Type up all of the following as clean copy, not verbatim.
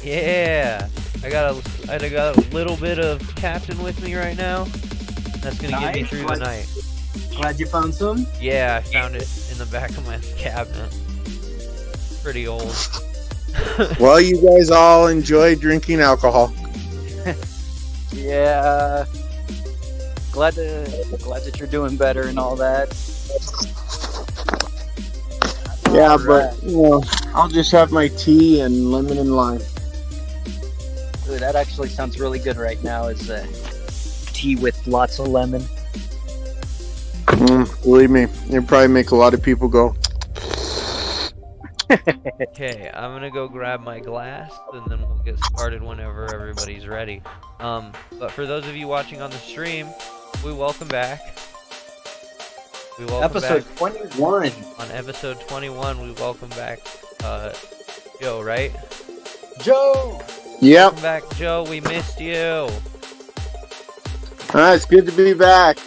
Yeah, I got a little bit of captain with me right now. That's gonna get me Nice. through the night. Glad you found some. Yeah, I found it in the back of my cabinet. Pretty old. Well, you guys all enjoy drinking alcohol. Yeah. Glad that you're doing better and all that. Yeah, All but right. I'll just have my tea and lemon and lime. Ooh, that actually sounds really good right now. Is tea with lots of lemon. Believe me, it'll probably make a lot of people go. Okay, I'm gonna go grab my glass, and then we'll get started whenever everybody's ready. But for those of you watching on the stream, we welcome back. We welcome Episode back 21. on episode 21. We welcome back, Joe, right? Joe. Yep. Welcome back, Joe. We missed you. It's good to be back.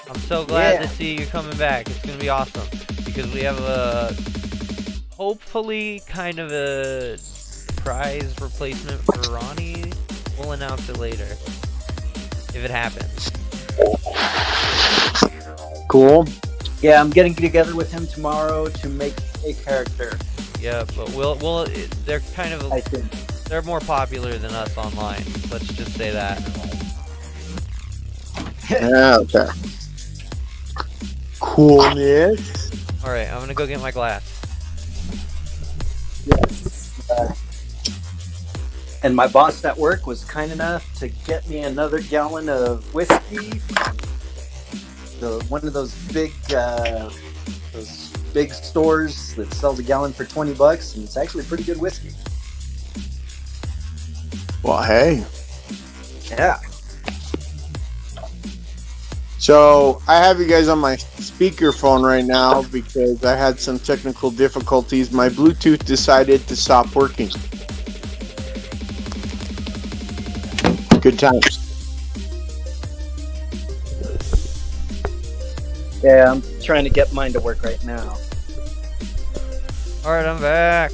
I'm so glad Yeah. to see you coming back. It's gonna be awesome because we have a hopefully kind of a prize replacement for Ronnie. We'll announce it later if it happens. Cool. Yeah, I'm getting together with him tomorrow to make a character. Yeah, but they're kind of I think. they're more popular than us online. Let's just say that. Yeah, okay. Coolness. All right, I'm gonna go get my glass. Yes. And my boss at work was kind enough to get me another gallon of whiskey. One of those big stores that sells a gallon for $20, and it's actually pretty good whiskey. Well, hey. Yeah. So I have you guys on my speakerphone right now because I had some technical difficulties. My Bluetooth decided to stop working. Good times. Yeah, I'm trying to get mine to work right now. All right, I'm back.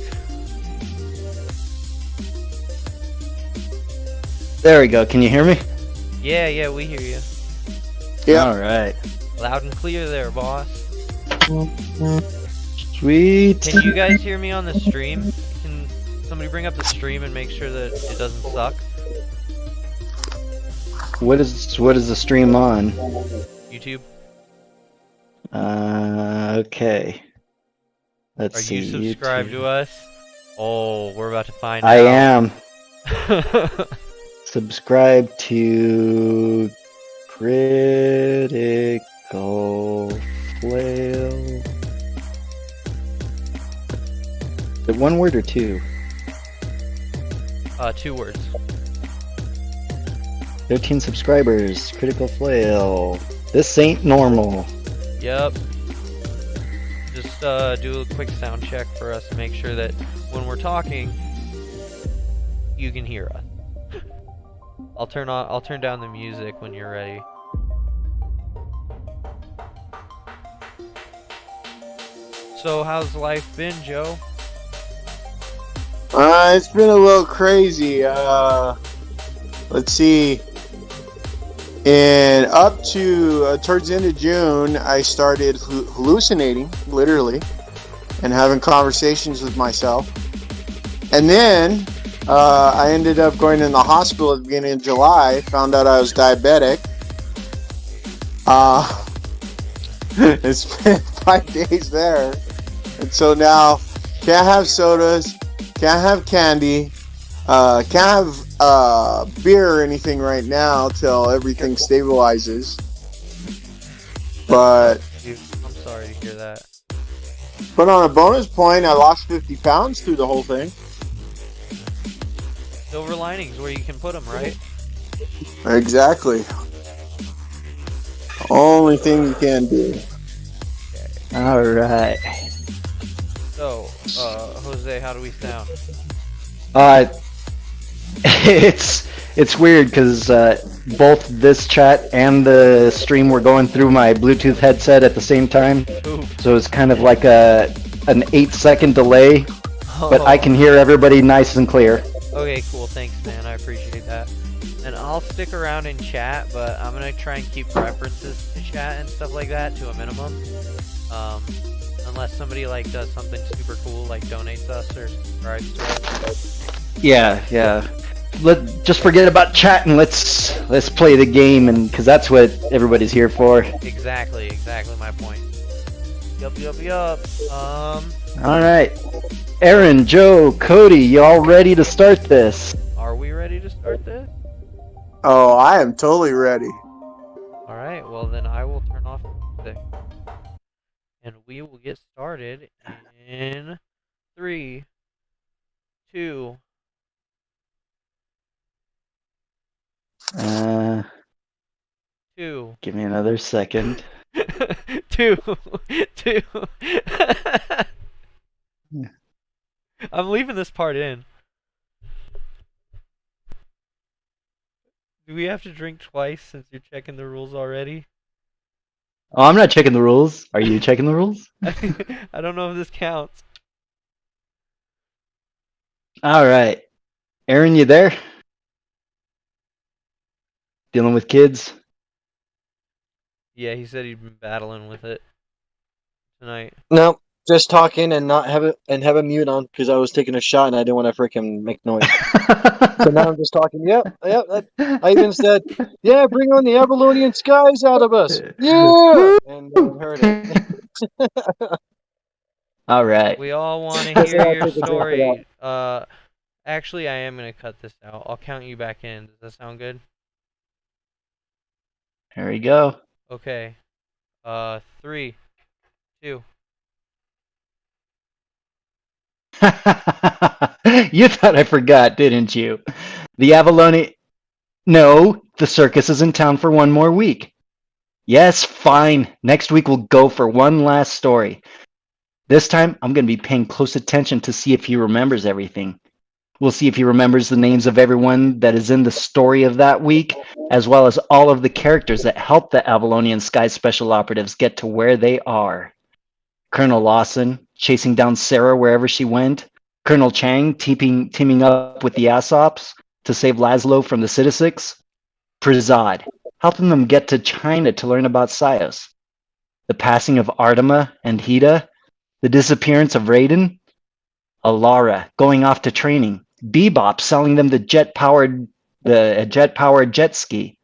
There we go. Can you hear me? Yeah, we hear you. Yeah. All right. Loud and clear there, boss. Sweet. Can you guys hear me on the stream? Can somebody bring up the stream and make sure that it doesn't suck? What is the stream on? YouTube? Okay. Let's Are see. you subscribed to us? Oh, we're about to find I out. am. Subscribe to Critical Flail. Is it one word or two? 2 words. 13 subscribers. Critical Flail. This ain't normal. Yep. Just do a quick sound check for us to make sure that when we're talking, you can hear us. I'll turn down the music when you're ready. So how's life been, Joe? It's been a little crazy. Let's see. And up to towards the end of June, I started hallucinating, literally, and having conversations with myself. And then I ended up going in the hospital at the beginning of July. Found out I was diabetic. I spent 5 days there, and so now can't have sodas, can't have candy, can't have beer or anything right now till everything stabilizes. But I'm sorry to hear that. But on a bonus point, I lost 50 pounds through the whole thing. Silver linings where you can put them, right? Exactly. Only thing you can do. All right. So, Jose, how do we sound? It's weird because both this chat and the stream were going through my Bluetooth headset at the same time, Ooh. so it's kind of like an 8-second delay, but I can hear everybody nice and clear. Okay, cool. Thanks, man. I appreciate that. And I'll stick around in chat, but I'm gonna try and keep references to chat and stuff like that to a minimum. Um, unless somebody like does something super cool, like donates us or subscribes to us. Yeah. Just forget about chat and let's play the game, and because that's what everybody's here for. Exactly my point. Yup. All right, Aaron, Joe, Cody, y'all ready to start this? Are we ready to start this? Oh, I am totally ready. All right. Well, then I will turn off the music, and we will get started in 3, 2. Give me another second. 2. I'm leaving this part in. Do we have to drink twice since you're checking the rules already? Oh, I'm not checking the rules. Are you checking the rules? I don't know if this counts. All right, Aaron, you there? Dealing with kids? Yeah, he said he'd been battling with it tonight. No, just talking and not have it and have a mute on because I was taking a shot and I didn't want to freaking make noise. So now I'm just talking. Yep. I even said, "Yeah, bring on the Avalonian skies out of us." Yeah, and no one heard it. All right. We all want to Just hear I'll your take a drink for that. story. Actually, I am gonna cut this out. I'll count you back in. Does that sound good? Here we go. Okay. 3, 2. You thought I forgot, didn't you? The Avalone. No, the circus is in town for one more week. Yes, fine. Next week we'll go for one last story. This time I'm going to be paying close attention to see if he remembers everything. We'll see if he remembers the names of everyone that is in the story of that week, as well as all of the characters that helped the Avalonian Sky Special Operatives get to where they are. Colonel Lawson chasing down Sarah wherever she went. Colonel Chang teaming up with the Asops to save Laszlo from the Citisics. Prizad helping them get to China to learn about Sios. The passing of Artema and Hida. The disappearance of Raiden. Alara going off to training. Bebop selling them the jet-powered jet ski.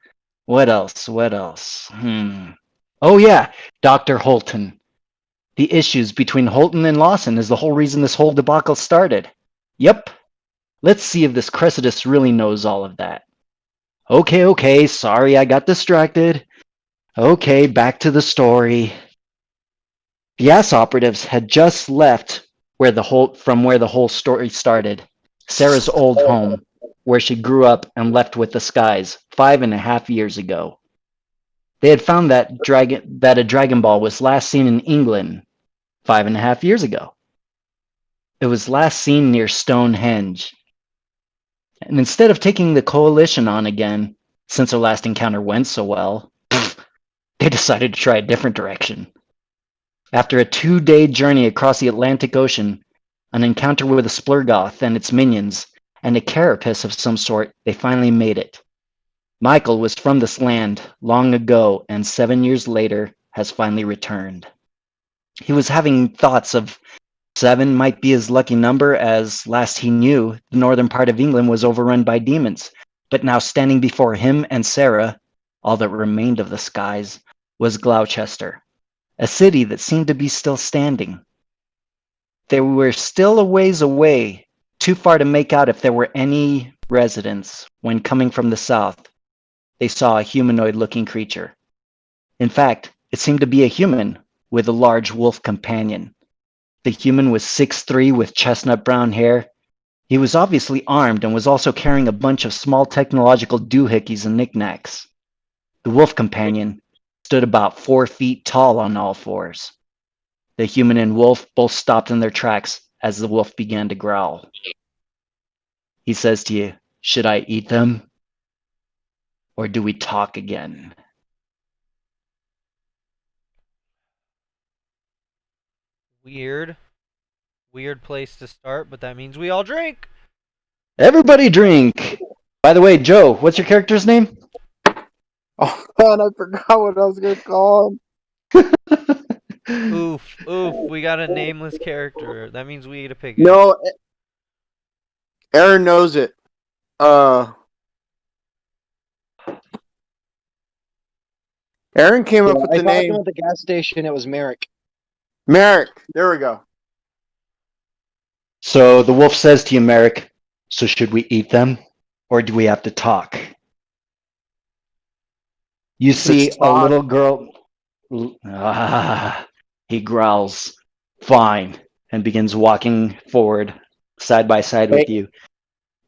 What else? Oh yeah, Dr. Holton. The issues between Holton and Lawson is the whole reason this whole debacle started. Yep. Let's see if this Cressidas really knows all of that. Okay, sorry I got distracted. Okay, back to the story. The ass operatives had just left where the whole story started. Sarah's old home, where she grew up and left with the skies 5.5 years ago. They had found that a Dragon Ball was last seen in England 5.5 years ago. It was last seen near Stonehenge. And instead of taking the coalition on again, since their last encounter went so well, they decided to try a different direction. After a 2-day journey across the Atlantic Ocean, an encounter with a Splurgoth and its minions, and a carapace of some sort, they finally made it. Michael was from this land long ago, and 7 years later has finally returned. He was having thoughts of 7 might be his lucky number, as last he knew, the northern part of England was overrun by demons. But now standing before him and Sarah, all that remained of the skies, was Glouchester, a city that seemed to be still standing. They were still a ways away, too far to make out if there were any residents, when coming from the south, they saw a humanoid-looking creature. In fact, it seemed to be a human with a large wolf companion. The human was 6'3" with chestnut brown hair. He was obviously armed and was also carrying a bunch of small technological doohickeys and knickknacks. The wolf companion stood about 4 feet tall on all fours. The human and wolf both stopped in their tracks as the wolf began to growl. He says to you, "Should I eat them? Or do we talk again?" Weird place to start, but that means we all drink. Everybody drink. By the way, Joe, what's your character's name? Oh man, I forgot what I was gonna call him. Oof, oof, we got a nameless character. That means we ate a pick it. No, Aaron knows it. Aaron came up with I the talked to him name at the gas station. It was Merrick. Merrick. There we go. So the wolf says to you, Merrick, so should we eat them or do we have to talk? You see Let's a talk. little girl. Ah, he growls, fine, and begins walking forward side by side Hey, with you.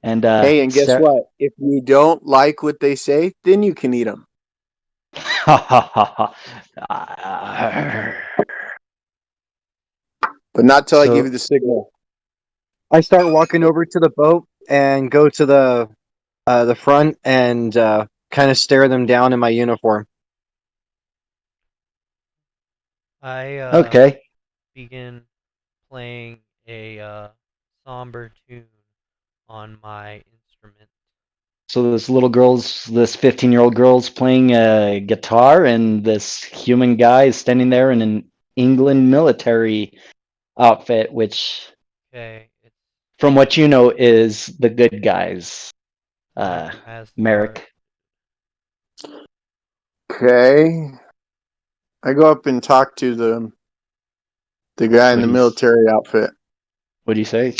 And hey, and guess what? If you don't like what they say, then you can eat them. But not till I give you So the signal. I start walking over to the boat and go to the front and kind of stare them down in my uniform. I okay. begin playing a somber tune on my instrument. So this 15-year-old girl's playing a guitar, and this human guy is standing there in an England military outfit, which, Okay, it's from what you know, is the good guys. time has started. Merrick. Okay. I go up and talk to the guy in What the do you military outfit. what do you say?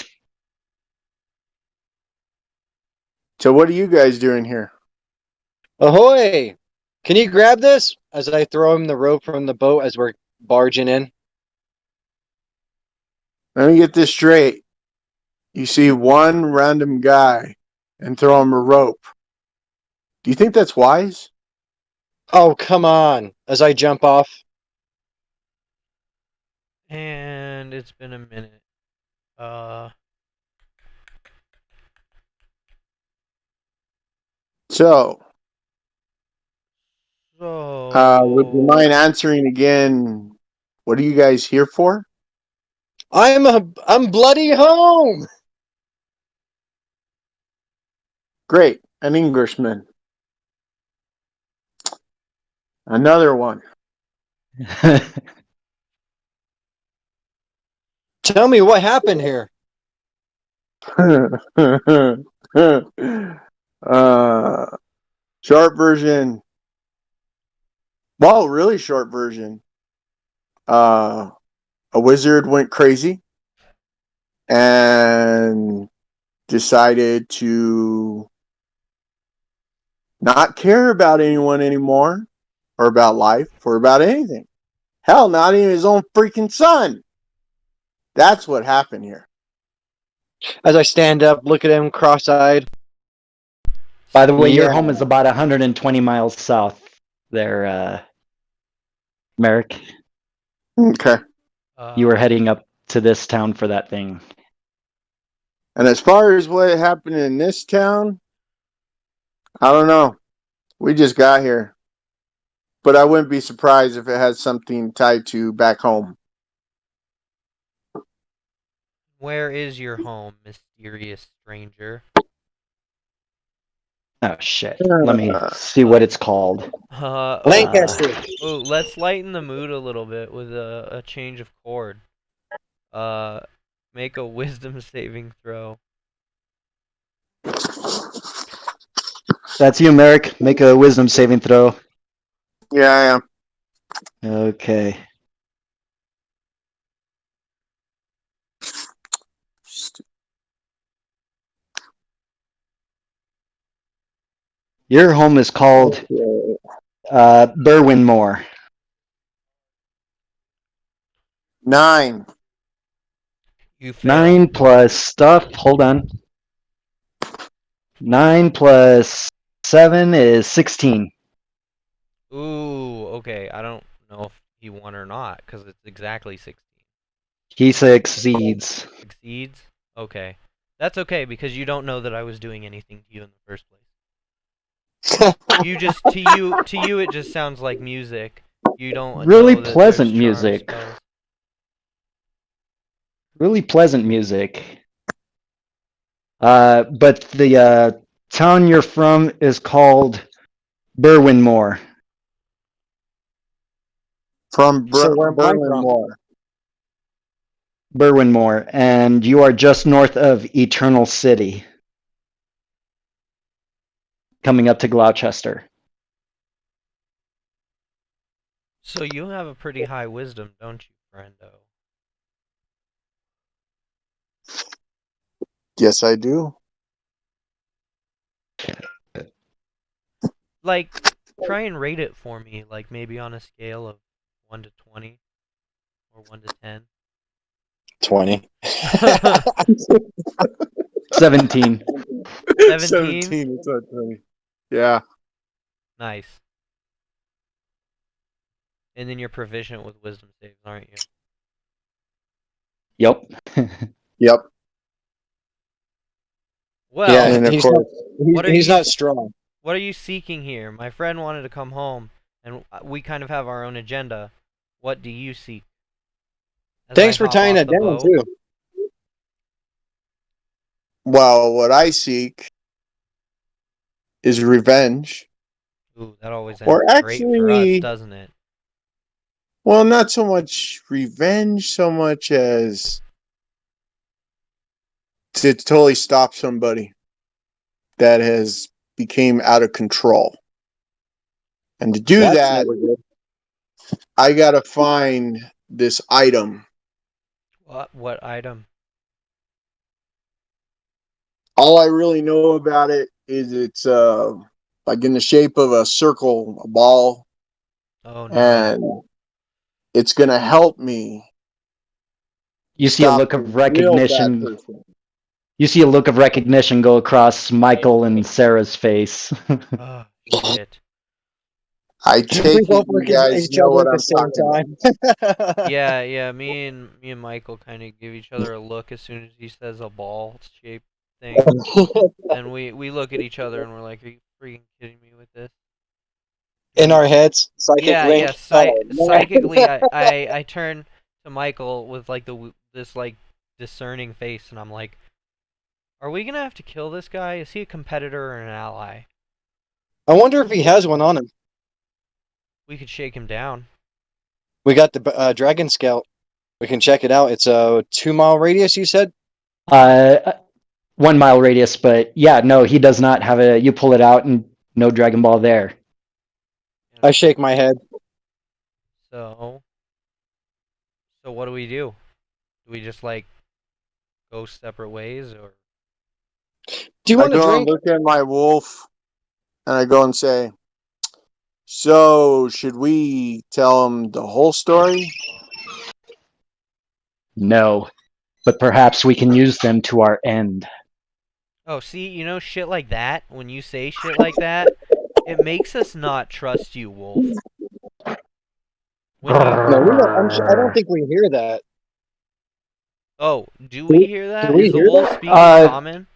So what are you guys doing here? Ahoy! Can you grab this? As I throw him the rope from the boat as we're barging in. Let me get this straight. You see one random guy and throw him a rope. Do you think that's wise? Oh, come on! As I jump off. And it's been a minute. Uh, So, would you so mind answering again? What are you guys here for? I'm bloody home. Great, an Englishman. Another one. Tell me what happened here. uh, short version. Well, really short version. A wizard went crazy and decided to not care about anyone anymore, or about life, or about anything. Hell, not even his own freaking son. That's what happened here. As I stand up, look at him cross-eyed. By the way, your Yeah. home is about 120 miles south there, Merrick. Okay. You were heading up to this town for that thing. And as far as what happened in this town, I don't know. We just got here. But I wouldn't be surprised if it had something tied to back home. Where is your home, mysterious stranger? Oh shit. Let me see what it's called. Lancaster. Oh, let's lighten the mood a little bit with a change of chord. Uh, make a wisdom saving throw. That's you, Merrick. Make a wisdom saving throw. Yeah, I am. Okay. Your home is called Berwinmore. 9. You fail. 9 plus stuff. Hold on. 9 plus 7 is 16. Ooh, okay. I don't know if he won or not because it's exactly 16. He succeeds. Succeeds? Okay. That's okay because you don't know that I was doing anything to you in the first place. You just to you it just sounds like music. You don't Really know that pleasant there's charm music. spells. Really pleasant music. But the town you're from is called Berwynmore. From So where am I Berlin from? Moore. Berwynmore, and you are just north of Eternal City, coming up to Gloucester. So you have a pretty high wisdom, don't you, friendo? Yes, I do. Like, try and rate it for me, like maybe on a scale of 1 to 20 or 1 to 10. 20. 17. 17? It's not 20. Yeah. Nice. And then you're proficient with wisdom saves, aren't you? Yep. Yep. Well, And of he's course, he's not strong. what are you seeking here? My friend wanted to come home, and we kind of have our own agenda. What do you seek? As Thanks I for hop tying off that the down boat. too. well, what I seek is revenge. Ooh, that always ends Or great for us, actually, doesn't it? well, not so much revenge, so much as to totally stop somebody that has became out of control. And to do That's that, never good. I gotta find this item. What item? All I really know about it is it's like in the shape of a circle, a ball, Oh no. and it's gonna help me You see a stop look the of real bad recognition. person. You see a look of recognition go across Michael and Sarah's face. Oh shit. I We take it both you look at guys each know other what at the I'm same talking about. time. Yeah. Me and Michael kind of give each other a look as soon as he says a ball-shaped thing, and we look at each other and we're like, "Are you freaking kidding me with this?" In our heads, psychic Yeah. link. Oh man. Psychically, I turn to Michael with like this like discerning face, and I'm like, "Are we gonna have to kill this guy? Is he a competitor or an ally? I wonder if he has one on him. We could shake him down." We got the Dragon Scout. We can check it out. It's a 2 mile radius. You said. uh, 1 mile radius, but yeah, no, he does not have a. You pull it out and no Dragon Ball there. I shake my head. So, so what do we do? Do we just like go separate ways, or Do you I want a go and drink? look at my wolf and I go and say, so should we tell him the whole story? No, but perhaps we can use them to our end. oh, see, shit like that. When you say shit like that, it makes us not trust you, Wolf. When you No, we don't. I don't think we hear that. oh, do we Do, hear do that? we Is the hear wolf that? speaking common?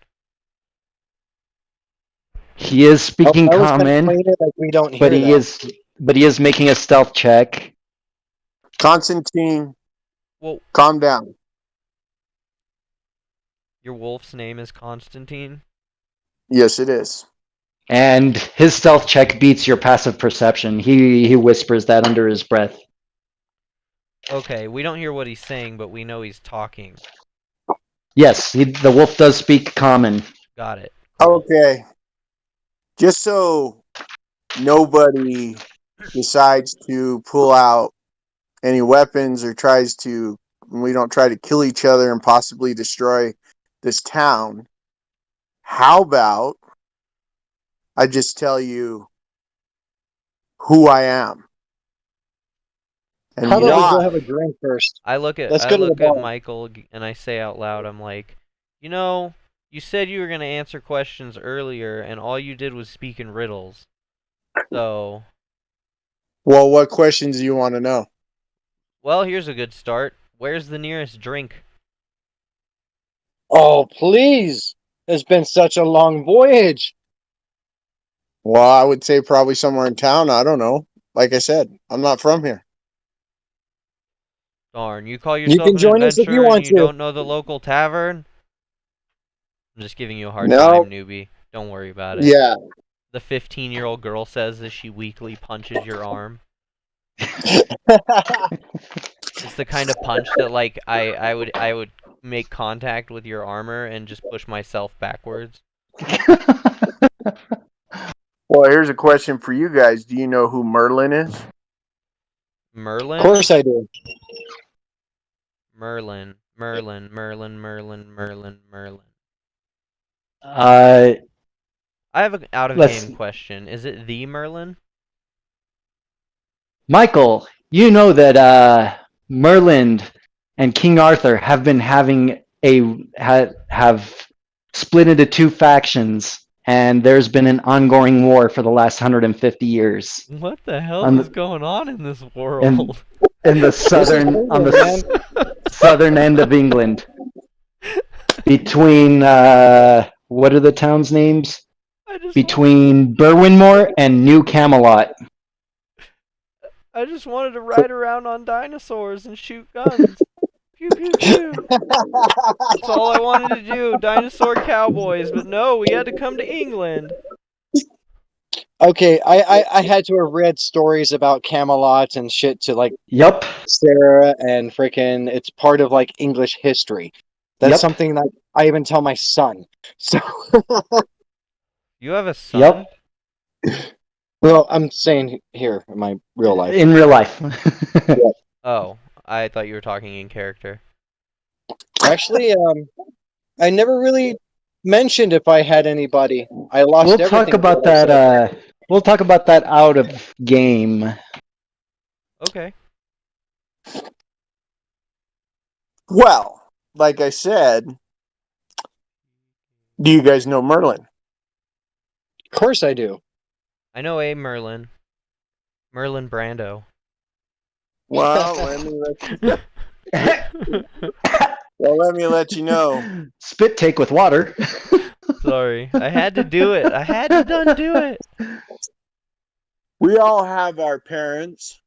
He is speaking I was kind of common, playing it like we don't but hear that. he is making a stealth check. Constantine, Well, calm down. your wolf's name is Constantine. Yes, it is. And his stealth check beats your passive perception. He whispers that under his breath. Okay, we don't hear what he's saying, but we know he's talking. Yes, the wolf does speak common. Got it. Cool. Okay. Just so nobody decides to pull out any weapons or we don't try to kill each other and possibly destroy this town, how about I just tell you who I am How and about we go why? have a drink first? I look at Let's I go to the look at bar. Michael and I say out loud, I'm like, you said you were gonna answer questions earlier, and all you did was speak in riddles. So, Well, what questions do you want to know? well, here's a good start. Where's the nearest drink? Oh, please! It's been such a long voyage. Well, I would say probably somewhere in town. I don't know. Like I said, I'm not from here. Darn, you call You yourself can an join us if you adventurer and want you to. don't know the local tavern? I'm just giving you a hard No. time, newbie. Don't worry about it. Yeah. The 15-year-old girl says as she weakly punches your arm. It's the kind of punch that like I would make contact with your armor and just push myself backwards. Well, here's a question for you guys. Do you know who Merlin is? Merlin? Of course I do. Merlin. Merlin. Merlin. Merlin. Merlin. Merlin. Uh, I have an out-of-game question. Is it the Merlin? Michael, you know that Merlin and King Arthur have been having have split into two factions, and there's been an ongoing war for the last 150 years. What the hell On is the- going on in this world? In the southern southern end of England, between what are the towns' names? Between Berwinmore and New Camelot. I just wanted to ride around on dinosaurs and shoot guns. Pew pew pew. That's all I wanted to do. Dinosaur cowboys, but no, we had to come to England. Okay, I had to have read stories about Camelot and shit to like Yup. Sarah and freaking it's part of like English history. That's Yep. something that I even tell my son. So You have a son? Yep. well, I'm saying here in my real life. In real life. Oh, I thought you were talking in character. Actually, I never really mentioned if I had anybody. I lost We'll everything. talk about that. We'll talk about that out of game. Okay. Well, like I said, do you guys know Merlin? Of course I do. I know a Merlin. Merlin Brando. Well, let me let you know. Spit take with water. Sorry. I had to do it. I had to done do it. We all have our parents,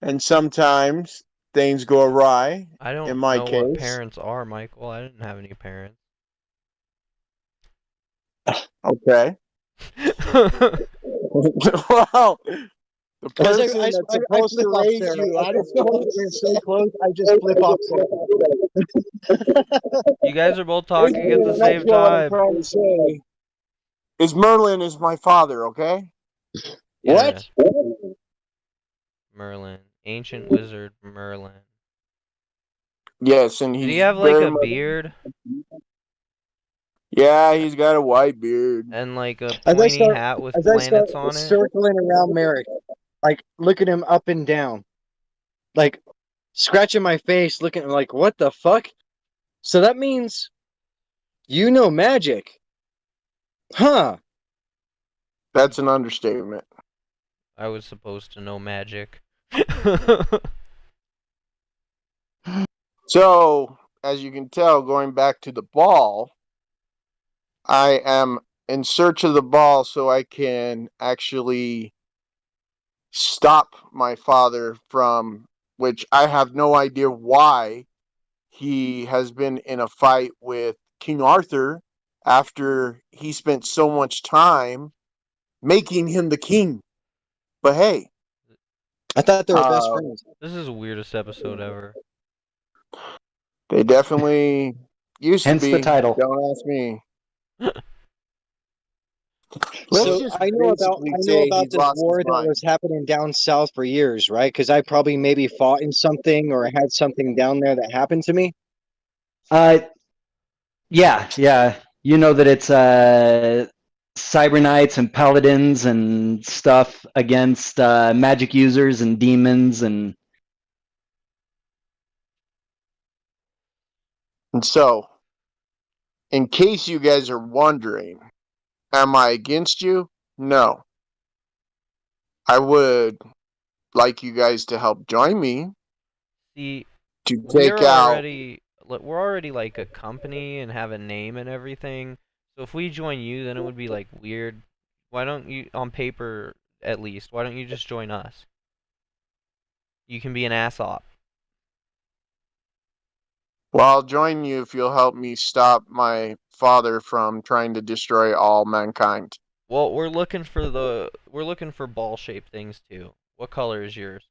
and sometimes things go awry. I don't In my know what case. parents are, Michael. I didn't have any parents. Okay. Well, the Because person that's supposed to raise you, I don't know. You're so close, I just flip off. You guys are both talking at the That's same what I'm time. trying to say. Is Merlin is my father, okay? What? Merlin. Ancient wizard Merlin. Yes, and he's Did he have like very a much- beard Yeah, he's got a white beard. and like a As I pointy start- hat with As I start planets on it? circling around Merrick, like looking him up and down, like scratching my face, looking like, what the fuck? So that means you know magic, huh? That's an understatement. I was supposed to know magic. So, as you can tell, going back to the ball, I am in search of the ball so I can actually stop my father from, which I have no idea why he has been in a fight with King Arthur after he spent so much time making him the king. But hey, I thought they were best Uh, friends. This is the weirdest episode ever. they definitely used Hence to the be. title. Don't ask me. So just I know basically about say he this lost his war that mind. was happening down south for years, right? Because I probably maybe fought in something or had something down there that happened to me. Yeah. You know that it's cyber knights and paladins and stuff against magic users and demons and And so, in case you guys are wondering, am I against you? No. I would like you guys to help join me See, to take we're out. already like a company and have a name and everything. So if we join you, then it would be like weird. Why don't you, on paper at least, why don't you just join us? You can be an ass op. Well, I'll join you if you'll help me stop my father from trying to destroy all mankind. Well, we're looking for ball-shaped things too. What color is yours?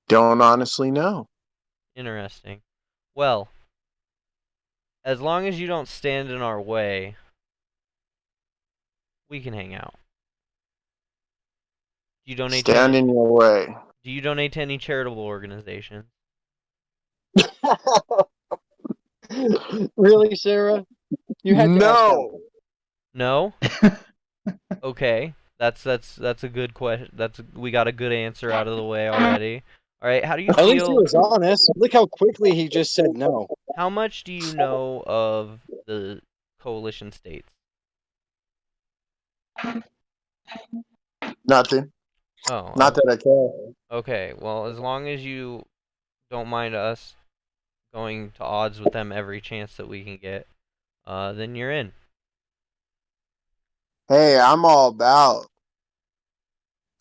Don't honestly know. Interesting. Well, as long as you don't stand in our way, we can hang out. Do you donate to Stand any, in your way. do you donate to any charitable organizations? Really, Sarah? You had to ask that. No. No? Okay. That's a good question. We got a good answer out of the way already. All right, how do you At least he feel? was honest. Look how quickly he just said no. How much do you know of the coalition states? Nothing. Oh, Not that I care. okay. Well, as long as you don't mind us going to odds with them every chance that we can get, then you're in. Hey, I'm all about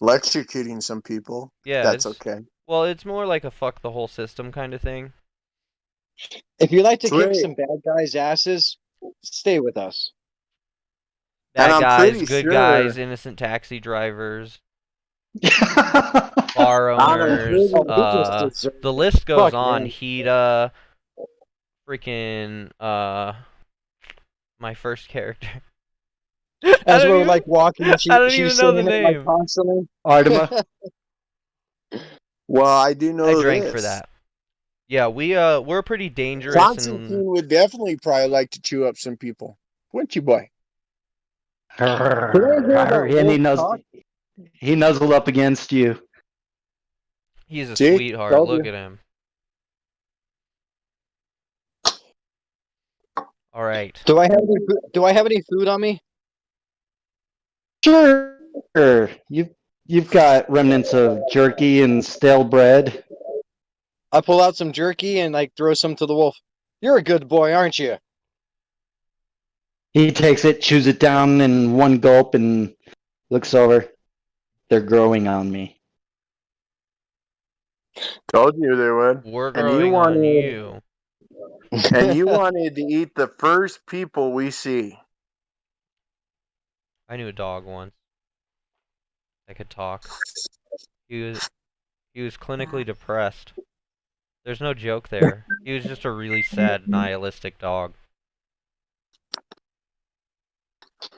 electrocuting some people. Yeah, That's it's okay. well, it's more like a fuck the whole system kind of thing. If you like to kick Sweet. some bad guys' asses, stay with us. And Bad I'm guys, pretty good sure. guys, innocent taxi drivers, bar I'm owners. pretty- Oh, we just deserve The it. list goes Fuck, on. man. Hida, freaking my first character. I As don't we're even. like walking, I don't she's even know the saying it like name. constantly. Artima. Well, I do I know drank this. for that. Yeah, we're pretty dangerous Constantine and would definitely probably like to chew up some people. Wouldn't you, boy? Did I hear that And wolf talk? he nuzzled up against you. he's a See? sweetheart. Told Look you. at him. All right. Do I have any food on me? Sure. You've got remnants of jerky and stale bread. I pull out some jerky and like throw some to the wolf. You're a good boy, aren't you? He takes it, chews it down in one gulp, and looks over. They're growing on me. Told you they would. We're And you growing on wanted you. and you wanted to eat the first people we see. I knew a dog once that could talk. He was clinically depressed. There's no joke there. He was just a really sad, nihilistic dog.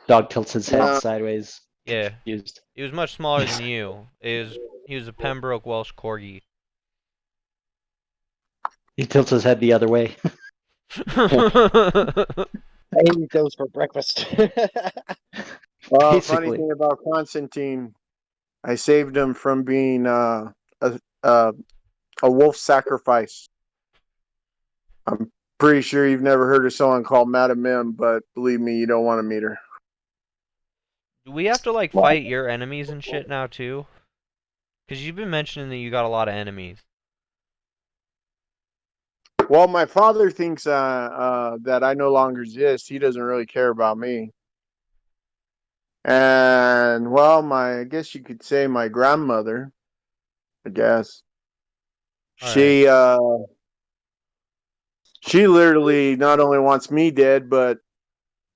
Dog tilts his head Yeah. sideways. Yeah, Confused. he was much smaller than you. He was a Pembroke Welsh Corgi. He tilts his head the other way. I ate those for breakfast. Funny Basically. thing about Constantine, I saved him from being a wolf sacrifice. I'm pretty sure you've never heard of someone called Madam Mim, but believe me, you don't want to meet her. Do we have to like fight your enemies and shit now too? Because you've been mentioning that you got a lot of enemies. Well, my father thinks that I no longer exist. He doesn't really care about me. And well, I guess you could say my grandmother. I guess All she she literally not only wants me dead, but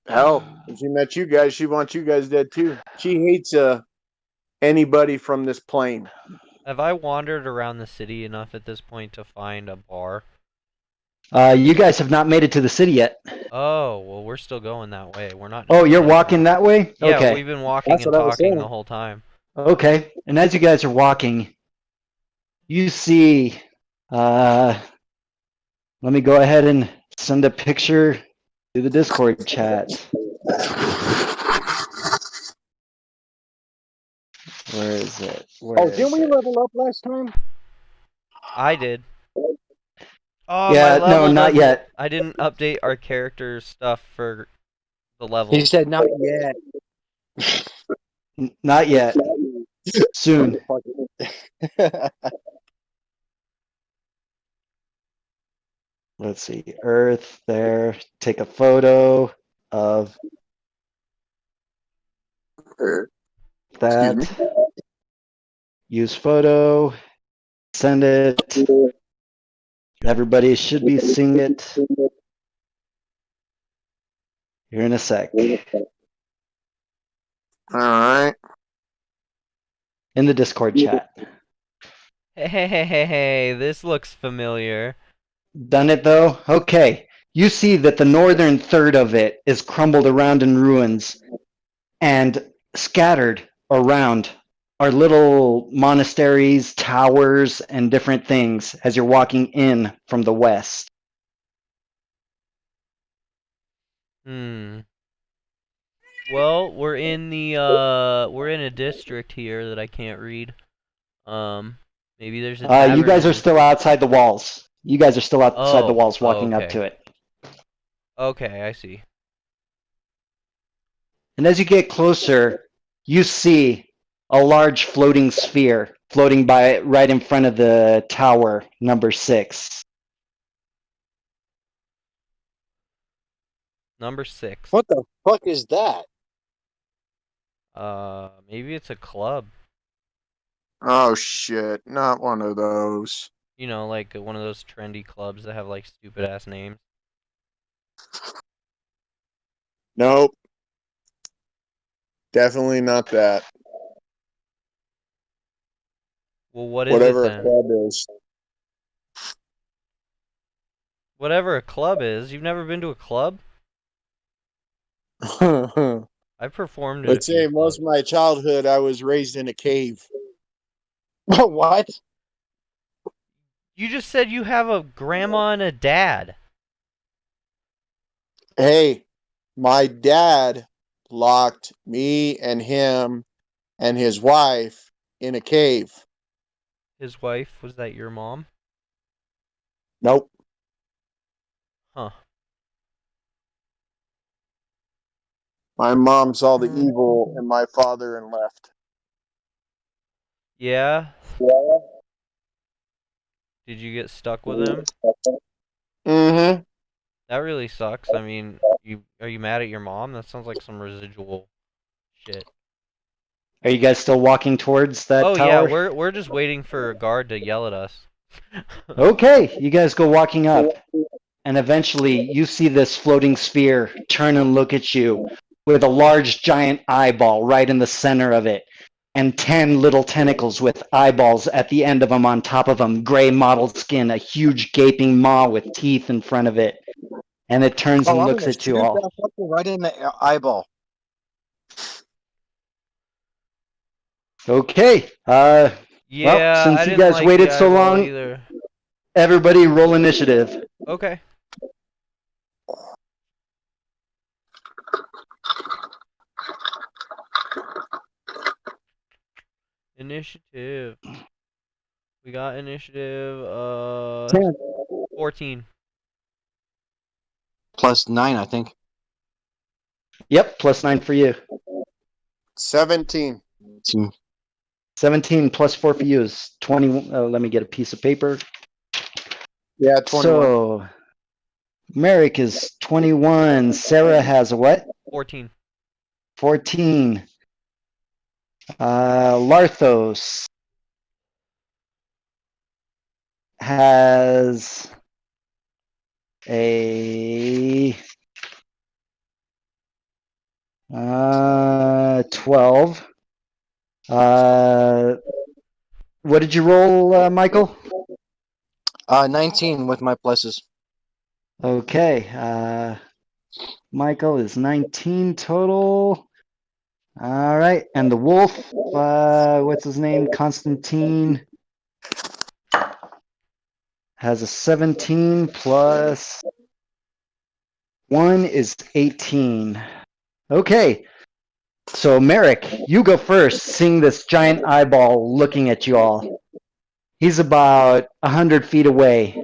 hell, if she met you guys, she wants you guys dead too. She hates anybody from this plane. Have I wandered around the city enough at this point to find a bar? You guys have not made it to the city yet. Oh, well, we're still going that way. We're not. Oh, you're walking that way? Yeah, Okay. we've been walking That's and what I was talking saying. the whole time. Okay. And as you guys are walking, you see, let me go ahead and send a picture to the Discord chat. Where is it? Oh, didn't we level up last time? I did. Oh, Yeah, my no, level not doesn't. yet. I didn't update our character stuff for the levels. He said not yet. Not yet. Soon. Let's see. Earth there. Take a photo of Excuse that. me. use photo, send it. Everybody should be seeing it here in a sec. All right. In the Discord chat. Hey, this looks familiar. Done it though? Okay. You see that the northern third of it is crumbled around in ruins, and scattered around are little monasteries, towers, and different things as you're walking in from the west. Well, we're in a district here that I can't read. Maybe there's a tavern. You guys in are this- still outside the walls. You guys are still outside the walls walking up okay. to it. Okay, I see. And as you get closer, you see a large floating sphere floating by right in front of the tower number 6. Number 6. What the fuck is that? Maybe it's a club. Oh shit! Not one of those. You know, like one of those trendy clubs that have like stupid ass names. Nope. Definitely not that. Well, what is Whatever it a then? club is. Whatever a club is. You've never been to a club? I've performed in a Let's few say most clubs. of my childhood, I was raised in a cave. What? You just said you have a grandma and a dad. Hey, my dad locked me and him and his wife in a cave. His wife, was that your mom? Nope. Huh. My mom saw the evil in my father and left. Yeah? Did you get stuck with him? Mm-hmm. That really sucks. I mean, are you mad at your mom? That sounds like some residual shit. Are you guys still walking towards that Oh tower? yeah, we're just waiting for a guard to yell at us. Okay, you guys go walking up, and eventually you see this floating sphere turn and look at you with a large giant eyeball right in the center of it, and 10 little tentacles with eyeballs at the end of them on top of them, gray mottled skin, a huge gaping maw with teeth in front of it, and it turns and I'm looks gonna at you shoot all. that fucker right in the eyeball. Okay, Yeah, since I you didn't guys like waited the so eyeball long, either. everybody roll initiative. Okay. Initiative. We got initiative 10. 14. Plus 9, I think. Yep, plus 9 for you. 17. 17 plus 4 for you is 20. Let me get a piece of paper. Yeah, 21. So, Merrick is 21. Sarah has a what? 14. 14. Larthos has a 12. What did you roll, Michael? 19 with my pluses. Okay. Michael is 19 total. All right. And the wolf, what's his name? Constantine has a 17 plus 1 is 18. Okay. So, Merrick, you go first, seeing this giant eyeball looking at you all. He's about 100 feet away.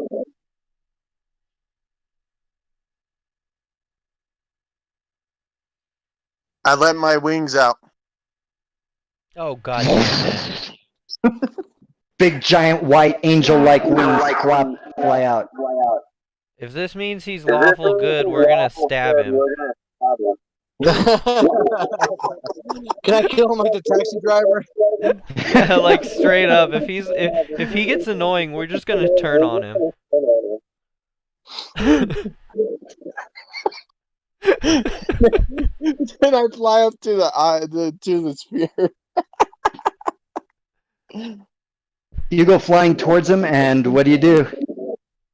I let my wings out. Oh god damn it. Big, giant, white, angel-like wings fly out. If this means he's lawful good, we're gonna stab him. Can I kill him like the taxi driver? Yeah, like straight up. If he gets annoying, we're just gonna turn on him. Then I fly up to the sphere. You go flying towards him, and what do?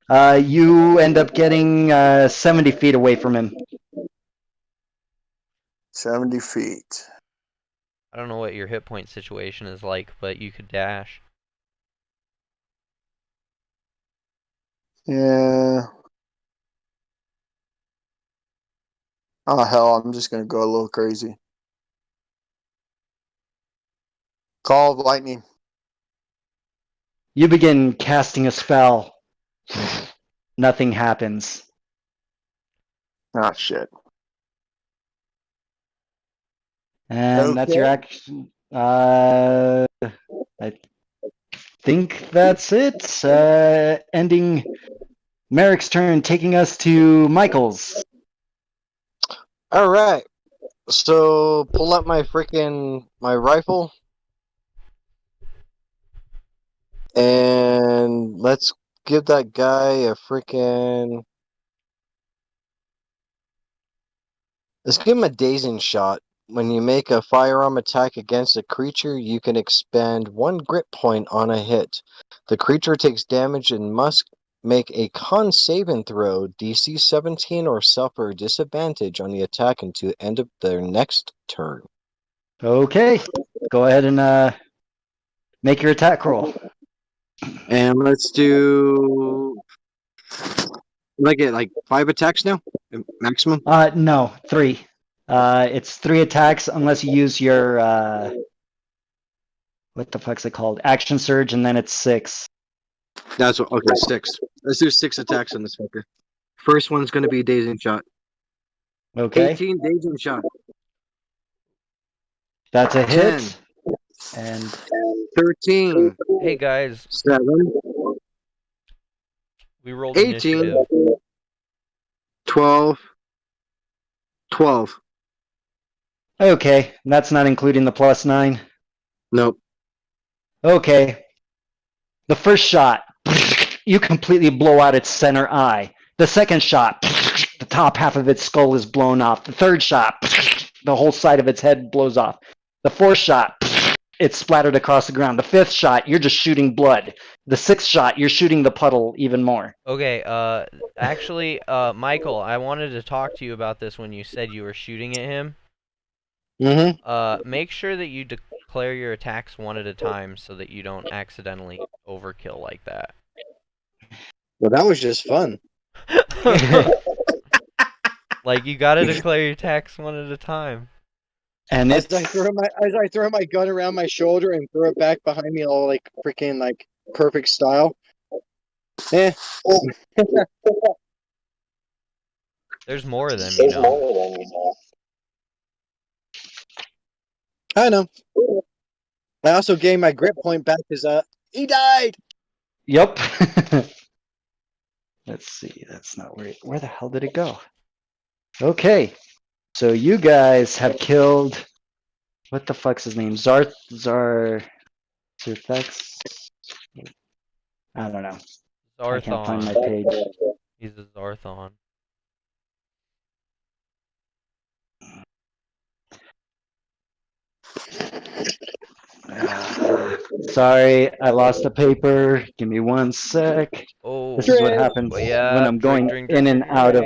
You end up getting 70 feet away from him. 70 feet. I don't know what your hit point situation is like, but you could dash. Yeah. Oh hell, I'm just gonna go a little crazy. Call of lightning. You begin casting a spell. Nothing happens. Ah shit. And that's your action. I think that's it. Ending Merrick's turn, taking us to Michael's. All right. So pull up my rifle, and let's give that guy a freaking. Let's give him a dazing shot. When you make a firearm attack against a creature, you can expand 1 grit point on a hit. The creature takes damage and must make a con saving throw, DC 17, or suffer disadvantage on the attack until the end of their next turn. Okay, go ahead and make your attack roll. And let's do. Like it, like 5 attacks now, maximum. No, 3. It's 3 attacks unless you use your what the fuck's it called? Action surge, and then it's 6. That's what. Okay, 6. Let's do 6 attacks on this fucker. First one's gonna be dazing shot. Okay, 18 dazing shot. that's a 10. hit. And 13. Hey guys, 7. we rolled 18. initiative. 12. 12. okay, that's not including the +9. Nope. Okay. The first shot, you completely blow out its center eye. The second shot, the top half of its skull is blown off. The third shot, the whole side of its head blows off. The fourth shot, it's splattered across the ground. The fifth shot, you're just shooting blood. The sixth shot, you're shooting the puddle even more. Okay, actually, Michael, I wanted to talk to you about this when you said you were shooting at him. Mm-hmm. Make sure that you declare your attacks one at a time so that you don't accidentally overkill like that. Well, that was just fun. Like, you gotta declare your attacks one at a time. And As it's I throw my gun around my shoulder and throw it back behind me, all like freaking like perfect style. Eh. There's more of them, you know. I know. I also gained my grip point back because he died. Yep. Let's see. That's not where the hell did it go? Okay. So you guys have killed. What the fuck's his name? Zarthex? I don't know. I can't find my Zarthon. page. He's a Zarthon. Sorry, I lost the paper. Give me 1 sec. Oh, This is what happens well, yeah, when I'm going in and out of.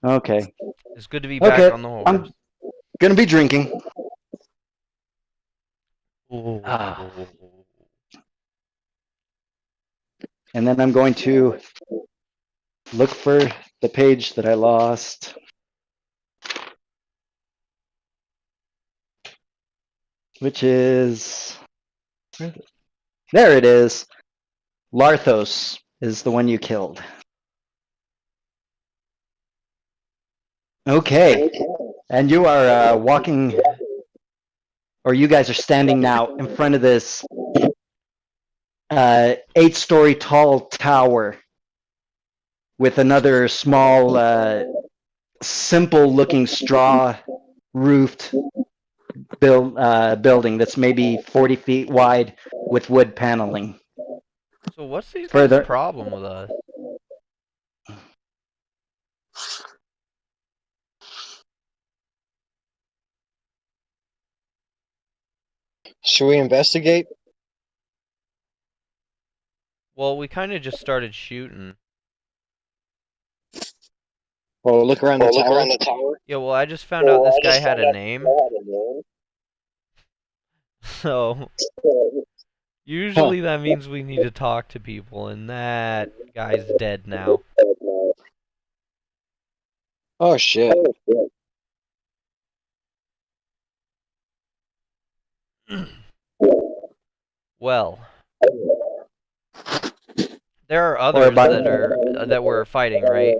Okay. It's good to be back Okay. on the horse. I'm gonna be drinking. Ooh. And then I'm going to look for the page that I lost. Which is. There it is. Larthos is the one you killed. Okay. And you are walking, or you guys are standing now in front of this 8-story tall tower with another small simple looking straw roofed building that's maybe 40 feet wide with wood paneling. So what's these guys' Further, problem with us? Should we investigate? Well, we kind of just started shooting. Well, look around the tower. Yeah, well, I just found out this guy had a name. So Huh. usually that means we need to talk to people, and that guy's dead now. Oh shit. Well, there are or others by that we're fighting, right?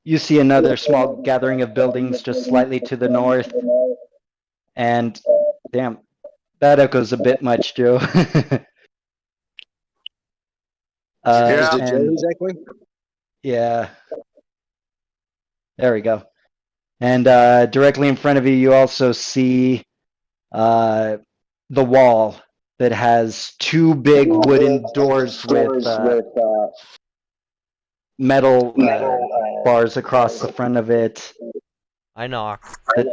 you see another small gathering of buildings just slightly to the north, and damn, that echoes a bit much, Joe. Yeah. Is it Joe And who's echoing? yeah, there we go. And directly in front of you, you also see the wall that has two big wooden doors with metal bars across the front of it I knock. that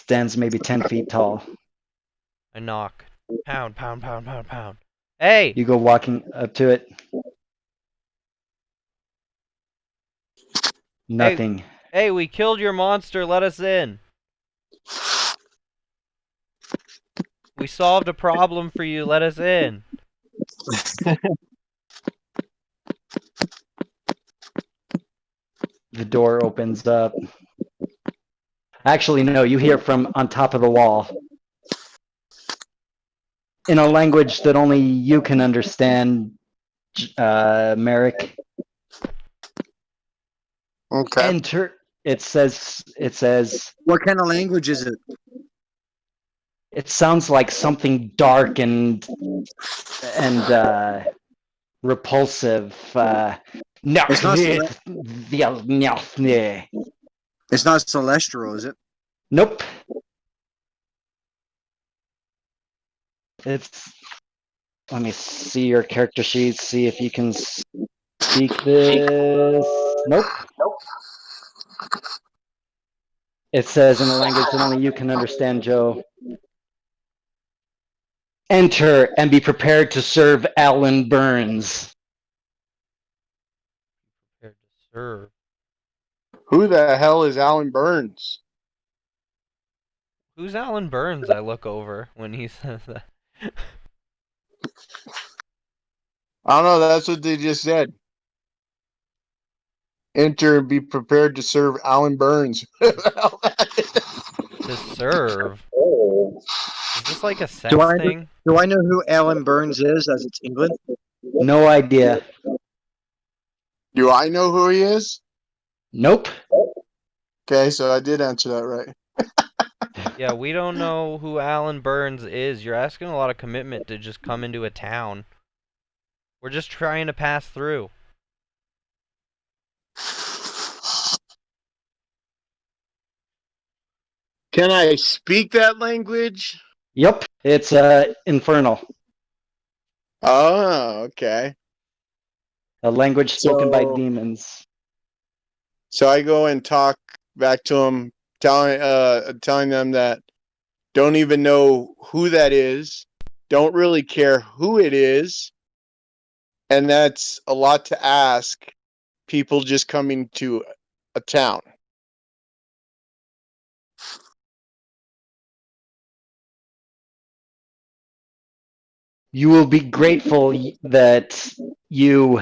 stands maybe 10 feet tall. I knock. Pound, pound, pound, pound, pound. Hey! You go walking up to it. Nothing. Hey, we killed your monster. Let us in. We solved a problem for you. Let us in. The door opens up. Actually, no, you hear from on top of the wall in a language that only you can understand, Merrick. Okay. Enter. It says. What kind of language is it? It sounds like something dark and repulsive. It's not Nope. It's not celestial, is it? It's. Let me see your character sheet. See if you can speak this. Nope. It says in a language that only you can understand, Joe. Enter and be prepared to serve Alan Burns. Prepared to serve. Who the hell is Alan Burns? Who's Alan Burns? I look over when he says that. I don't know. That's what they just said. Enter and be prepared to serve Alan Burns. To serve? Is this like a Do sex I thing? do I know who Alan Burns is? As it's England. No idea. Do I know who he is? Nope. Okay, so I did answer that right. Yeah, we don't know who Alan Burns is. You're asking a lot of commitment to just come into a town. We're just trying to pass through. Can I speak that language? Yep. It's infernal. Oh, okay. A language spoken by So, demons. so I go and talk back to him, telling them that don't even know who that is, don't really care who it is, and that's a lot to ask people just coming to a town. You will be grateful that you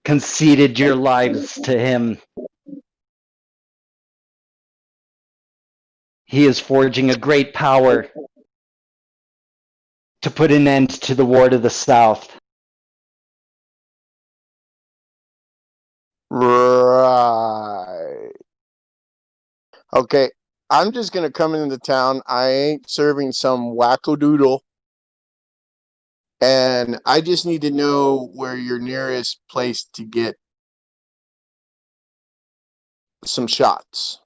conceded your lives to him. He is forging a great power to put an end to the war to the south. Right. Okay. I'm just gonna come into town. I ain't serving some wackadoodle And I just need to know where your nearest place to get some shots.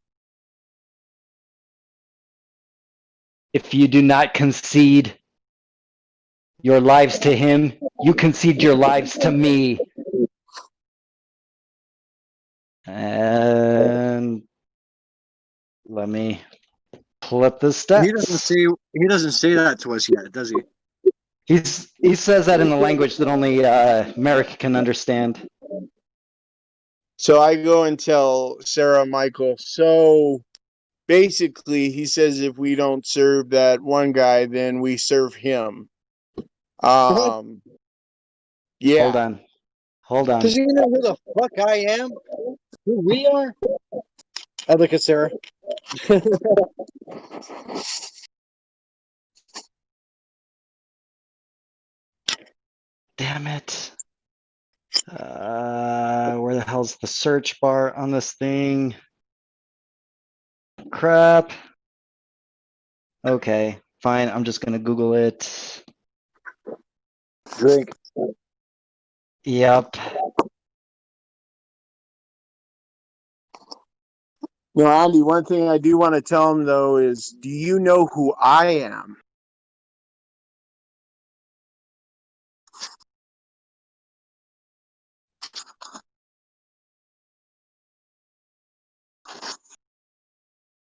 If you do not concede your lives to him, you concede your lives to me. And let me pull up the stats. He doesn't say that to us yet, does he? He says that in a language that only Merrick can understand. So I go and tell Sarah Michael. So basically, he says if we don't serve that one guy, then we serve him. Yeah. Hold on. Does he know who the fuck I am? Who we are? I look at Sarah. Damn it. Where the hell's the search bar on this thing? Crap. Okay, fine. I'm just gonna Google it. Drink. Yep. No, Andy, one thing I do want to tell him, though, is do you know who I am?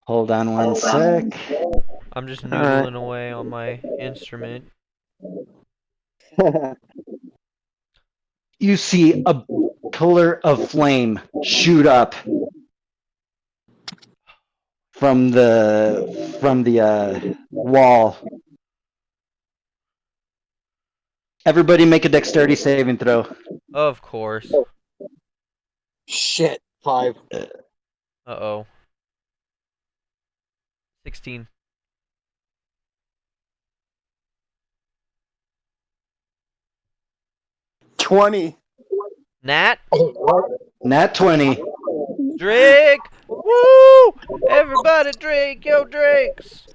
Hold on one sec. I'm just All right. noodling away on my instrument. You see a pillar of flame shoot up from the wall. Everybody make a dexterity saving throw. Of course. Shit. 5. Uh-oh. 16. $20. Nat? Nat 20. Drake! Woo! Everybody drink your drinks!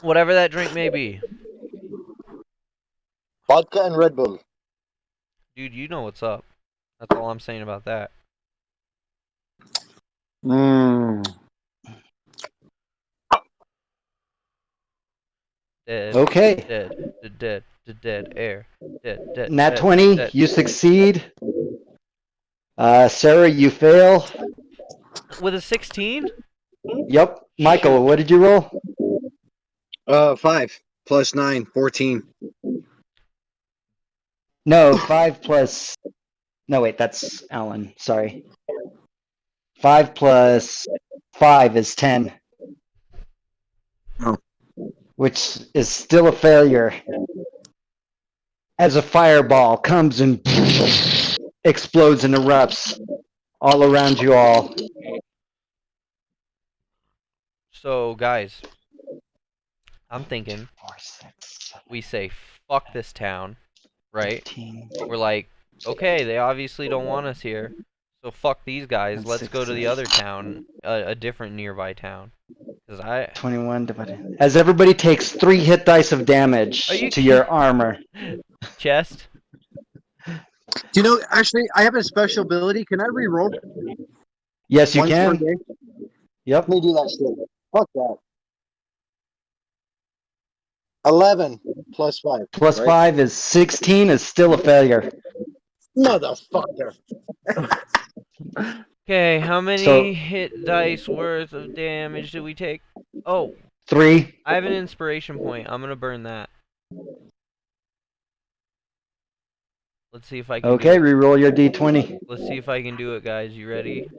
Whatever that drink may be. Vodka and Red Bull. Dude, you know what's up. That's all I'm saying about that. Dead. Okay. Dead air. Dead. Nat 20, dead. you succeed. Sarah, you fail. With a 16? Yep. Michael, what did you roll? 5 plus 9, 14. No, 5 plus... No, wait, that's Alan. Sorry. 5 plus 5 is 10. Oh. Which is still a failure. As a fireball comes and explodes and erupts all around you all. So, guys, I'm thinking we say fuck this town, right? 15, We're like, okay, they obviously don't want us here, so fuck these guys. and Let's go to the 16. other town, a different nearby town. 'Cause 21 divided. As everybody takes 3 hit dice of damage Are you to your armor. chest. You know, actually, I have a special ability. Can I reroll? Yes, you Once per can. day? Yep. Let me do that shit. Fuck that. 11 plus 5. Plus right? 5 is 16, is still a failure. Motherfucker. Okay, how many So- hit dice worth of damage did we take? Oh, 3. I have an inspiration point. I'm gonna burn that. Let's see if I can Okay, do it. reroll your d20. Let's see if I can do it, guys. You ready?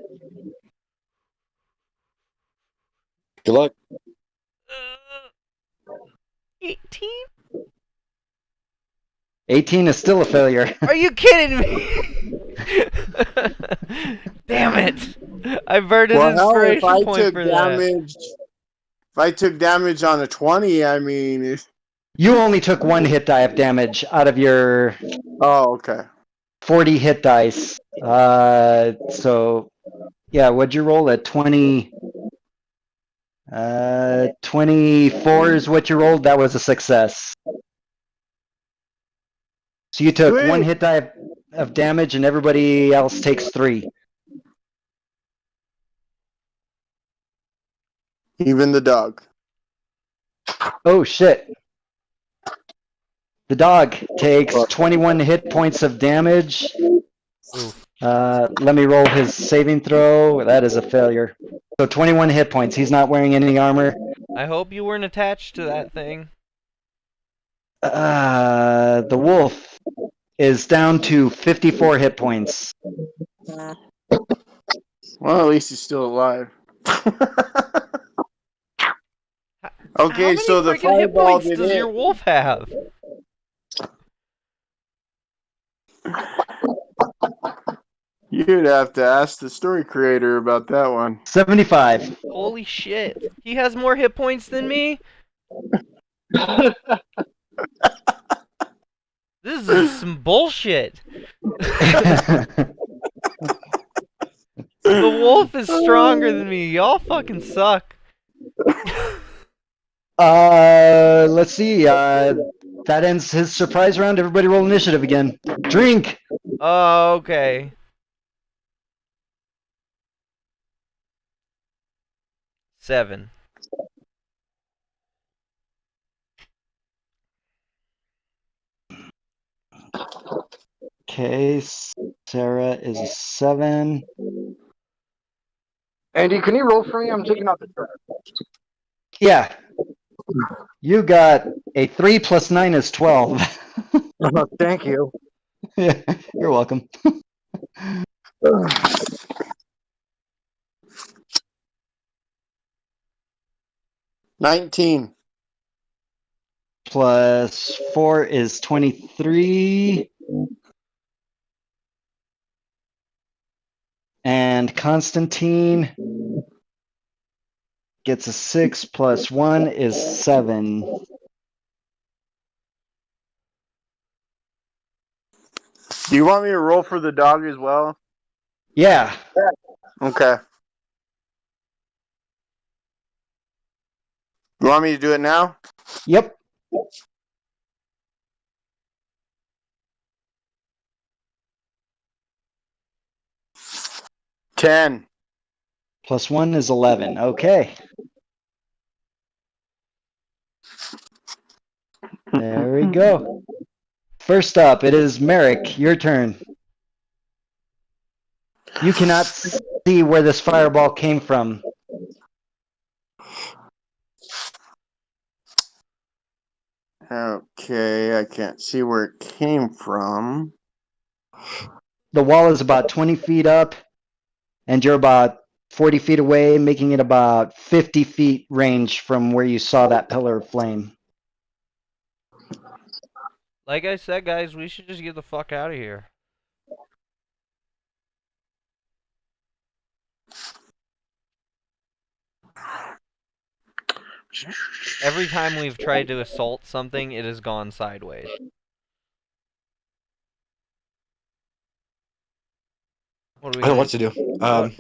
Good luck. 18? 18 is still a failure. Are you kidding me? Damn it! I burned an Well, hell, if inspiration I point took for that. damage, if I took damage on a 20, I mean, You only took 1 hit die of damage out of your oh, okay. 40 hit dice. So, yeah, what'd you roll at 20? 24 is what you rolled. That was a success. So you took Sweet. 1 hit die of damage, and everybody else takes 3. Even the dog. Oh shit! The dog takes 21 hit points of damage. Oof. Let me roll his saving throw. That is a failure. So 21 hit points. He's not wearing any armor. I hope you weren't attached to that thing. The wolf is down to 54 hit points. Well, at least he's still alive. How Okay, many so the freaking hit fireball points did does it. your wolf have? You'd have to ask the story creator about that one. 75. Holy shit. He has more hit points than me? This is some bullshit. The wolf is stronger than me. Y'all fucking suck. Let's see. That ends his surprise round. Everybody roll initiative again. Drink. Oh, okay. Seven. Okay, Sarah is a 7. Andy, can you roll for me? I'm taking out the trash. Yeah. You got a 3 plus 9 is 12. Thank you. Yeah, you're welcome. 19. Plus 4 is 23. And Constantine gets a 6 plus 1 is 7. Do you want me to roll for the dog as well? Yeah. Okay. You want me to do it now? Yep. Ten. Plus 1 is 11. Okay. There we go. First up, it is Merrick. Your turn. You cannot see where this fireball came from. Okay, I can't see where it came from. The wall is about 20 feet up, and you're about 40 feet away, making it about 50 feet range from where you saw that pillar of flame. Like I said, guys, we should just get the fuck out of here. Every time we've tried to assault something, it has gone sideways. What are we I don't know gonna what to do.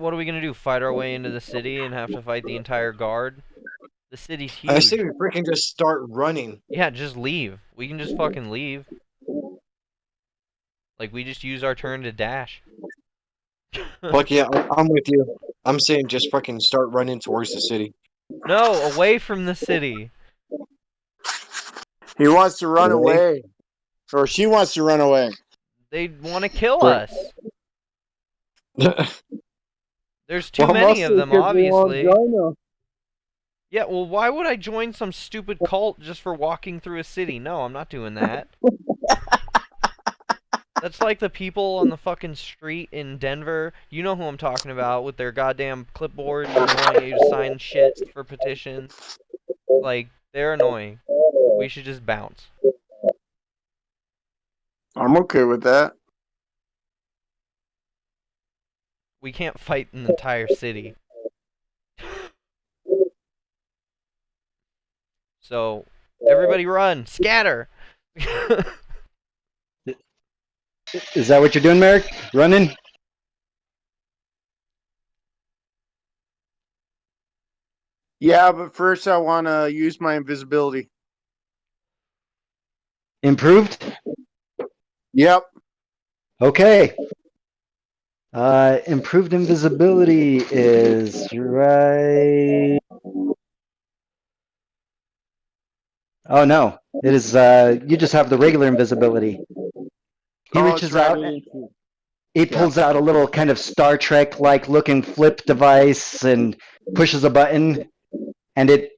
what are we gonna do? Fight our way into the city and have to fight the entire guard? The city's I huge. say we freaking just start running. Yeah, just leave. We can just fucking leave. Like, we just use our turn to dash. Fuck yeah, I'm with you. I'm saying just fucking start running towards the city. No, away from the city. He wants to run Really? away. Or she wants to run away. They want to kill Right. us. There's too many of them, obviously. Yeah, well, why would I join some stupid cult just for walking through a city? No, I'm not doing that. That's like the people on the fucking street in Denver. You know who I'm talking about, with their goddamn clipboards and wanting you to sign shit for petitions. Like, they're annoying. We should just bounce. I'm okay with that. We can't fight an entire city. So, everybody run! Scatter! Is that what you're doing, Merrick? Running? Yeah, but first I want to use my invisibility. Improved? Yep. Okay. Improved invisibility is right. Oh no, it is. You just have the regular invisibility. He Oh, it's reaches right. out. He pulls out a little kind of Star Trek-like looking flip device and pushes a button, and it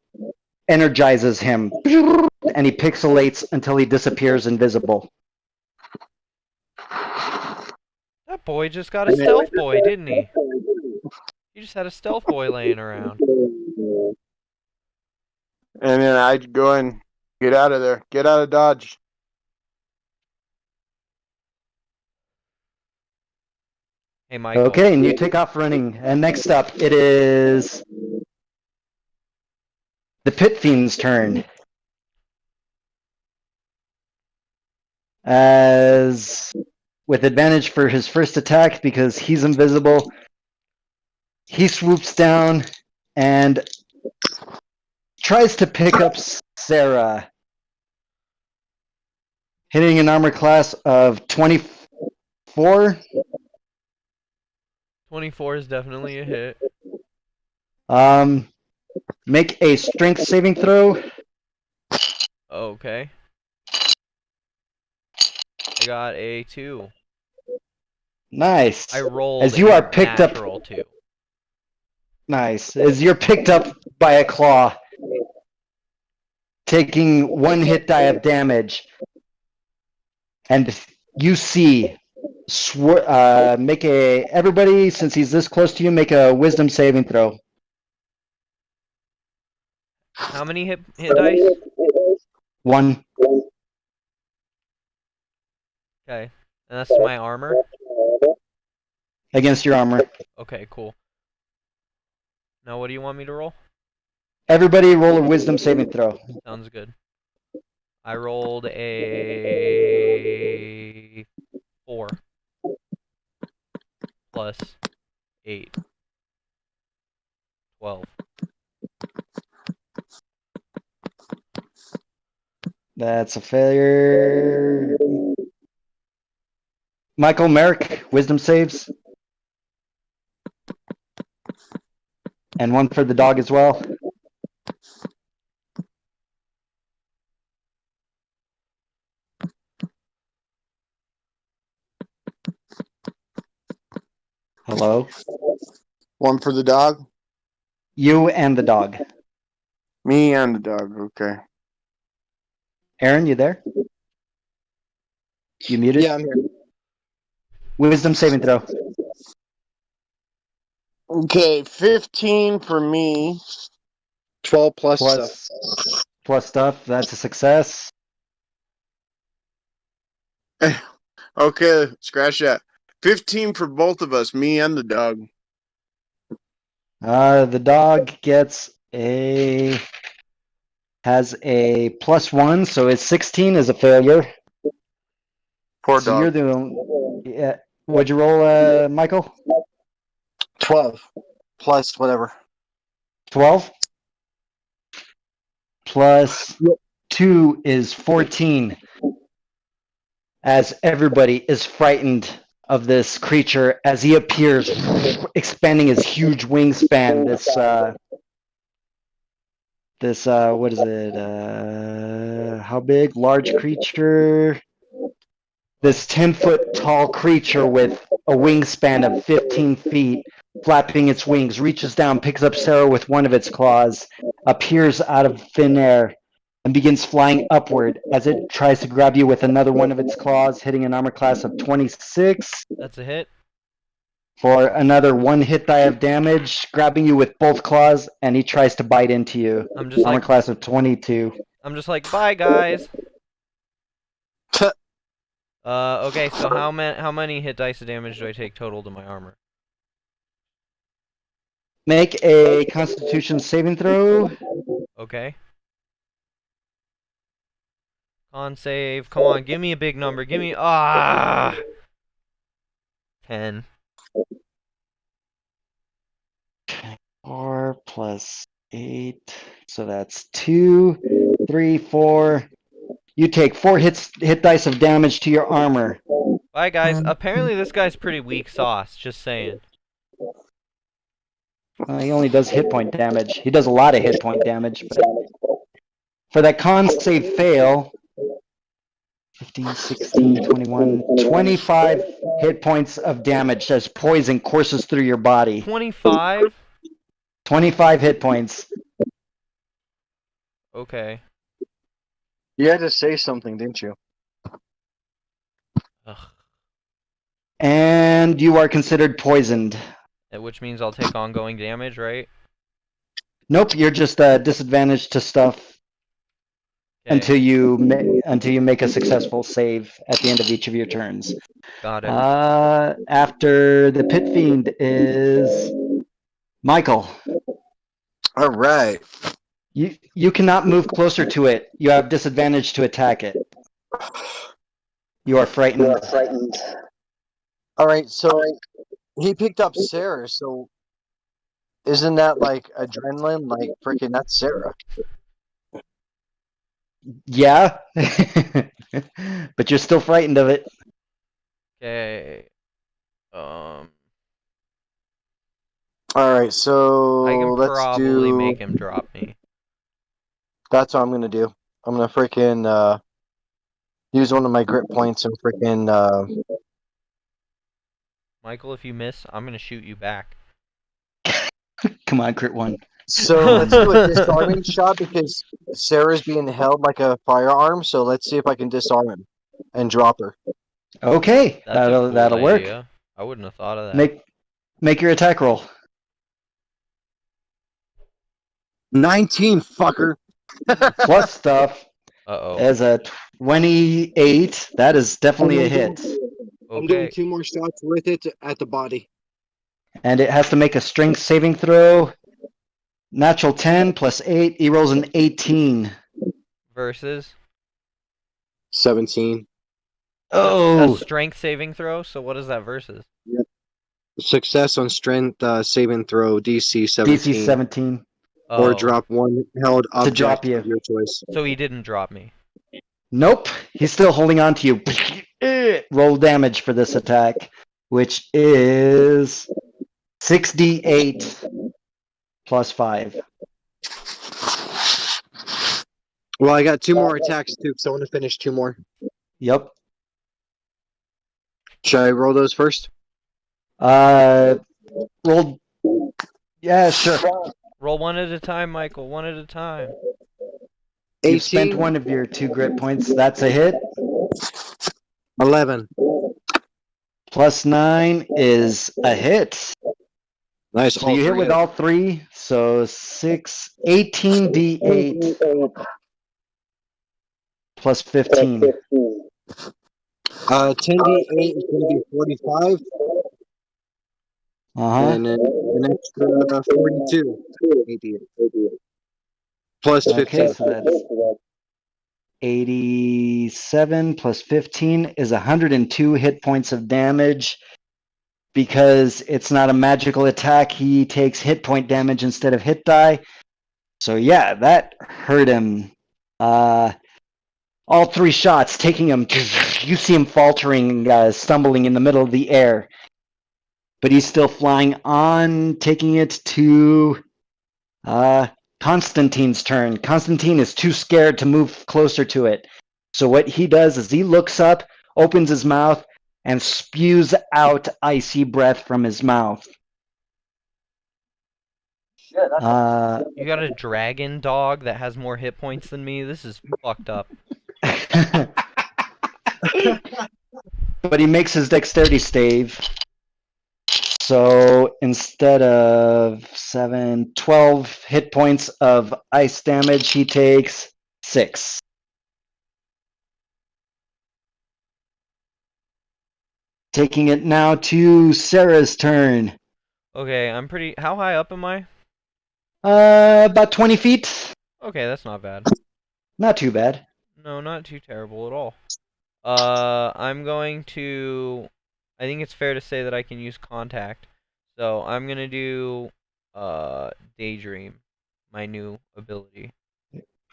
energizes him, and he pixelates until he disappears invisible. That boy just got a stealth boy, didn't he? He just had a stealth boy laying around. And then I'd go and get out of there. Get out of Dodge. Hey, Michael. Okay, and you take off running. And next up, it is the Pit Fiend's turn. As with advantage for his first attack because he's invisible, he swoops down and tries to pick up Sarah, hitting an armor class of 24. 24 is definitely a hit. Make a strength saving throw. Okay. I got a 2. Nice. I rolled As you a are picked up. natural 2. Nice. As you're picked up by a claw, taking 1 hit die of damage, and you see, make a everybody since he's this close to you, make a wisdom saving throw. How many hit dice? 1. Okay. And that's my armor? Against your armor. Okay, cool. Now what do you want me to roll? Everybody roll a wisdom saving throw. Sounds good. I rolled a 4 plus 8. 12. That's a failure. Michael, Merrick, wisdom saves. And 1 for the dog as well. Hello? 1 for the dog. You and the dog. Me and the dog. Okay. Aaron, you there? You muted? Yeah, I'm here. Wisdom saving throw. Okay, 15 for me. 12 plus stuff. Plus stuff. That's a success. Okay, scratch that. 15 for both of us, me and the dog. The dog has a +1, so it's 16 is a failure. Poor So dog. you're the yeah. What'd you roll, Michael? 12 plus whatever. 12 plus Yep. 2 is 14. As everybody is frightened of this creature as he appears, expanding his huge wingspan. This what is it? How big? Large creature. This 10-foot tall creature with a wingspan of 15 feet, flapping its wings, reaches down, picks up Sarah with one of its claws, appears out of thin air, and begins flying upward as it tries to grab you with another one of its claws, hitting an armor class of 26 That's a hit. for another 1 hit die of damage, grabbing you with both claws, and he tries to bite into you. I'm just Armor like, class of 22. bye guys. Okay, so how many hit dice of damage do I take total to my armor? Make a Constitution saving throw. Okay. Con save. Come on, give me a big number. Give me 10. 4 plus 8, so that's 2, 3, 4. You take 4 hit dice of damage to your armor. Bye, guys. Apparently, this guy's pretty weak sauce. Just saying. He only does hit point damage. He does a lot of hit point damage. But for that con save fail, 15, 16, 21, 25 hit points of damage as poison courses through your body. 25? 25 hit points. Okay. You had to say something, didn't you? Ugh. And you are considered poisoned. Which means I'll take ongoing damage, right? Nope, you're just disadvantaged to stuff Okay. until you make a successful save at the end of each of your turns. Got it. After the Pit Fiend is Michael. All right. You cannot move closer to it. You have disadvantage to attack it. You are frightened. All right. So he picked up Sarah. So isn't that like adrenaline? Like freaking, that's Sarah. Yeah, but you're still frightened of it. Okay. All right. So I can let's probably do. make him drop me. That's what I'm gonna do. I'm gonna freaking use one of my grit points and freaking. Michael, if you miss, I'm gonna shoot you back. Come on, crit one. So let's do a disarming shot because Sarah's being held like a firearm. So let's see if I can disarm him and drop her. Okay, That's a cool that'll work. idea. I wouldn't have thought of that. Make your attack roll. 19, fucker. Plus stuff Uh-oh. as a 28. That is definitely a hit. I'm doing Okay. 2 more shots with it at the body. And it has to make a strength saving throw. Natural 10 plus 8. He rolls an 18. Versus 17. a Oh, strength saving throw. So what is that versus? Success on strength saving throw DC 17. DC 17 Oh. Or drop 1 held to object drop you. of your choice. So he didn't drop me. Nope, he's still holding on to you. Roll damage for this attack, which is 6d8 plus 5. Well, I got 2 more attacks too, because I want to finish 2 more. Yep. Should I roll those first? Roll. Yeah, sure. Roll one at a time, Michael. One at a time. 18. You've spent one of your 2 grit points. That's a hit. 11. Plus 9 is a hit. Nice. So you hit with all 3. So 6, 18d8 plus 15. 10d8 is going to be 45, and then an extra 42. 88. Plus 15. Okay, so that's 87 plus 15 is 102 hit points of damage. Because it's not a magical attack, he takes hit point damage instead of hit die. So yeah, that hurt him. All 3 shots taking him. You see him faltering, stumbling in the middle of the air. But he's still flying on, taking it to Constantine's turn. Constantine is too scared to move closer to it. So what he does is he looks up, opens his mouth, and spews out icy breath from his mouth. You got a dragon dog that has more hit points than me? This is fucked up. But he makes his dexterity save. So instead of 7, 12 hit points of ice damage, he takes 6. Taking it now to Sarah's turn. Okay, I'm pretty... How high up am I? About 20 feet. Okay, that's not bad. Not too bad. No, not too terrible at all. I'm going to... I think it's fair to say that I can use contact. So I'm going to do Daydream, my new ability.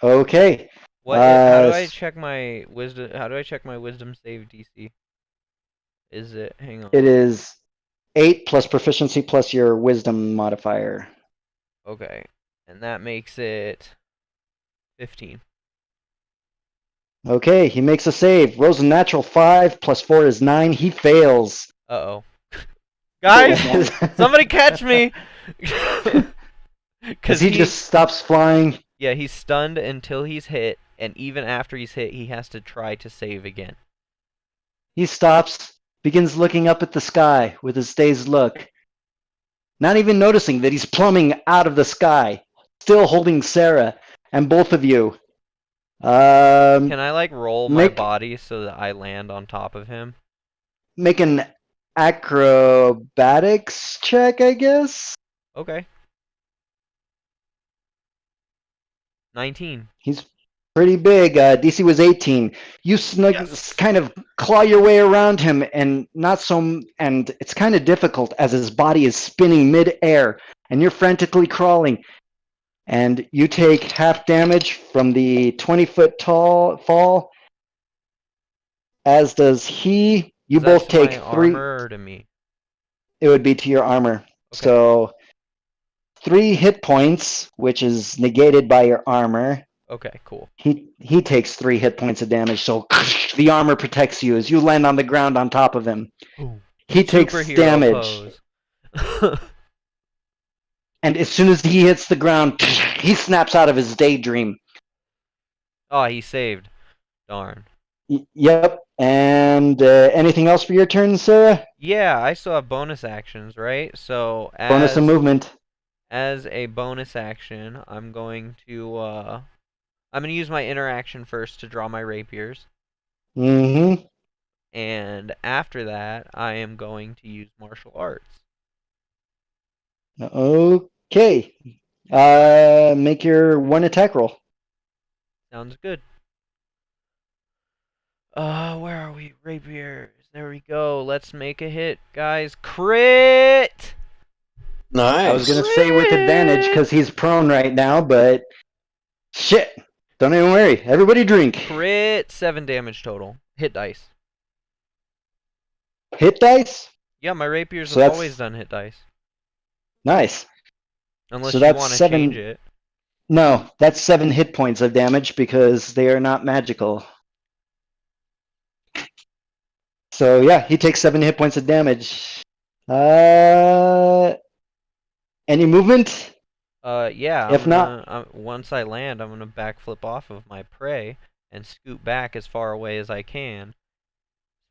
Okay. How do I S- check my wisdom? How do I check my wisdom save DC? Is it? Hang on. it is 8 plus proficiency plus your wisdom modifier. Okay, and that makes it 15. Okay, he makes a save. Rolls a natural 5 plus 4 is 9. He fails. Uh-oh. Guys, Nice. somebody catch me! As Cause he just stops flying. yeah, he's stunned until he's hit, and even after he's hit, he has to try to save again. He stops, begins looking up at the sky with his dazed look, not even noticing that he's plummeting out of the sky, still holding Sarah and both of you. Can I like roll my Make body so that I land on top of him? make an acrobatics check, I guess. Okay. 19. He's pretty big. DC was 18. You Yes. kind of claw your way around him, and it's kind of difficult as his body is spinning mid-air, and you're frantically crawling. And you take half damage from the 20-foot tall fall, as does he. You Is that both to my take 3. armor or to me? It would be to your armor. Okay. So 3 hit points, which is negated by your armor. Okay, cool. He takes 3 hit points of damage, so the armor protects you as you land on the ground on top of him. Ooh. He takes Superhero damage, pose. and as soon as he hits the ground, he snaps out of his daydream. Oh, he saved. Darn. Yep. And anything else for your turn, Sarah? Yeah, I still have bonus actions, right? So Bonus of movement. as a bonus action, I'm going to use my interaction first to draw my rapiers, Mm-hmm. and after that, I am going to use martial arts. Okay. Make your 1 attack roll. Sounds good. Where are we? Rapiers. There we go. Let's make a hit, guys. Crit! Nice. I was gonna say with advantage because he's prone right now, but shit. Don't even worry. Everybody drink. Crit, 7 damage total. Hit dice. Hit dice. Yeah, my rapiers So have that's always done hit dice. nice. Unless So you that's want to 7. change it. No, that's 7 hit points of damage because they are not magical. So yeah, he takes 7 hit points of damage. Any movement? Yeah, If not, once I land, I'm gonna backflip off of my prey and scoot back as far away as I can,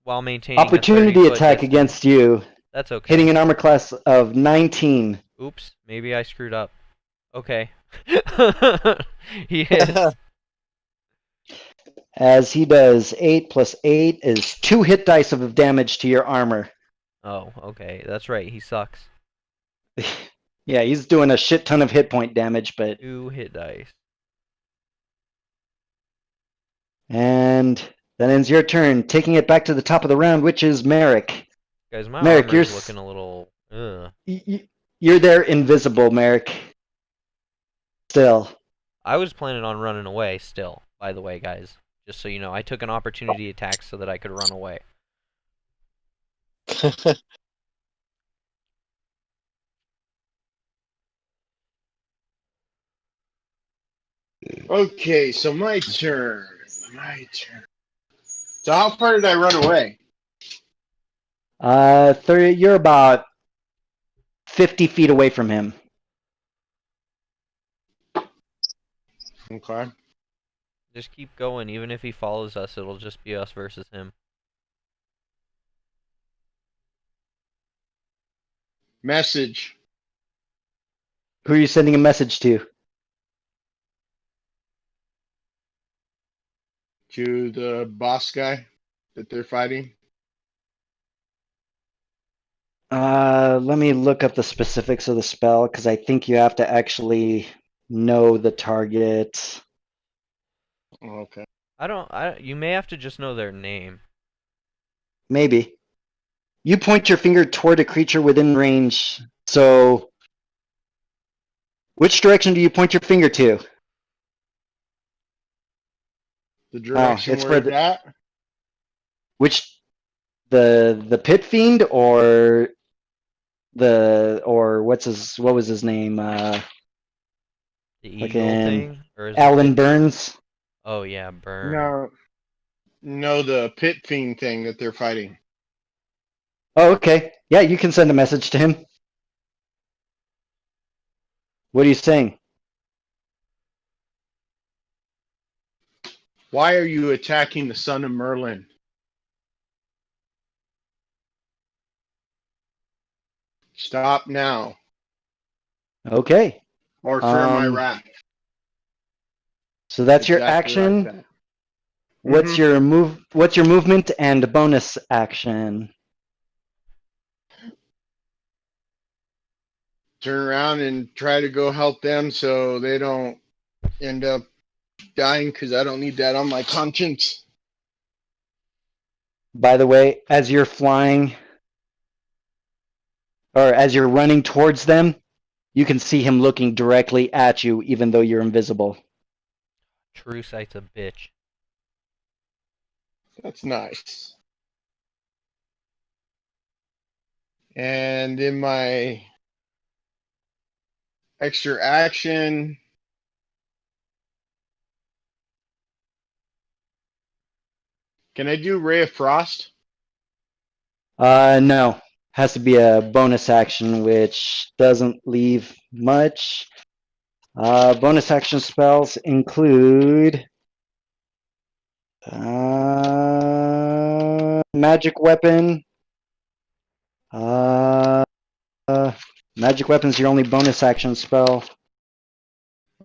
while maintaining a opportunity 30-foot attack distance. against you, That's okay. hitting an armor class of 19. Oops, maybe I screwed up. Okay. He hits. As he does 8 plus 8 is 2 hit dice of damage to your armor. Oh, okay. That's right. He sucks. Yeah, he's doing a shit ton of hit point damage, but 2 hit dice. and that ends your turn, taking it back to the top of the round, which is Merrick. Guys, my Merrick, armor's looking a little. You're there invisible, Merrick. Still. I was planning on running away still, by the way, guys. Just so you know, I took an opportunity attack so that I could run away. Okay, so my turn. My turn. So how far did I run away? You're about 50 feet away from him. Okay. Just keep going. Even if he follows us, it'll just be us versus him. Message Who are you sending a message to? to the boss guy that they're fighting. Let me look up the specifics of the spell because I think you have to actually know the target. Oh, okay. You may have to just know their name. Maybe. You point your finger toward a creature within range. So, which direction do you point your finger to? The direction it's where for it's at? which the pit fiend or what was his name? The eagle Fucking thing, or is it Alan pit fiend? Burns. Oh yeah, burn. No. No, the pit fiend thing that they're fighting. Oh, okay. Yeah, you can send a message to him. What are you saying? Why are you attacking the son of Merlin? Stop now, Okay. or fear my Um, wrath. so that's your Exactly like action. that. What's your move? What's your movement and bonus action? Turn around and try to go help them so they don't end up dying because I don't need that on my conscience. By the way, as you're flying or as you're running towards them, you can see him looking directly at you, even though you're invisible. True sight's a bitch. That's nice. And in my extra action, can I do Ray of Frost? No. Has to be a bonus action, which doesn't leave much. Bonus action spells include magic weapon. Magic weapon's your only bonus action spell.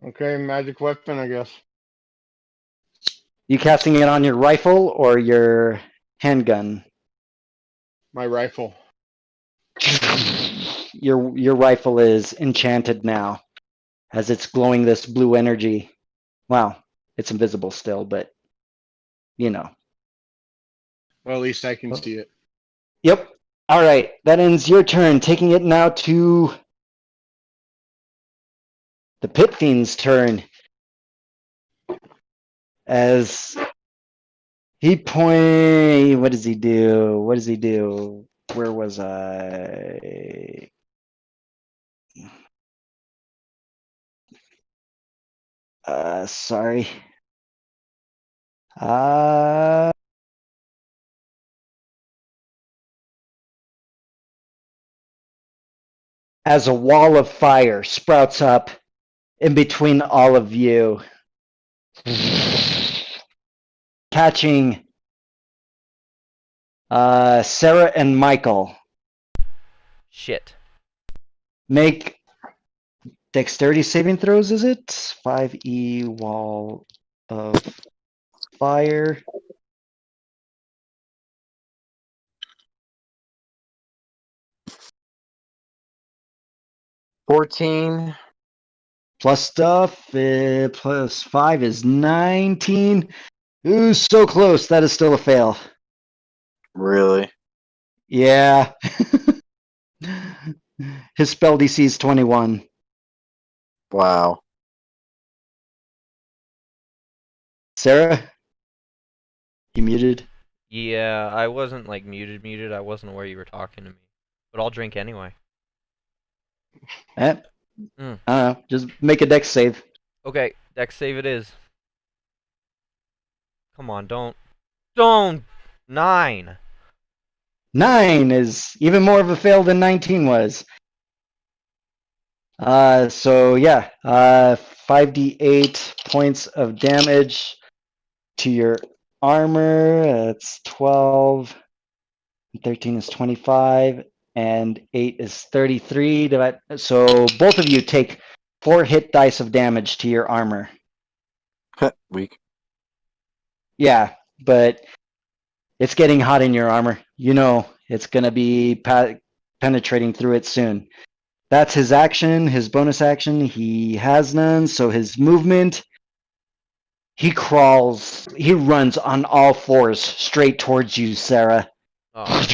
Okay, magic weapon, I guess. You casting it on your rifle or your handgun? My rifle. Your rifle is enchanted now, as it's glowing this blue energy. Wow, it's invisible still, but you know. Well, at least I can see it. Yep. All right, that ends your turn. Taking it now to the Pit Fiend's turn. As he point, what does he do? What does he do? Where was I? Sorry. As a wall of fire sprouts up in between all of you, catching Sarah and Michael. Shit. Make dexterity saving throws, is it? 5e wall of fire. $14. Plus stuff, plus 5 is 19. Ooh, so close. That is still a fail. Really? Yeah. His spell DC is 21. Wow. Sarah? You muted? Yeah, I wasn't like muted. I wasn't aware you were talking to me. But I'll drink anyway. I don't know. Just make a dex save. Okay, dex save it is. Come on, don't 9. 9 is even more of a fail than 19 was. So yeah, 5d8 points of damage to your armor. That's 12. 13 is 25, and 8 is 33. So both of you take 4 hit dice of damage to your armor. Weak. Yeah, but it's getting hot in your armor. You know it's going to be penetrating through it soon. That's his action, his bonus action. He has none, so his movement. He crawls, he runs on all fours straight towards you, Sarah. Oh.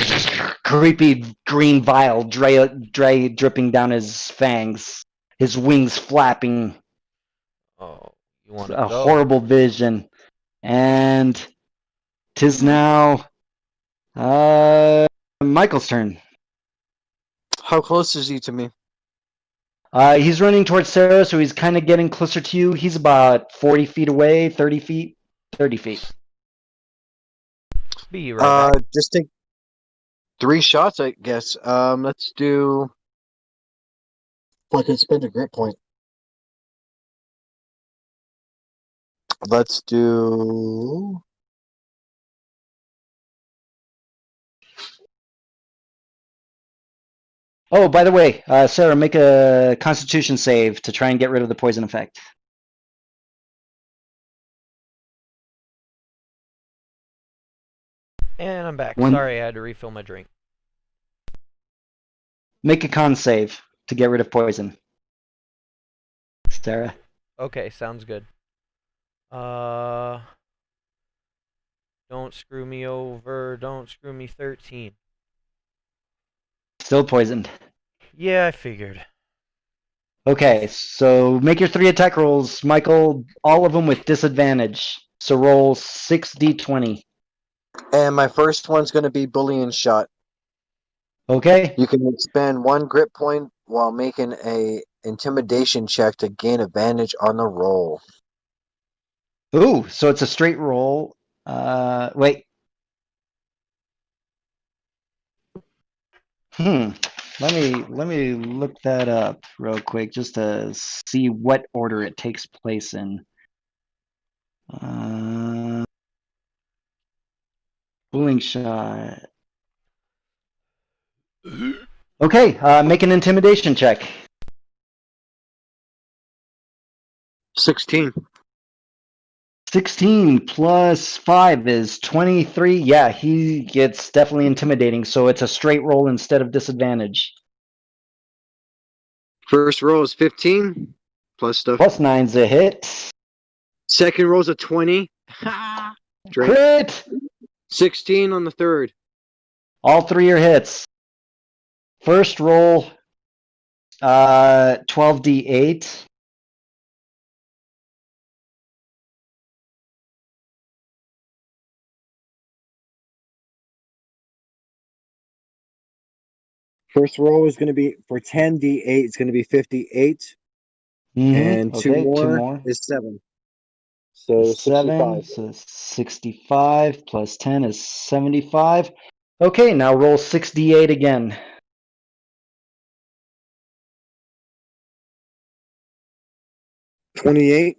Creepy green vial dripping down his fangs, his wings flapping. Oh, you want to A go? horrible vision. And 'tis now Michael's turn. How close is he to me? He's running towards Sarah, so he's kind of getting closer to you. He's about 40 feet away, 30 feet, 30 feet. Be right back. Just take 3 shots, I guess. Let's do. If I can spend a grit point. Let's do. Oh, by the way, Sarah, make a Constitution save to try and get rid of the poison effect. And I'm back. One- Sorry, I had to refill my drink. Make a con save to get rid of poison. Sarah. Okay, sounds good. Don't screw me over. Don't screw me 13. Still poisoned. Yeah, I figured. Okay, so make your 3 attack rolls, Michael, all of them with disadvantage. So roll 6d20. And my first one's going to be bullying shot. Okay? You can spend 1 grit point while making a intimidation check to gain advantage on the roll. Ooh, so it's a straight roll. Wait. Let me look that up real quick just to see what order it takes place in. Bullying shot. Okay, make an intimidation check. 16. 16 plus 5 is 23. Yeah, he gets definitely intimidating, so it's a straight roll instead of disadvantage. First roll is 15 plus stuff. Plus 9's a hit. Second roll's a 20. Drake. Crit! 16 on the third. All 3 are hits. First roll, 12d8. First roll is going to be for 10d8. It's going to be 58, and Okay, 2 2 more more. is 7. So 7, 65. so 65 plus 10 is 75. Okay, now roll 6d8 again. $28.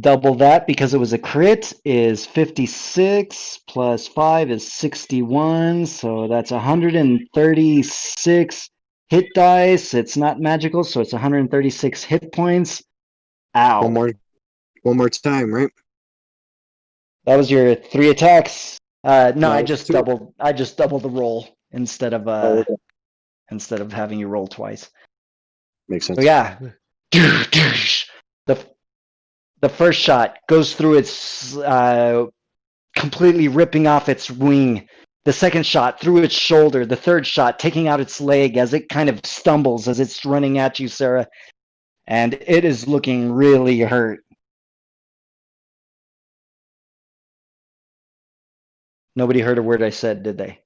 Double that because it was a crit is 56 plus 5 is 61, so that's 136 hit dice. It's not magical, so it's 136 hit points. Ow. One more time, right? That was your 3 attacks. No, No, I it's just 2. doubled the roll instead of Okay. instead of having you roll twice. Makes sense. So yeah. The first shot goes through its completely ripping off its wing. The second shot through its shoulder. The third shot taking out its leg as it kind of stumbles as it's running at you, Sarah. And it is looking really hurt. Nobody heard a word I said, did they?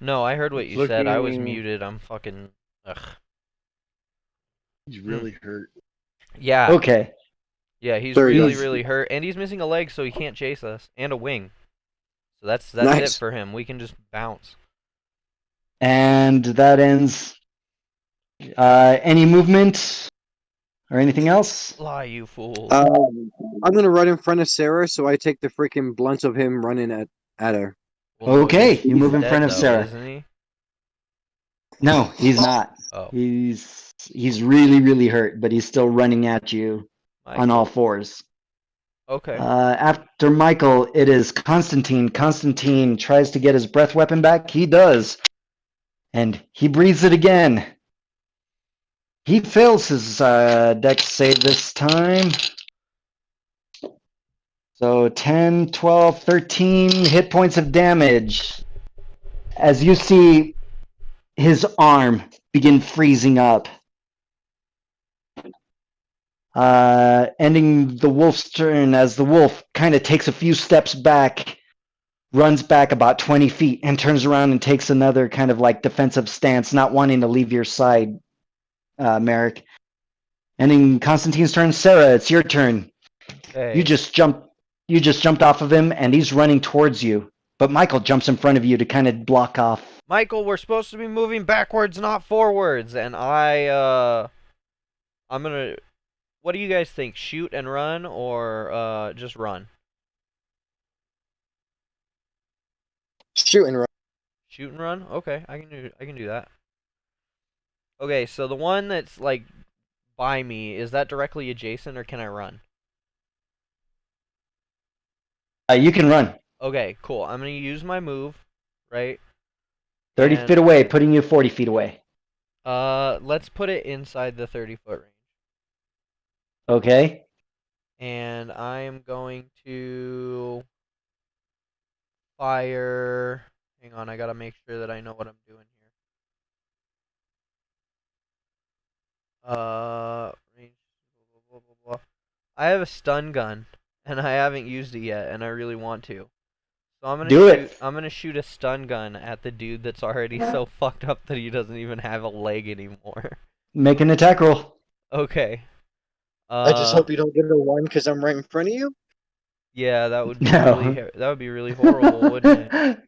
No, I heard what you said. I was Looking- muted. I'm fucking. Ugh. He's really hurt. Yeah. Okay. Yeah, he's There he really, is. really hurt, and he's missing a leg, so he can't chase us, and a wing. So that's Nice. it for him. We can just bounce. And that ends. Any movement or anything else? Fly, you fool. I'm gonna run in front of Sarah, so I take the freaking blunt of him running at her. Well, no, Okay, he's you move in dead, front of though, Sarah. Isn't he? No, he's not. Oh, He's really, really hurt, but he's still running at you on all fours. Okay. After Michael, it is Constantine. Constantine tries to get his breath weapon back. He does. And he breathes it again. He fails his dex save this time. So 10, 12, 13 hit points of damage. As you see his arm begin freezing up. ending the wolf's turn as the wolf kind of takes a few steps back, runs back about 20 feet, and turns around and takes another kind of like defensive stance, not wanting to leave your side, Merrick. Ending Constantine's turn. Sarah, it's your turn. Okay. You just jumped off of him, and he's running towards you. But Michael jumps in front of you to kind of block off. Michael, we're supposed to be moving backwards, not forwards, and I'm gonna. What do you guys think? Shoot and run, or just run? Shoot and run. Shoot and run. Okay, I can do that. Okay, so the one that's like by me, is that directly adjacent, or can I run? You can run. Okay, cool. I'm gonna use my move, right? 30 And, feet away, putting you 40 feet away. let's put it inside the 30-foot range. Okay. And I am going to fire. Hang on, I gotta make sure that I know what I'm doing here. Range, blah, blah, blah, blah. I have a stun gun, and I haven't used it yet, and I really want to. So I'm gonna shoot a stun gun at the dude that's already so fucked up that he doesn't even have a leg anymore. Make an attack roll. Okay. I just hope you don't get a 1 because I'm right in front of you. Yeah, that would be No. that would be really horrible, wouldn't it?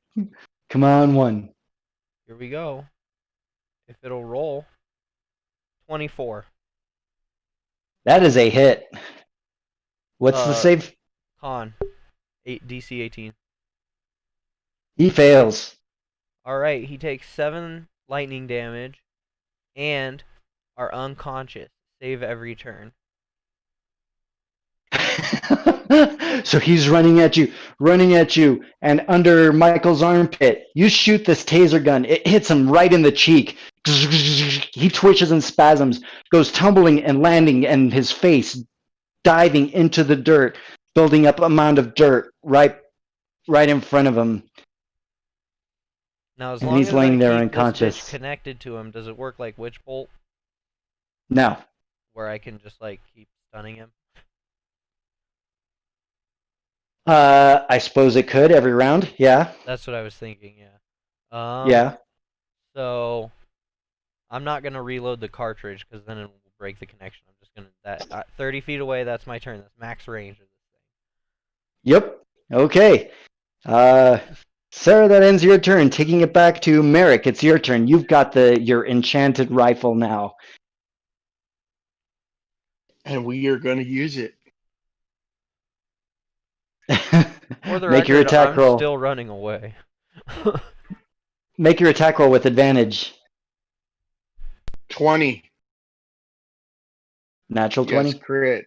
Come on, 1. Here we go. If it'll roll. 24. That is a hit. What's the save? Con. DC 18. He fails. Alright, he takes 7 lightning damage and are unconscious. Save every turn. So he's running at you, and under Michael's armpit, you shoot this taser gun. It hits him right in the cheek. He twitches and spasms, goes tumbling and landing, and his face diving into the dirt, building up a mound of dirt right in front of him. Now, as And long he's as laying I there keep unconscious. this bitch connected to him, does it work like Witch Bolt, No. where I can just like keep stunning him? I suppose it could every round. Yeah. That's what I was thinking. Yeah. Yeah. So I'm not gonna reload the cartridge because then it will break the connection. I'm just gonna 30 feet away. That's my turn. That's max range of this thing. Yep. Okay. Sarah, that ends your turn. Taking it back to Merrick, it's your turn. You've got your enchanted rifle now. And we are going to use it. For the Make your record, attack I'm roll. still running away. Make your attack roll with advantage. 20. Natural 20. Yes, crit.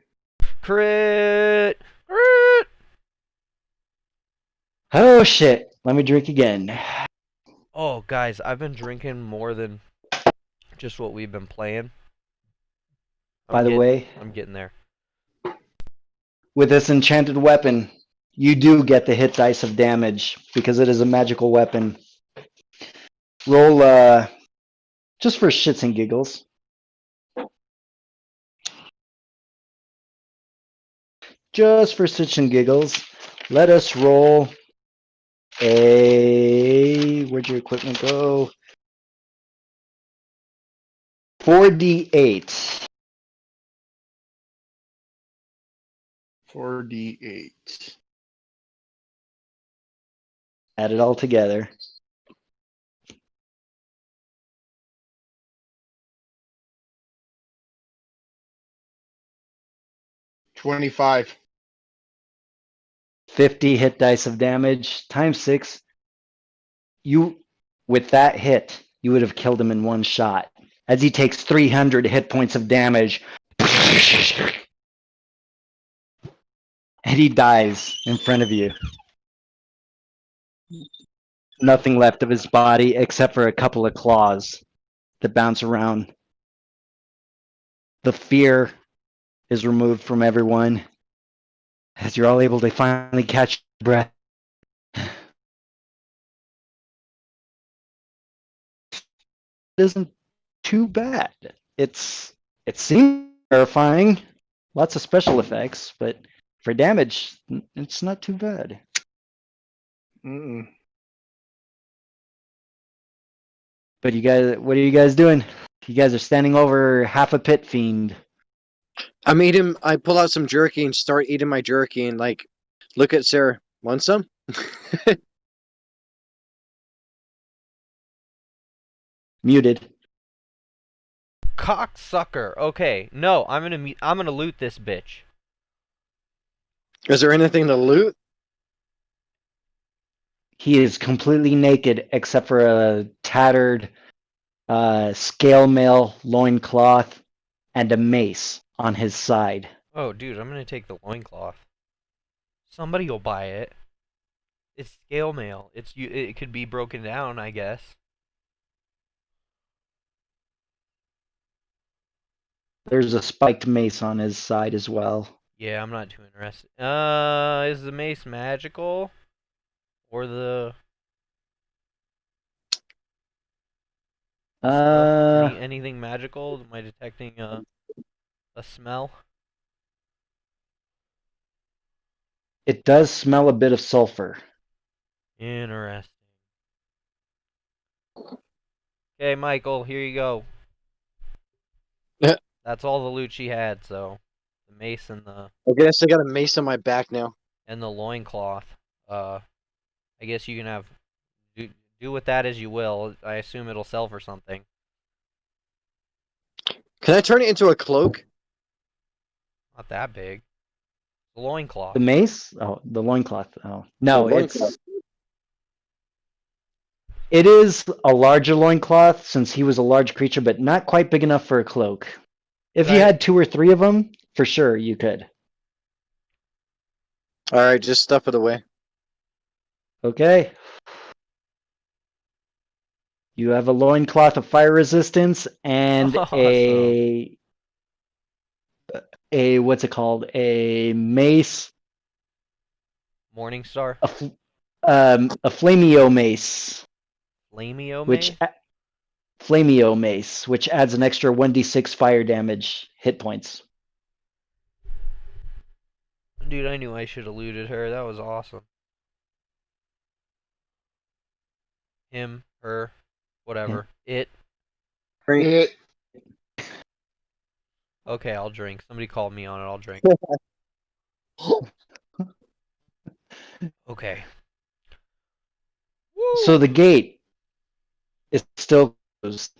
Crit! Crit! Oh shit. Let me drink again. Oh, guys, I've been drinking more than just what we've been playing. By the way, I'm getting there. with this enchanted weapon, you do get the hit dice of damage because it is a magical weapon. Roll, just for shits and giggles. Just for shits and giggles, let us roll where'd your equipment go? 4d8. 4d8. Add it all together. $25. 50 hit dice of damage times 6. With that hit, you would have killed him in one shot. As he takes 300 hit points of damage. And he dies in front of you. Nothing left of his body except for a couple of claws that bounce around. The fear is removed from everyone as you're all able to finally catch your breath. It isn't too bad. It seems terrifying. Lots of special effects, but for damage, it's not too bad. Mm-mm. But you guys, what are you guys doing? You guys are standing over half a pit fiend. I'm eating. I pull out some jerky and start eating my jerky and like, look at Sarah. Want some? Muted. Cocksucker. Okay, no, I'm gonna loot this bitch. Is there anything to loot? He is completely naked except for a tattered scale mail loincloth and a mace on his side. Oh, dude, I'm gonna take the loincloth. Somebody will buy it. It's scale mail. It could be broken down, I guess. There's a spiked mace on his side as well. Yeah, I'm not too interested. Is the mace magical? Or the stuff? Anything magical? Am I detecting a smell? It does smell a bit of sulfur. Interesting. Okay, Michael, here you go. Yeah. That's all the loot she had, so the mace and I guess I got a mace on my back now. the loincloth. I guess you can have do with that as you will. I assume it'll sell for something. Can I turn it into a cloak? Not that big. The loincloth. The mace? Oh, the loincloth. Oh. No, The loincloth. it is a larger loincloth since he was a large creature, but not quite big enough for a cloak. If you Right. had 2 or 3 of them, for sure you could. All right, just stuff it away. Okay. You have a loincloth of fire resistance and Awesome. a what's it called? A mace, Morningstar. a flameo mace, Flameo which mace? flameo mace, which adds an extra 1d6 fire damage hit points. Dude, I knew I should have looted her. That was awesome. Him, her, whatever. It. It, Okay, I'll drink. Somebody called me on it. I'll drink. Okay. Woo! So the gate is still closed.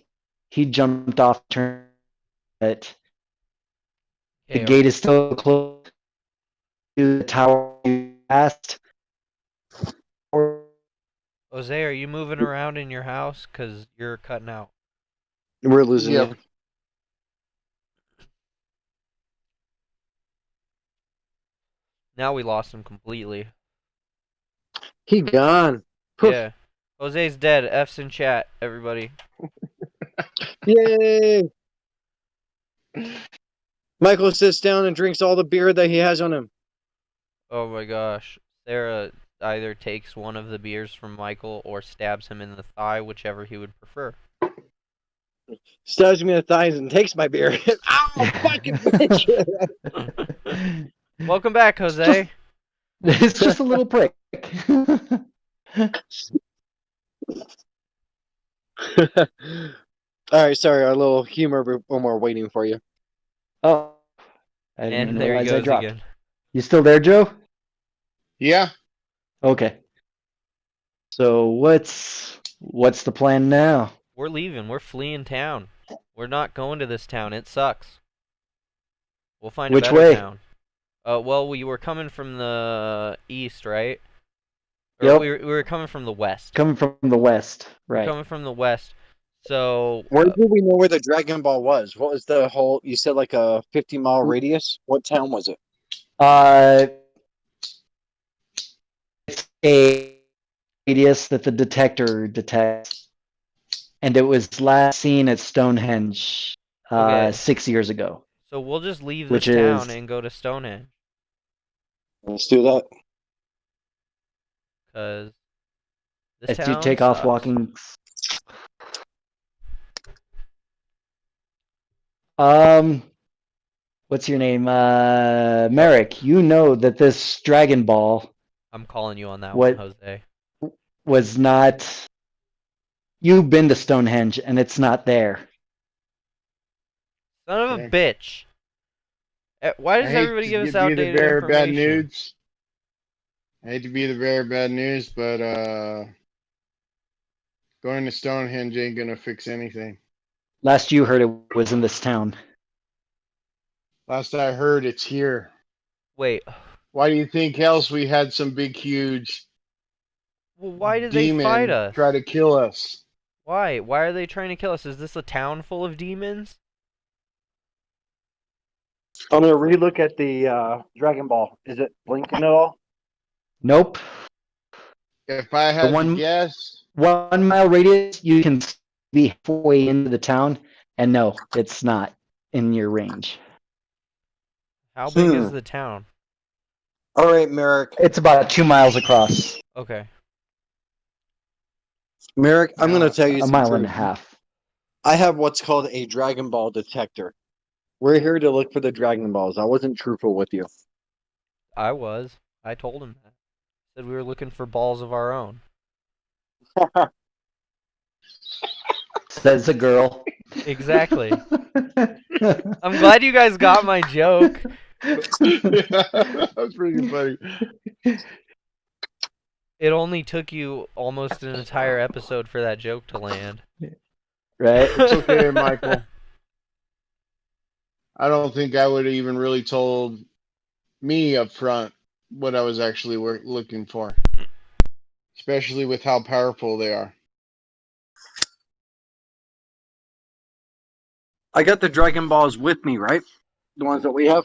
He jumped off, turned it. The Okay, gate is still closed to the tower you passed. Jose, are you moving around in your house? Because you're cutting out. We're losing Yep. you. Now we lost him completely. He gone. Poof. Yeah. Jose's dead. F's in chat, everybody. Yay! Michael sits down and drinks all the beer that he has on him. Oh my gosh. Sarah either takes one of the beers from Michael or stabs him in the thigh, whichever he would prefer. Stabs me in the thighs and takes my beer. Ow, fucking bitch! Welcome back, Jose. It's just a little prick. Alright, sorry, our little humor when we're waiting for you. Oh, I didn't And even there he realize I goes dropped. again. You still there, Joe? yeah. Okay. So what's the plan now? We're leaving. We're fleeing town. We're not going to this town. It sucks. We'll find Which a better way? town. Well, we were coming from the east, right? Or Yep. we were coming from the west. Coming from the west, We're right? coming from the west. So Where did we know where the Dragon Ball was? What was the whole, you said like a 50-mile radius? What town was it? It's a radius that the detector detects, and it was last seen at Stonehenge Okay. 6 years ago. So we'll just leave Which this town is- and go to Stonehenge. Let's do that. Because this As you town take off sucks. walking. what's your name? Merrick, you know that this Dragon Ball I'm calling you on that what one, Jose. was not. You've been to Stonehenge, and it's not there. Son of a Okay. bitch. Why I does hate everybody to give us be the outdated bearer of bad information? news. I hate to be the bearer of bad news, but going to Stonehenge ain't gonna fix anything. Last you heard, it was in this town. Last I heard, it's here. Wait, Why do you think else we had some big, huge well, why did they fight demon us? try to kill us? Why? Why are they trying to kill us? Is this a town full of demons? I'm gonna relook at the Dragon Ball. Is it blinking at all? Nope. If I The had to guess, 1 mile radius, you can be halfway into the town, and no, it's not in your range. How big is the town? All right, Merrick. It's about 2 miles across, Okay. Merrick, I'm gonna tell you a some mile and a truth. half. I have what's called a Dragon Ball detector. We're here to look for the Dragon Balls. I wasn't truthful with you. I was. I told him that. Said we were looking for balls of our own. Says a girl. Exactly. I'm glad you guys got my joke. that's pretty funny. It only took you almost an entire episode for that joke to land. Right? It's okay, Michael. I don't think I would have even really told me up front what I was actually looking for, especially with how powerful they are. I got the Dragon Balls with me, right? The ones that we have.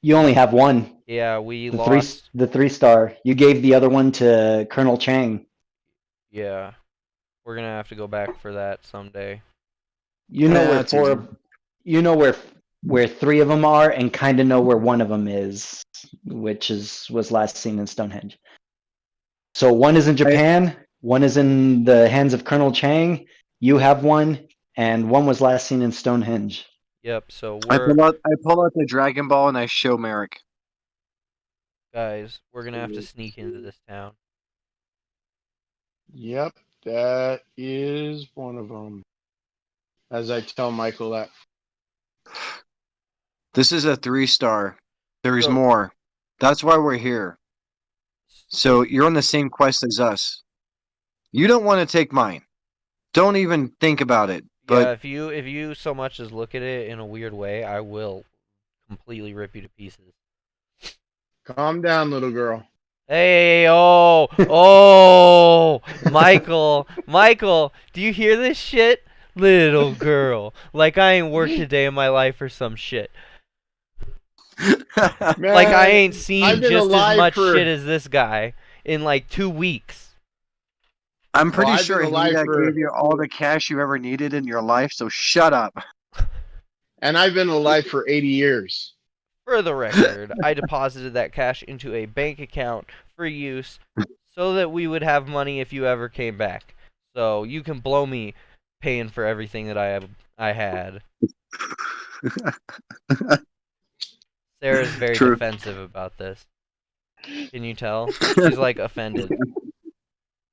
You only have one. Yeah, we The lost. the 3-star. You gave the other one to Colonel Chang. Yeah. We're gonna have to go back for that someday. You know Yeah, where that's easy. you know where 3 of them are, and kind of know where one of them is, which was last seen in Stonehenge. So one is in Japan, one is in the hands of Colonel Chang. You have one, and one was last seen in Stonehenge. Yep, so I we're pull out the Dragon Ball and I show Merrick. guys, we're gonna have to sneak into this town. Yep, that is one of them. As I tell Michael that. This is a 3-star. There's So- more. That's why we're here. So you're on the same quest as us. You don't want to take mine. Don't even think about it. yeah, But if you so much as look at it in a weird way, I will completely rip you to pieces. Calm down, little girl. Hey, Michael, do you hear this shit? Little girl, like I ain't worked a day in my life or some shit. Man, Like I ain't seen I've been just as alive much for- shit as this guy in like 2 weeks. I'm pretty I've sure been alive he for- gave you all the cash you ever needed in your life, so shut up. And I've been alive for 80 years. For the record, I deposited that cash into a bank account for use so that we would have money if you ever came back. So you can blow me paying for everything that I had. Sarah's very True. defensive about this. Can you tell? She's like offended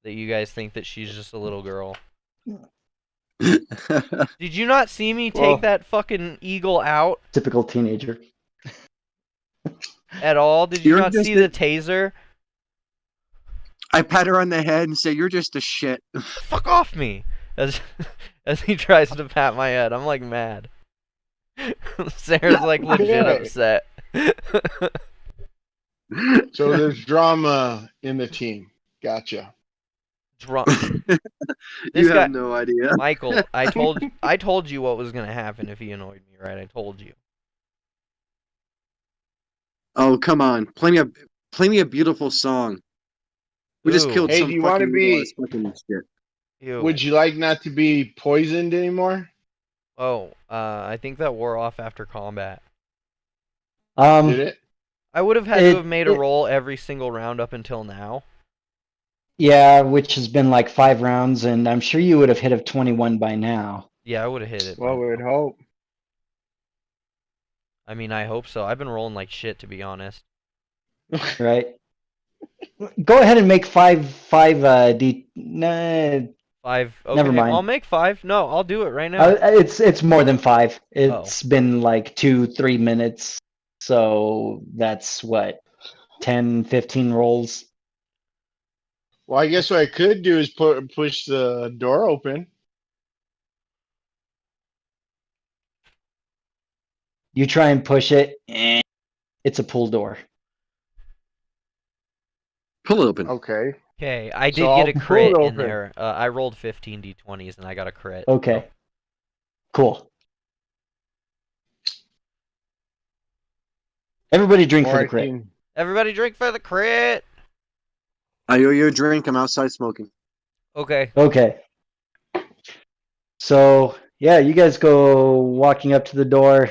that you guys think that she's just a little girl. Did you not see me take Well- that fucking eagle out Typical teenager. at all? Did you You're not just see a- the taser? I pat her on the head and say, "You're just a shit." Fuck off me! As as he tries to pat my head, I'm like mad. Sarah's like legit Yeah. upset. So there's drama in the team. Gotcha. Drunk. You guy- have no idea. Michael, I told you what was gonna happen if he annoyed me, right? I told you. Oh, come on. Play me a beautiful song. We just Ooh. killed Hey, some do you wanna fucking be- boss fucking shit. Ew. Would you like not to be poisoned anymore? Oh, I think that wore off after combat. Did it? I would have had It- to have made a it- roll every single round up until now. Yeah, which has been like 5 rounds, and I'm sure you would have hit a 21 by now. Yeah, I would have hit it. Well, by we would now. hope. I mean, I hope so. I've been rolling like shit, to be honest. Right. Go ahead and make five d. Nah, 5. never Okay, I'll mind. make 5. No, I'll do it right now. It's more than 5. Oh. It's been like 2-3 minutes, so that's what 10-15 rolls. Well, I guess what I could do is push the door open. You try and push it. It's a pull door. Pull it open. Okay. Okay, I So did get I'll a pull crit it in open. there. I rolled 15 d20s and I got a crit. Okay. Cool. Everybody drink for the crit. Everybody drink for the crit! I owe you a drink. I'm outside smoking. Okay. Okay. So, yeah, you guys go walking up to the door.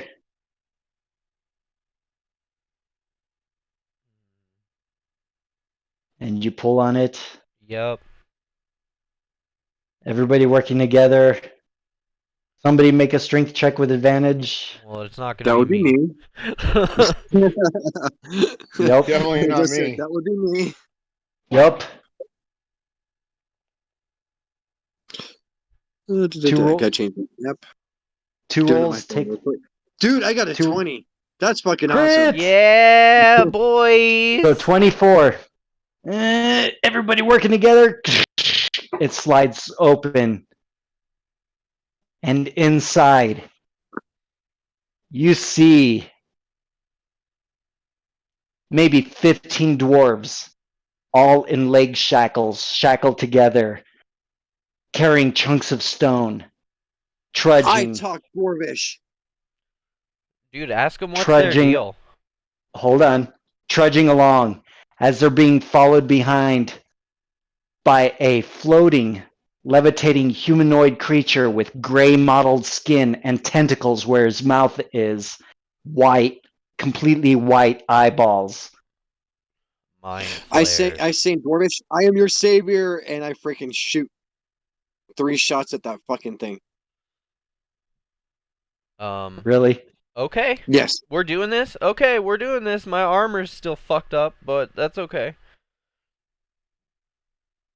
And you pull on it. Yep. Everybody working together. Somebody make a strength check with advantage. Well, it's not That gonna would be be me. Yep. Definitely not Just me. said, that would be me. Yep. I gotta change it. Yep. Two Do it on my rolls. phone Take real quick. Dude, I got a 20. That's fucking Crit! awesome. Yeah, boys! So 24. Everybody working together. It slides open. And inside, you see maybe 15 dwarves, all in leg shackles, shackled together, carrying chunks of stone, I trudging, talk Dwarvish. Dude, ask them what's their trudging. deal. Hold on, trudging along as they're being followed behind by a floating, levitating humanoid creature with gray mottled skin and tentacles where his mouth is, white, completely white eyeballs. Mind I flayers. say in Dwarvish, I am your savior, and I freaking shoot 3 shots at that fucking thing. Really? Okay. Yes. We're doing this? Okay, we're doing this. My armor's still fucked up, but that's okay.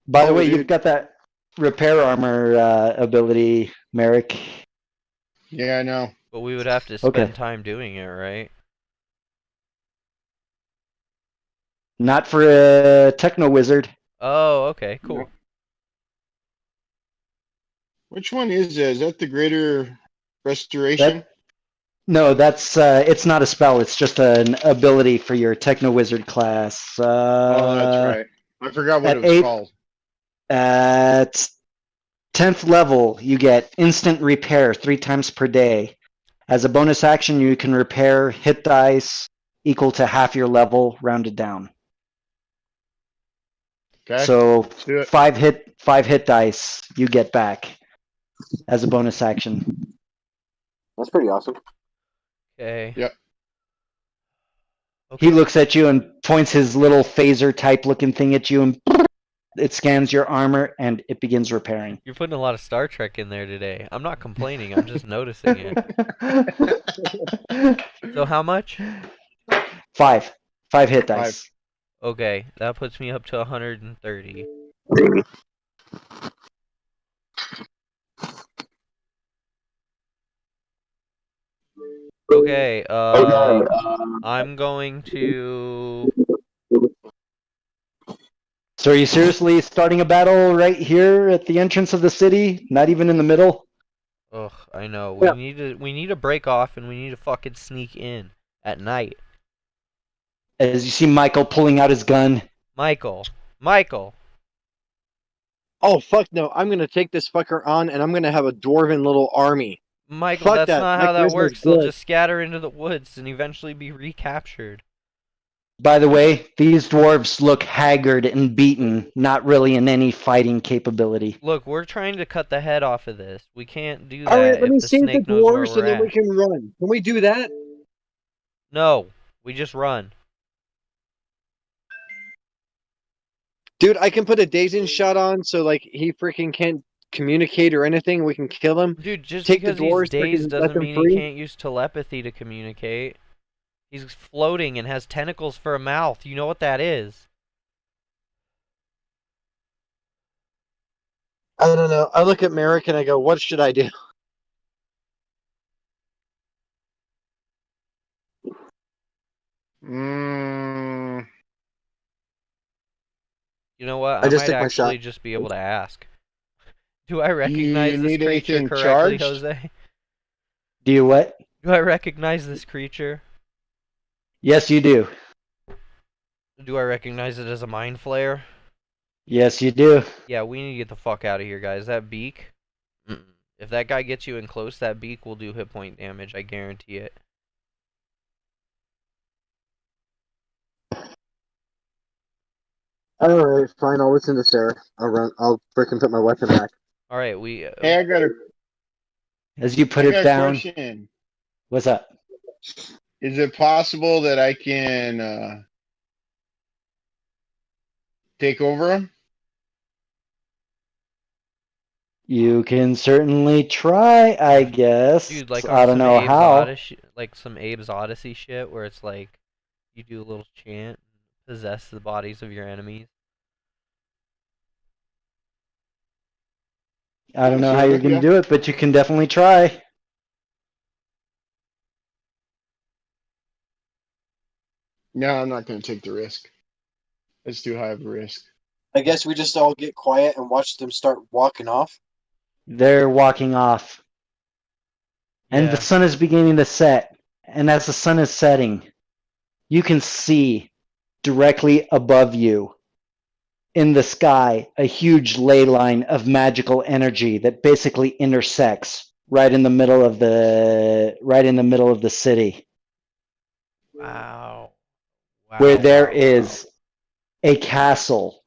By the Oh, way, dude. you've got that repair armor ability, Merrick. Yeah, I know. But we would have to Okay. spend time doing it, right? Not for a techno wizard. Oh, okay, cool. Yep. Which one is that? Is that the greater restoration? No, that's it's not a spell. It's just an ability for your techno wizard class. Oh, that's right. I forgot what at it was 8 called. At 10th level, you get instant repair 3 times per day. As a bonus action, you can repair hit dice equal to half your level, rounded down. Okay. So Let's do it. 5 hit dice you get back as a bonus action. That's pretty awesome. Okay. Yep. Okay. He looks at you and points his little phaser type looking thing at you, and it scans your armor and it begins repairing. You're putting a lot of Star Trek in there today. I'm not complaining, I'm just noticing it. So how much? 5 hit dice. Okay, that puts me up to 130. Okay, I'm going to... So are you seriously starting a battle right here at the entrance of the city? Not even in the middle? Ugh, I know. Yeah. We need to break off and we need to fucking sneak in at night. As you see Michael pulling out his gun. Michael. Oh, fuck no. I'm going to take this fucker on, and I'm going to have a dwarven little army. Michael, Fuck that's that. not My how that charisma's works. They'll good. just scatter into the woods and eventually be recaptured. By the way, these dwarves look haggard and beaten, not really in any fighting capability. Look, we're trying to cut the head off of this. We can't do that All right, let me if the save the snake knows where dwarves, we're and then we at. can run. Can we do that? No, we just run. Dude, I can put a dazing shot on so, like, he freaking can't communicate or anything. We can kill him. Dude, just Take the because he's dwarves, dazed freaking let doesn't them mean he free. can't use telepathy to communicate. He's floating and has tentacles for a mouth. You know what that is. I don't know. I look at Merrick and I go, what should I do? Mm, You know what? I I just might take my shot. actually just be able to ask. Do I do you recognize this need creature anything correctly, charged? Jose? Do you what? Do I recognize this creature? Yes, you do. Do I recognize it as a mind flayer? Yes, you do. Yeah, we need to get the fuck out of here, guys. That beak. If that guy gets you in close, that beak will do hit point damage. I guarantee it. All right, fine. I'll listen to Sarah. I'll run. I'll freaking put my weapon back. All right, we. Hey, As you put I it got a down, question. what's up? Is it possible that I can take over him? You can certainly try, I guess. Dude, like I on don't some know how. Abe's Odyssey shit, where it's like you do a little chant, possess the bodies of your enemies. I don't know how Sort you're of, going to yeah. do it, but you can definitely try. No, I'm not going to take the risk. It's too high of a risk. I guess we just all get quiet and watch them start walking off. They're walking off. And the Yeah. sun is beginning to set. And as the sun is setting, you can see directly above you in the sky a huge ley line of magical energy that basically intersects right in the middle of the city, Wow. Wow. where there wow, is a castle.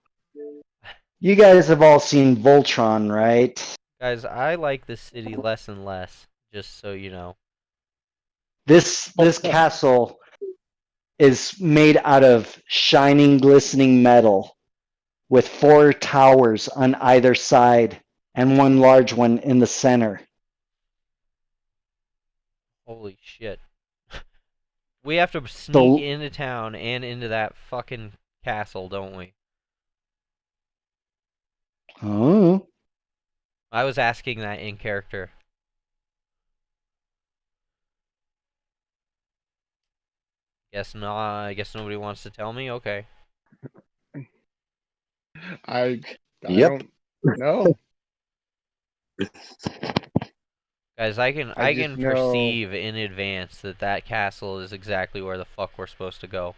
You guys have all seen Voltron, right? Guys, I like this city less and less. Just so you know. This castle is made out of shining, glistening metal with 4 towers on either side and one large one in the center. Holy shit. We have to sneak The, into town and into that fucking castle, don't we? oh, I was asking that in character. Guess not. I guess nobody wants to tell me. Okay. I Yep. don't know. Guys, I can I just know- perceive in advance that that castle is exactly where the fuck we're supposed to go.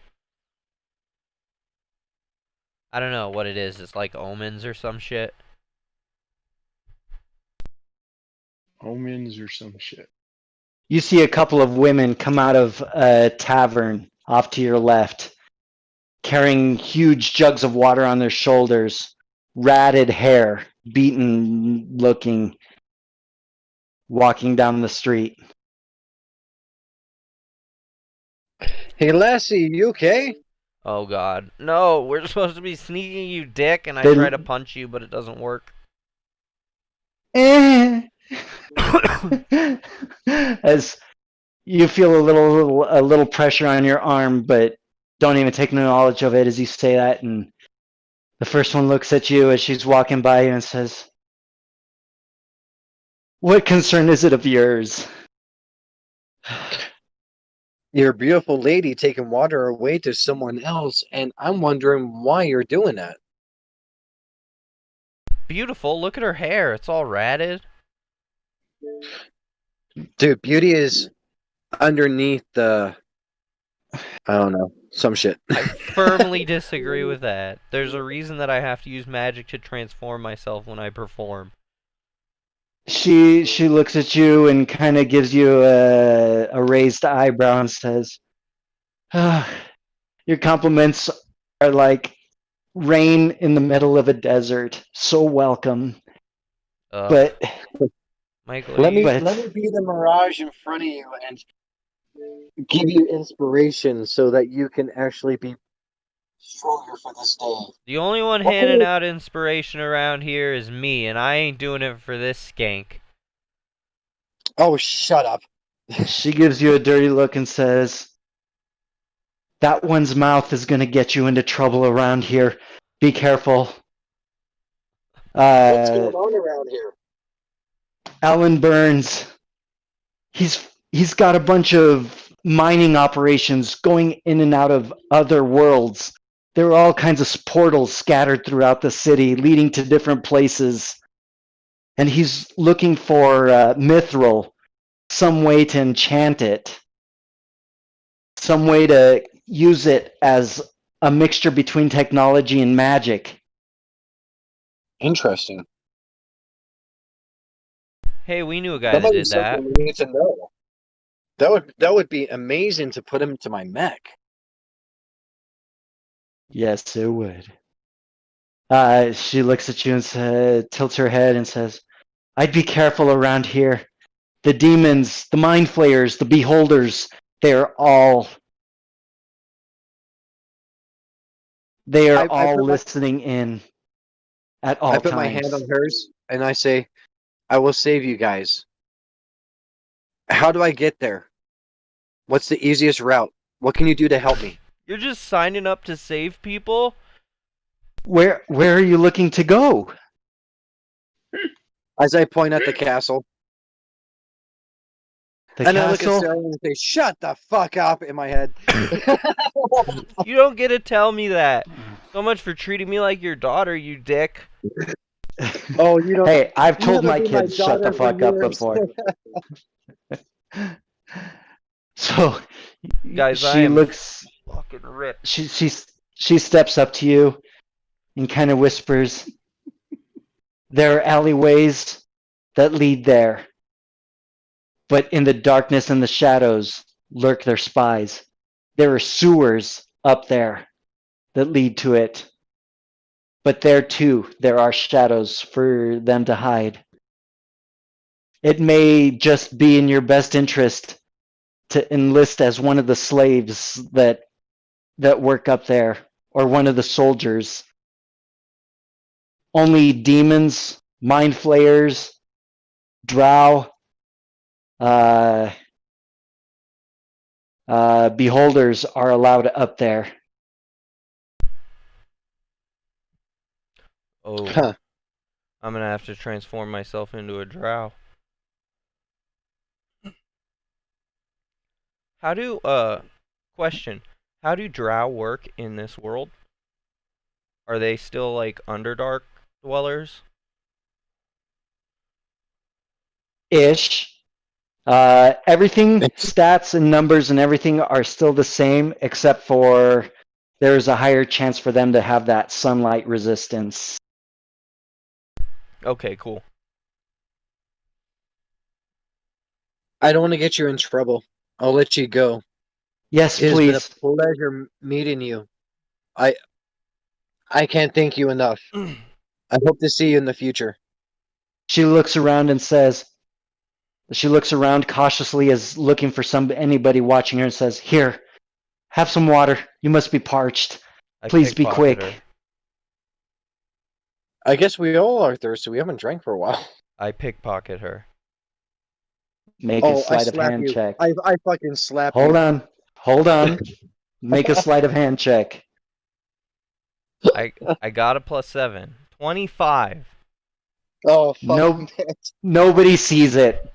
I don't know what it is. It's like omens or some shit. Omens or some shit. you see a couple of women come out of a tavern off to your left, carrying huge jugs of water on their shoulders, ratted hair, beaten looking, walking down the street. Hey, Lassie, you okay? Oh god. No, we're supposed to be sneaking, you dick, and I They- try to punch you, but it doesn't work. As you feel a little pressure on your arm, but don't even take no knowledge of it as you say that. And the first one looks at you as she's walking by you and says, "What concern is it of yours?" You're a beautiful lady taking water away to someone else, and I'm wondering why you're doing that. Beautiful. Look at her hair. It's all ratted. Dude, beauty is underneath the... I don't know. Some shit. I firmly disagree with that. There's a reason that I have to use magic to transform myself when I perform. She looks at you and kind of gives you a raised eyebrow and says, "Ah, your compliments are like rain in the middle of a desert. So welcome. Ugh. But Michael, Let me But- be the mirage in front of you and give you inspiration so that you can actually be stronger for this day. the only one handing out inspiration around here is me, and I ain't doing it for this skank. Oh, shut up. she gives you a dirty look and says, That one's mouth is going to get you into trouble around here. Be careful. What's going on around here? Alan Burns. He's got a bunch of mining operations going in and out of other worlds. There are all kinds of portals scattered throughout the city, leading to different places. And he's looking for mithril, some way to enchant it, some way to use it as a mixture between technology and magic. Interesting. Hey, we knew a guy That that might be did that. something we need to know. That would be amazing to put him to my mech. Yes, it would. She looks at you and tilts her head and says, I'd be careful around here. The demons, the mind flayers, the beholders, they're all I put my- listening in at all I put times. my hand on hers and I say, I will save you guys. How do I get there? What's the easiest route? What can you do to help me? You're just signing up to save people? Where are you looking to go? As I point at the castle. The And I look at castle? Sarah and say, shut the fuck up in my head. You don't get to tell me that. So much for treating me like your daughter, you dick. Oh, you don't. Hey, I've You told my haven't been my kids shut the daughter for fuck up years. before. So Guys, she I am looks fucking ripped. she steps up to you and kind of whispers, there are alleyways that lead there, but in the darkness and the shadows lurk their spies. There are sewers up there that lead to it, but there too there are shadows for them to hide. It may just be in your best interest to enlist as one of the slaves that work up there, or one of the soldiers. Only demons, mind flayers, drow, beholders are allowed up there. Oh, Huh. I'm gonna have to transform myself into a drow. How do, question. How do drow work in this world? Are they still, like, Underdark dwellers? Ish. Everything, stats and numbers and everything are still the same, except for there's a higher chance for them to have that sunlight resistance. Okay, cool. I don't want to get you in trouble. I'll let you go. Yes, It has been please. a pleasure meeting you. I can't thank you enough. I hope to see you in the future. She looks around and says, she looks around cautiously as looking for anybody watching her and says, here, have some water. You must be parched. I Please be pickpocket quick. her. I guess we all are thirsty. We haven't drank for a while. I pickpocket her. Make a I sleight of slap hand you. check. I fucking slap Hold you. on. Make a sleight of hand check. I got a +7. 25. Oh, fuck. No, nobody sees it,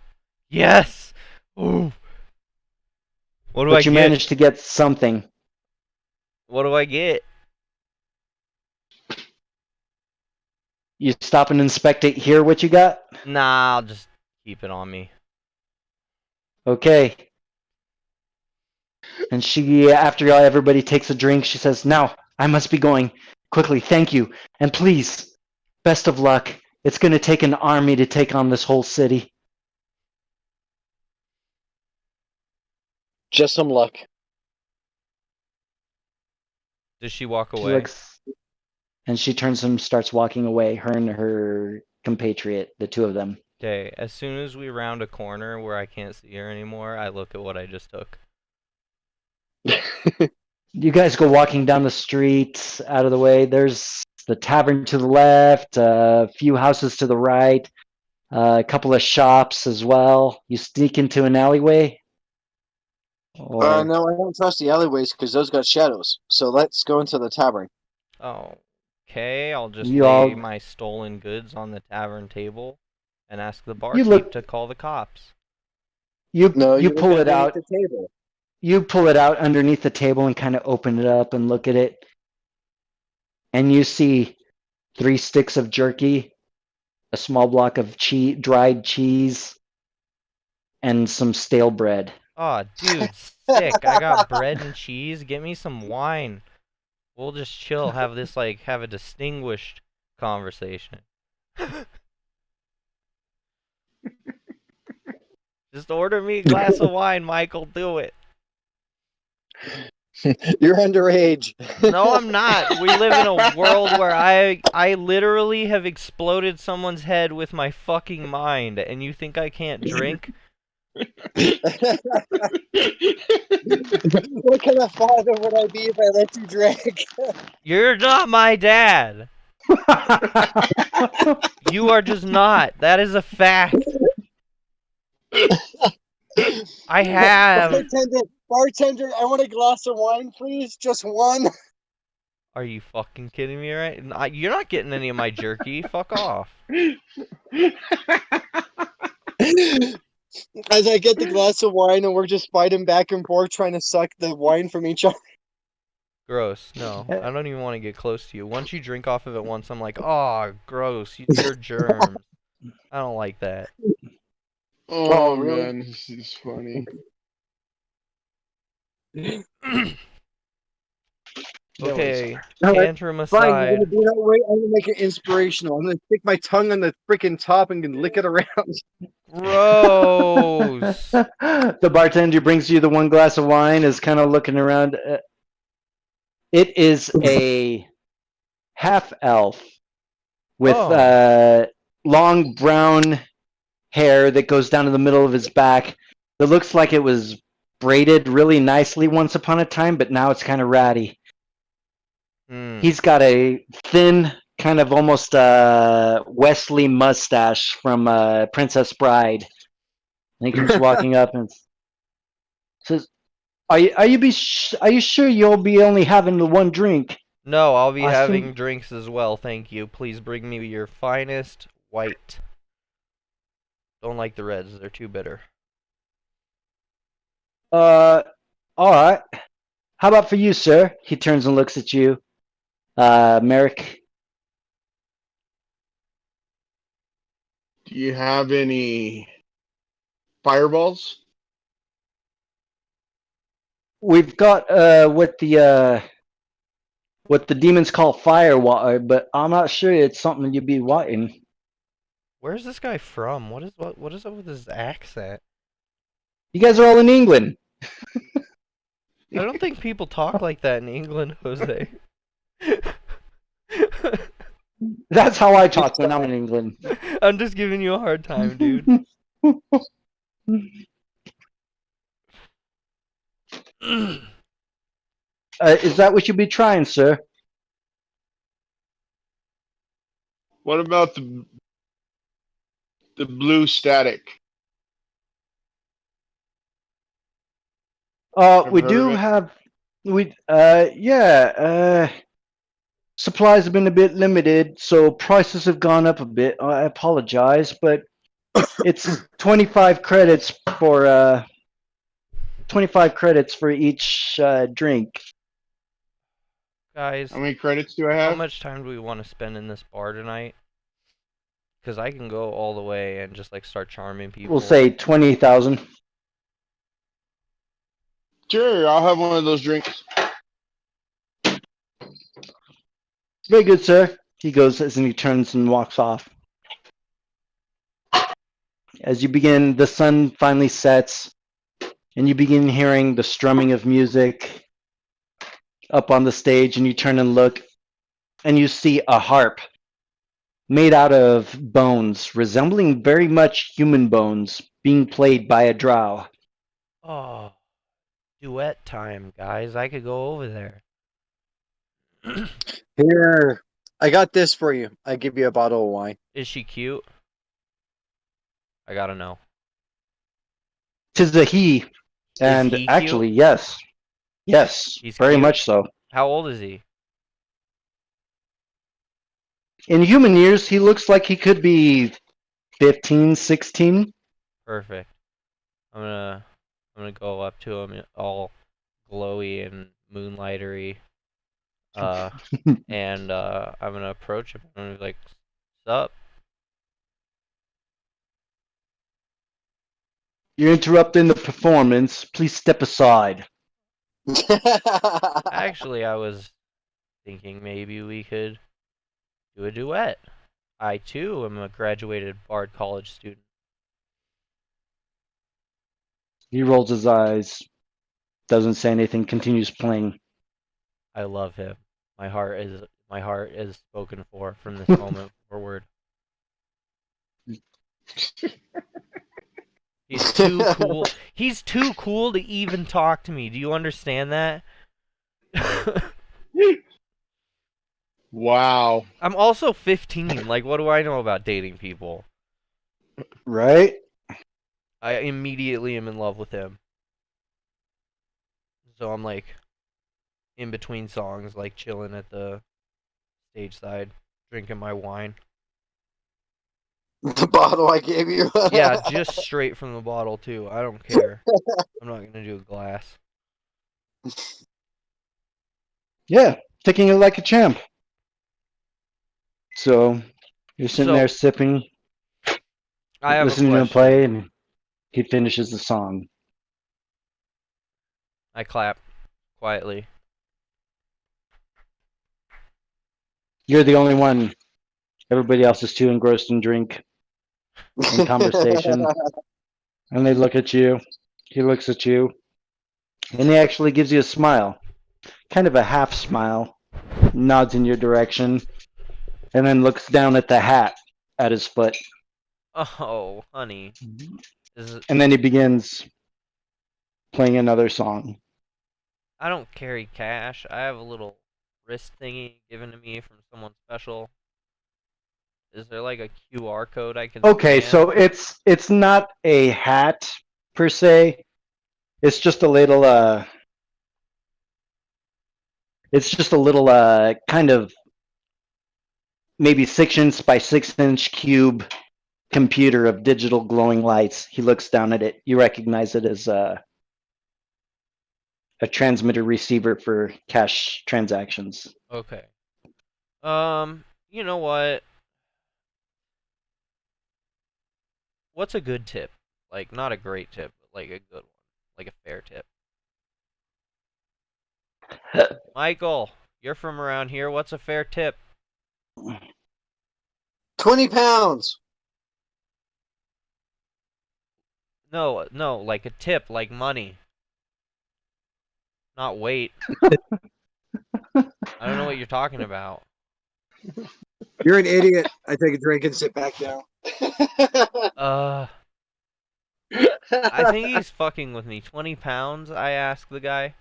Yes! Ooh. What do I but you get? managed to get something. What do I get? You stop and inspect it. Hear what you got? Nah, I'll just keep it on me. Okay. And she, after everybody takes a drink, she says, now, I must be going. Quickly, thank you. And please, best of luck. It's going to take an army to take on this whole city. Just some luck. Does she walk She away? looks, and she turns and starts walking away, her and her compatriot, the two of them. Okay, as soon as we round a corner where I can't see her anymore, I look at what I just took. You guys go walking down the street out of the way. There's the tavern to the left, a few houses to the right, a couple of shops as well. You sneak into an alleyway. Or No, I don't trust the alleyways because those got shadows. So let's go into the tavern. Oh, okay. I'll just You lay all- my stolen goods on the tavern table and ask the you barkeep look to call the cops. No, you you look pull it underneath out. the table. You pull it out underneath the table and kind of open it up and look at it. And you see 3 sticks of jerky, a small block of dried cheese, and some stale bread. Aw, dude, sick. I got bread and cheese. Get me some wine. We'll just chill, have a distinguished conversation. Just order me a glass of wine, Michael. Do it. You're underage. No, I'm not. We live in a world where I literally have exploded someone's head with my fucking mind, and you think I can't drink? What kind of father would I be if I let you drink? You're not my dad. You are just not. That is a fact. I have. Bartender, I want a glass of wine, please. Just one. Are you fucking kidding me, right? You're not getting any of my jerky. Fuck off. As I get the glass of wine and we're just fighting back and forth trying to suck the wine from each other. Gross. No, I don't even want to get close to you. Once you drink off of it once, I'm like, oh, gross. You're germs. I don't like that. Oh, really? man, this is funny. Okay, All right, tantrum fine, you're aside. gonna do that way. I'm gonna make it inspirational. I'm gonna stick my tongue on the freaking top and lick it around. Gross. The bartender brings you the 1 glass of wine, is kind of looking around. It is a half elf with Oh. long brown hair that goes down to the middle of his back. That looks like it was braided really nicely once upon a time, but now it's kind of ratty. Hmm. He's got a thin, kind of almost Wesley mustache from Princess Bride. And he comes walking up and says, "Are you sure you'll be only having the 1 drink?" No, I'll be I having think- drinks as well, thank you. Please bring me your finest white. Don't like the reds, they're too bitter. All right. How about for you, sir? He turns and looks at you. Merrick. Do you have any fireballs? We've got what the demons call fire water, but I'm not sure it's something you'd be wanting. Where's this guy from? What is up with his accent? You guys are all in England. I don't think people talk like that in England, Jose. That's how I talk when I'm in England. I'm just giving you a hard time, dude. Is that what you'll be trying, sir? What about the blue static? We Ever heard do of it? have supplies have been a bit limited, so prices have gone up a bit. I apologize, but it's 25 credits for 25 credits for each drink. Guys, How many credits do I how have? much time do we want to spend in this bar tonight? Because I can go all the way and just like start charming people. We'll say 20,000. Sure, I'll have one of those drinks. Very good, sir. He goes as he turns and walks off. As you begin, the sun finally sets, and you begin hearing the strumming of music up on the stage, and you turn and look, and you see a harp made out of bones, resembling very much human bones, being played by a drow. Oh, duet time, guys. I could go over there. Here, I got this for you. I give you a bottle of wine. Is she cute? I gotta know. 'Tis a he. Is And he actually, cute? yes. Yes, He's very cute. much so. How old is he? In human years, he looks like he could be 15, 16. Perfect. I'm gonna go up to him all glowy and moonlightery, and I'm gonna approach him and be like, "Sup?" You're interrupting the performance. Please step aside. Actually, I was thinking maybe we could do a duet. I too am a graduated Bard College student. He rolls his eyes, doesn't say anything, continues playing. I love him. My heart is spoken for from this moment forward. He's too cool. He's too cool to even talk to me. Do you understand that? Wow. I'm also 15. Like, what do I know about dating people? Right? I immediately am in love with him. So I'm like in between songs, like chilling at the stage side, drinking my wine. The bottle I gave you. Yeah, just straight from the bottle too. I don't care. I'm not gonna do a glass. Yeah, taking it like a champ. So you're sitting there So sipping, I have a listening to him question. play, and he finishes the song. I clap quietly. You're the only one. Everybody else is too engrossed in drink and conversation. And they look at you. He looks at you. And he actually gives you a smile. Kind of a half smile. Nods in your direction. And then looks down at the hat at his foot. Oh, honey. Is it, And then he begins playing another song. I don't carry cash. I have a little wrist thingy given to me from someone special. Is there like a QR code I can Okay, scan? so it's not a hat per se. It's just a little kind of maybe 6 inch by 6 inch cube computer of digital glowing lights. He looks down at it. You recognize it as a transmitter receiver for cash transactions. Okay. You know what? What's a good tip? Like, not a great tip, but like a good one. Like a fair tip. Michael, you're from around here. What's a fair tip? 20 pounds. No, no, like a tip, like money. Not weight. I don't know what you're talking about. You're an idiot. I take a drink and sit back down. I think he's fucking with me. 20 pounds, I ask the guy.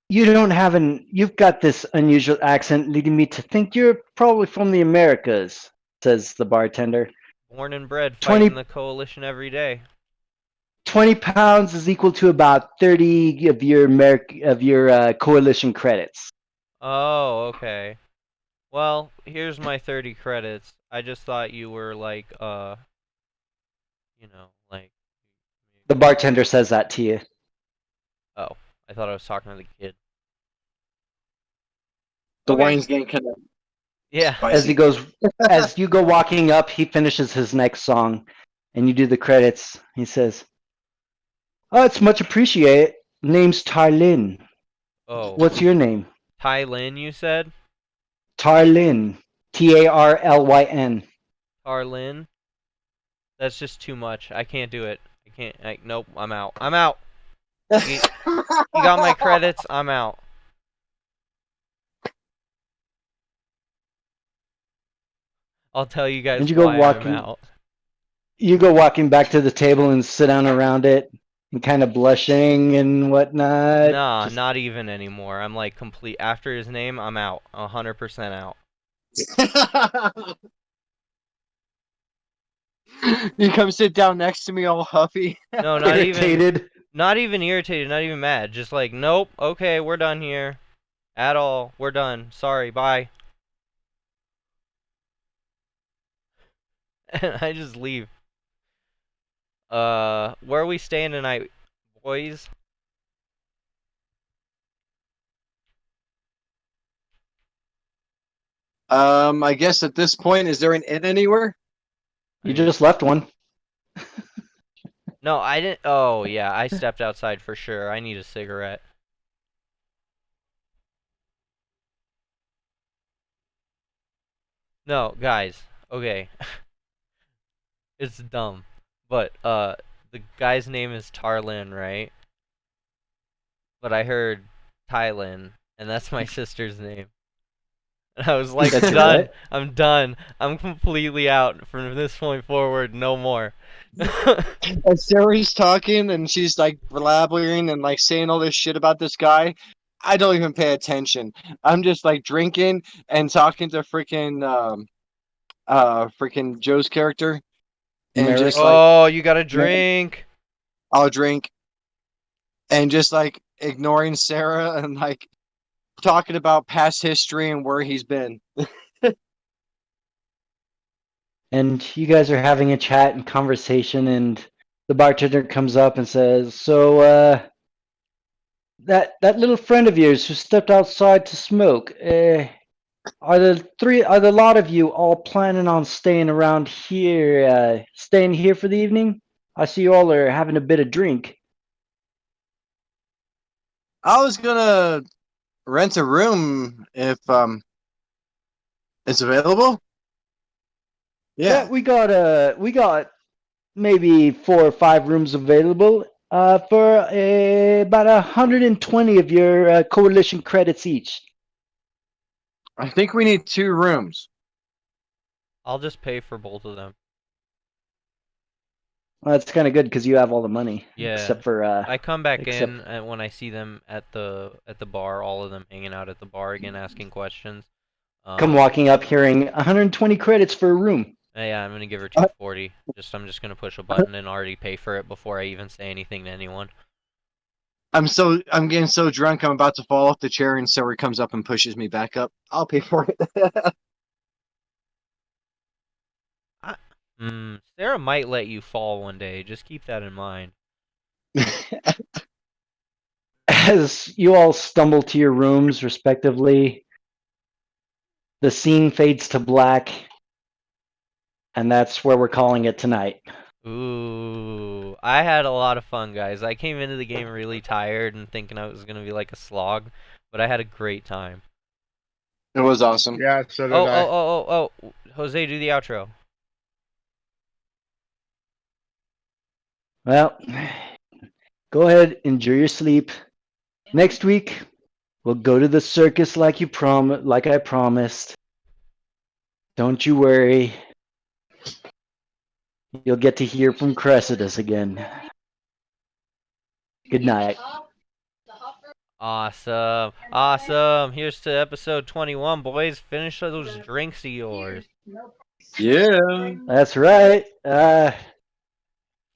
You've got this unusual accent leading me to think you're probably from the Americas, says the bartender. Born and bred, 20, fighting the coalition every day. 20 pounds is equal to about 30 of your coalition credits. Oh, okay. Well, here's my 30 credits. I just thought you were like, like... The bartender says that to you. Oh, I thought I was talking to the kid. The Okay. wine's getting kind of Yeah. spicy. As you go walking up, he finishes his next song, and you do the credits. He says, "Oh, it's much appreciated. Name's Tarlin. Oh. What's your name?" Tai Lin, you said? Tarlin. Tarlyn. Tarlin? That's just too much. I can't do it. Nope, I'm out. I'm out. You got my credits, I'm out. I'll tell you guys And you go why I'm walking. out. You go walking back to the table and sit down around it, and kind of blushing and whatnot. Nah, not even anymore. I'm like complete. After his name, I'm out. 100% out. You come sit down next to me all huffy. No, not even Irritated. not even irritated, not even mad. Just like, nope, okay, we're done here. At all. We're done. Sorry, bye. And I just leave. Where are we staying tonight, boys? I guess at this point, is there an inn anywhere? You just left one. No, I didn't. Oh, yeah, I stepped outside for sure. I need a cigarette. No, guys. Okay. It's dumb. But, the guy's name is Tarlin, right? But I heard Tylin, and that's my sister's name. And I was like, That's done. what? I'm done. I'm completely out from this point forward. No more. As Sarah's talking and she's like blabbering and like saying all this shit about this guy, I don't even pay attention. I'm just like drinking and talking to freaking Joe's character, and Merrick. just like Oh, you got a drink. I'll drink and just like ignoring Sarah and like talking about past history and where he's been. And you guys are having a chat and conversation, and the bartender comes up and says, "So, that little friend of yours who stepped outside to smoke, are the lot of you all planning on staying around here, staying here for the evening? I see you all are having a bit of drink." I was gonna rent a room if it's available. Yeah, Yeah. we got maybe 4 or 5 rooms available for about 120 of your coalition credits each. I think we need 2 rooms. I'll just pay for both of them. Well, that's kind of good because you have all the money. Yeah. Except for I come back except- in and when I see them at the bar, all of them hanging out at the bar again, asking questions. come walking up, hearing 120 credits for a room. Yeah, I'm gonna give her 240. I'm just gonna push a button and already pay for it before I even say anything to anyone. I'm getting so drunk I'm about to fall off the chair, and Sarah comes up and pushes me back up. I'll pay for it. Sarah might let you fall one day. Just keep that in mind. As you all stumble to your rooms, respectively, the scene fades to black, and that's where we're calling it tonight. Ooh, I had a lot of fun, guys. I came into the game really tired and thinking I was gonna be like a slog, but I had a great time. It was awesome. Yeah, so did Oh, I. oh, Jose, do the outro. Well, go ahead, enjoy your sleep. Next week, we'll go to the circus like I promised. Don't you worry. You'll get to hear from Cressidas again. Good night. Awesome, awesome. Here's to episode 21, boys. Finish those drinks of yours. Yeah. That's right.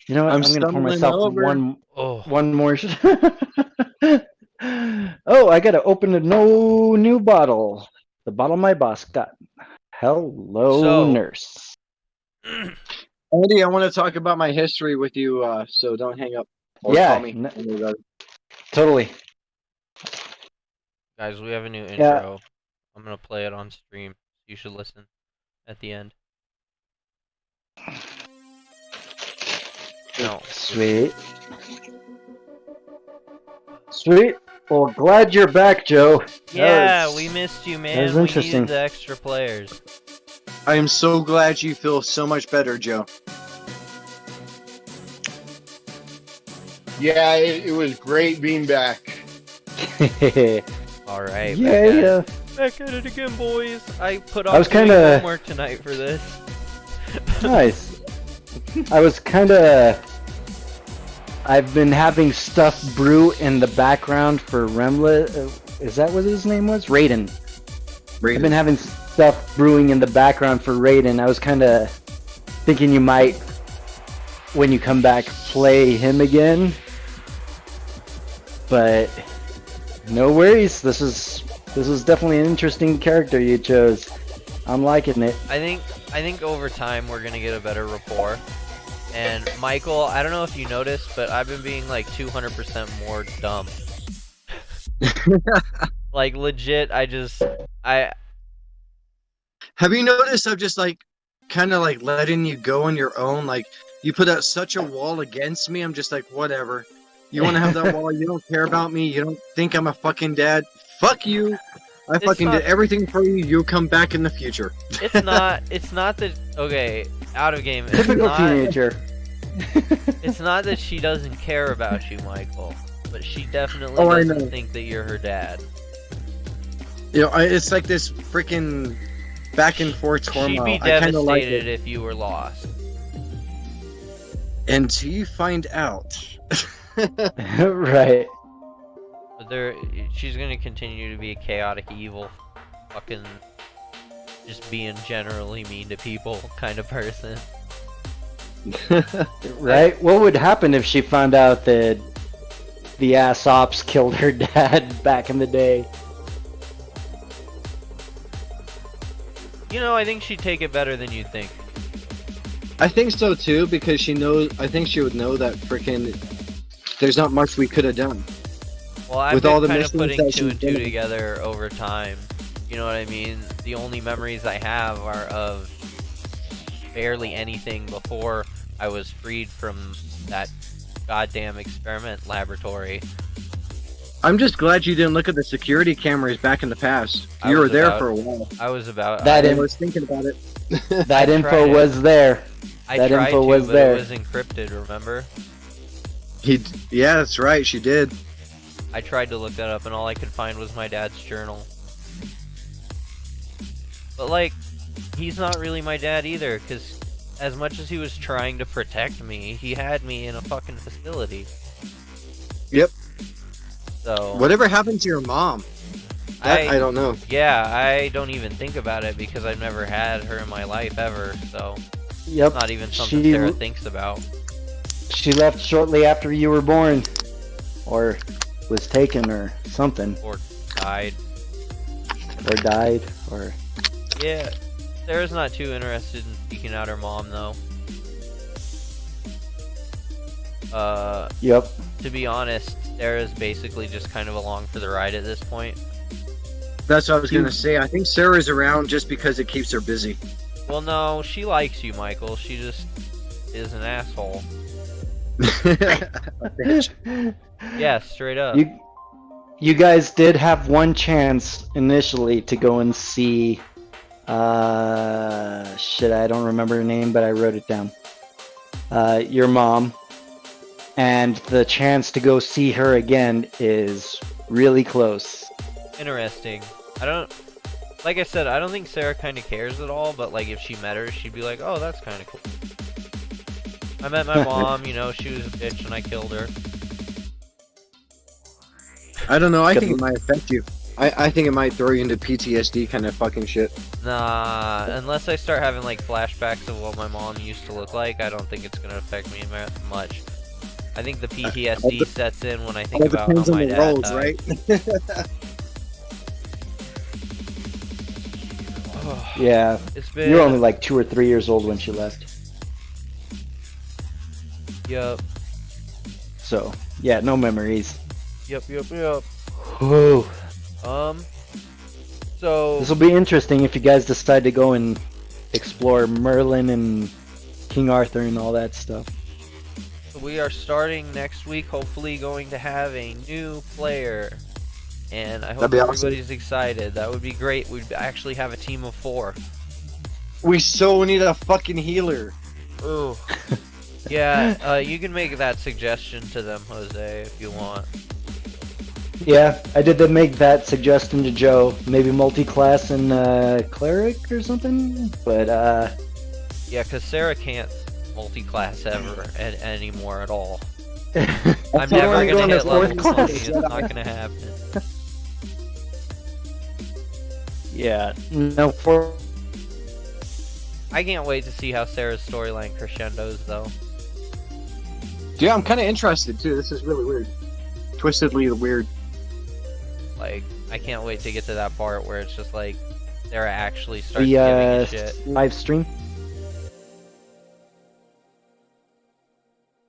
You know what? I'm I'm gonna pour stumbling myself over. one more. Oh, I gotta open a new bottle. The bottle my boss got. Hello, So- nurse. Andy, I want to talk about my history with you, so don't hang up. Or Yeah, call me. Totally. Guys, we have a new Yeah. intro. I'm gonna play it on stream. You should listen at the end. No. Sweet. Sweet. Well, glad you're back, Joe. Yeah, was- we missed you, that man. was We interesting. needed the extra players. I am so glad you feel so much better, Joe. Yeah, it was great being back. Alright, Yeah. back at it again, boys. I put I on was doing kinda- homework tonight for this. Nice. I was I've been having stuff brew in the background for Remla. Is that what his name was? Raiden. I've been having stuff brewing in the background for Raiden. I was thinking you might, when you come back, play him again. But no worries. This is definitely an interesting character you chose. I'm liking it. I think over time we're gonna get a better rapport. And Michael, I don't know if you noticed, but I've been being like 200% more dumb. Like legit, I Have you noticed I'm just like kind of like letting you go on your own? Like you put out such a wall against me. I'm just like, whatever. You want to have that wall? You don't care about me. You don't think I'm a fucking dad. Fuck you. I fucking did everything for you. You'll come back in the future. It's not that, okay, out of game. Typical teenager. It's not that she doesn't care about you, Michael, but she definitely Oh, I doesn't know. think that you're her dad. You know, it's like this freaking back and forth She'd turmoil. be I kind of like devastated it if you were lost. until you find out. Right. But she's gonna continue to be a chaotic, evil, fucking, just being generally mean to people kind of person. Right? What would happen if she found out that the ass ops killed her dad back in the day? You know, I think she'd take it better than you'd think. I think so too, because she knows. I think she would know that freaking. There's not much we could have done. Well, I've With been all the kind of missions putting that two she's and two been in. together over time. You know what I mean? The only memories I have are of barely anything before I was freed from that goddamn experiment laboratory. I'm just glad you didn't look at the security cameras back in the past. I You were was there about- for a while. I was about... That I in- was thinking about it. That I info tried it. was there. I that tried info to, was but there. it was encrypted, remember? Yeah, that's right. She did. I tried to look that up and all I could find was my dad's journal. But like, he's not really my dad either, because as much as he was trying to protect me, he had me in a fucking facility. Yep. So... Whatever happened to your mom? That, I don't know. Yeah, I don't even think about it because I've never had her in my life ever, so Yep. it's not even something She- Sarah thinks about. She left shortly after you were born. Or was taken or something. Or died. Or died. Or... Yeah, Sarah's not too interested in seeking out her mom, though. Yep. To be honest, Sarah's basically just kind of along for the ride at this point. That's what I was gonna say. I think Sarah's around just because it keeps her busy. Well, no, she likes you, Michael. She just is an asshole. Yeah, straight up. You guys did have one chance initially to go and see shit, I don't remember her name, but I wrote it down. Your mom. And the chance to go see her again is really close. Interesting. Like I said, I don't think Sarah kind of cares at all, but like if she met her, she'd be like, oh, that's kind of cool. I met my mom, you know, she was a bitch and I killed her. I don't know. I think it might affect you. I think it might throw you into PTSD kind of fucking shit. Nah, unless I start having like flashbacks of what my mom used to look like, I don't think it's gonna affect me much. I think the PTSD sets in when I think All about depends how on my the dad roles, died. right? Yeah. It's been... You're only like 2 or 3 years old when she left. Yup. So, yeah, no memories. Yup. Whew. So... This will be interesting if you guys decide to go and explore Merlin and King Arthur and all that stuff. we are starting next week, hopefully going to have a new player. And I hope That'd be awesome. everybody's excited. That would be great. We'd actually have a team of 4. We so need a fucking healer. Ooh. Yeah, you can make that suggestion to them, Jose, if you want. Yeah, I did make that suggestion to Joe. Maybe multi-class and cleric or something. But Yeah, because Sarah can't multi-class ever anymore at all. I'm That's never only gonna going hit to level fourth 20. class. It's not gonna happen. Yeah, no, for I can't wait to see how Sarah's storyline crescendos, though. Yeah, I'm kind of interested too. This is really weird. Twistedly weird. Like, I can't wait to get to that part where it's just like Sarah actually starts The giving a shit. live stream.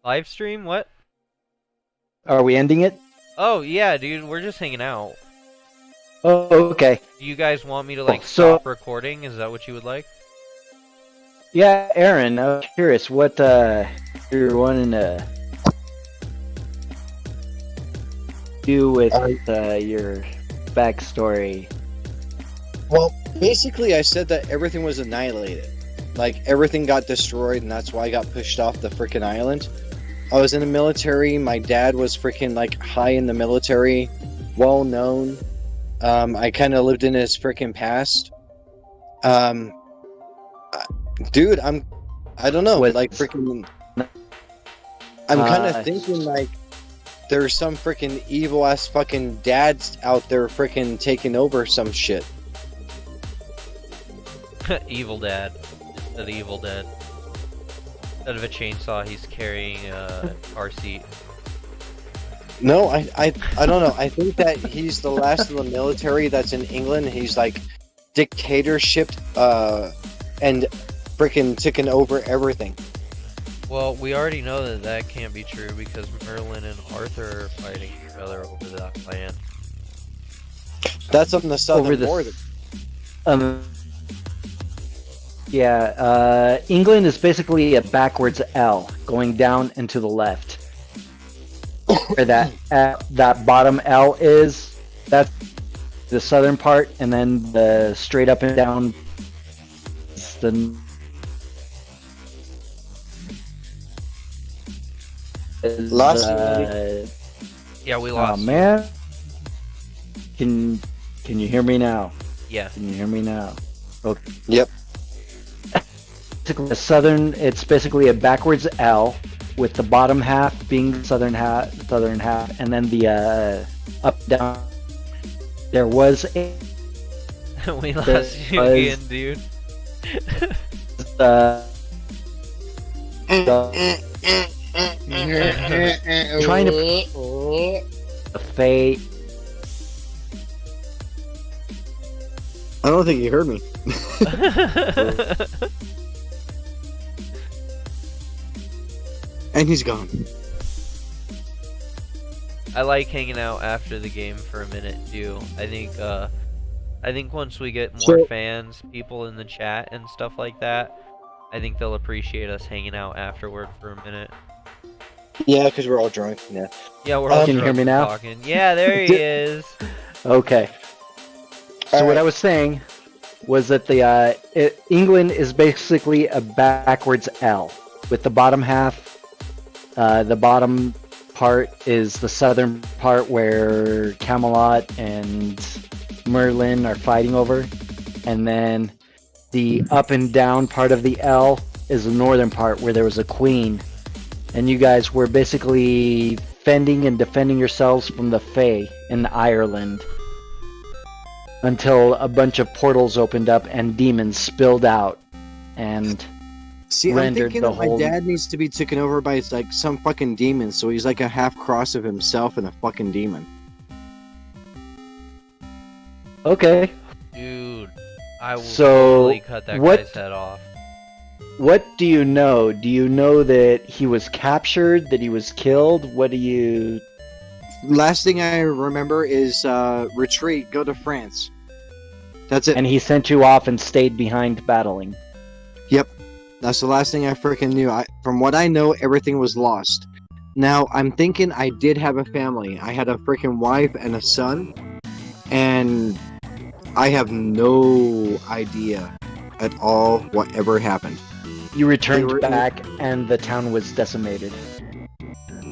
Live stream? What? Are we ending it? Oh yeah, dude, we're just hanging out. Oh, okay. Do you guys want me to like So- stop recording? Is that what you would like? Yeah, Aaron, I was curious what you're wanting to do with your backstory. Well, basically, I said that everything was annihilated. Like, everything got destroyed, and that's why I got pushed off the freaking island. I was in the military. My dad was freaking, like, high in the military, well known. I kind of lived in his freaking past. Dude, I don't know, like, freaking... I'm kind of thinking, like, there's some freaking evil-ass fucking dads out there freaking taking over some shit. Evil Dad. Instead of Evil Dead. Instead of a chainsaw, he's carrying a car seat. No, I don't know. I think that he's the last of the military that's in England. He's like dictatorship and freaking taking over everything. Well, we already know that that can't be true because Merlin and Arthur are fighting each other over that land. That's on the southern Over the- border. Yeah, England is basically a backwards L going down and to the left. Where that bottom L is, that's the southern part, and then the straight up and down is the Lost Yeah, we oh lost. man, can you hear me now? Yeah. Can you hear me now? Okay. Yep. Basically, the southern, it's basically a backwards L, with the bottom half being the southern half, and then the up down. There was a We lost you was- again, dude. uh, trying to fade. I don't think you heard me. And he's gone. I like hanging out after the game for a minute too. I think once we get more So- fans, people in the chat and stuff like that, I think they'll appreciate us hanging out afterward for a minute. Yeah, because we're all drunk. Yeah. Yeah, we're all Can you hear drunk me and now? talking. Yeah, there he is. Okay. So All what right. I was saying was that England is basically a backwards L, with the bottom half. The bottom part is the southern part where Camelot and Merlin are fighting over, and then the up and down part of the L is the northern part where there was a queen, and you guys were basically fending and defending yourselves from the Fae in Ireland until a bunch of portals opened up and demons spilled out and See, I'm rendered thinking the that my whole- dad needs to be taken over by like some fucking demon, so he's like a half cross of himself and a fucking demon. okay. Dude, I will So, totally cut that what- guy's head off. What do you know? Do you know that he was captured, that he was killed? What do you... Last thing I remember is retreat, go to France. That's it. And he sent you off and stayed behind battling. That's the last thing I freaking knew. From what I know, everything was lost. Now, I'm thinking I did have a family. I had a freaking wife and a son. And I have no idea at all whatever happened. You returned They were- back and the town was decimated.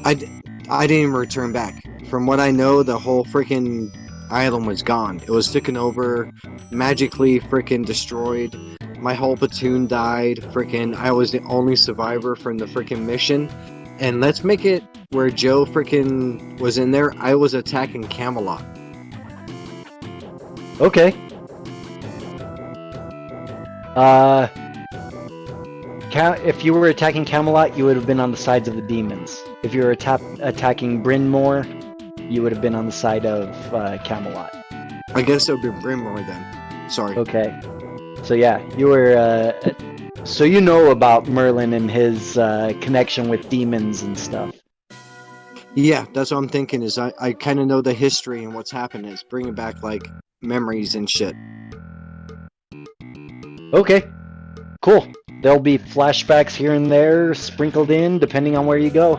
I didn't even return back. From what I know, the whole freaking island was gone. It was taken over, magically freaking destroyed. My whole platoon died. Freaking, I was the only survivor from the freaking mission. And let's make it where Joe freaking was in there. I was attacking Camelot. Okay. if you were attacking Camelot, you would have been on the sides of the demons. If you were attacking Bryn Mawr, you would have been on the side of Camelot. I guess it would be Brimmore then. Sorry. Okay. So yeah, you were. So you know about Merlin and his connection with demons and stuff. Yeah, that's what I'm thinking. Is I kind of know the history and what's happened. Is bringing back like memories and shit. Okay. Cool. There'll be flashbacks here and there sprinkled in depending on where you go.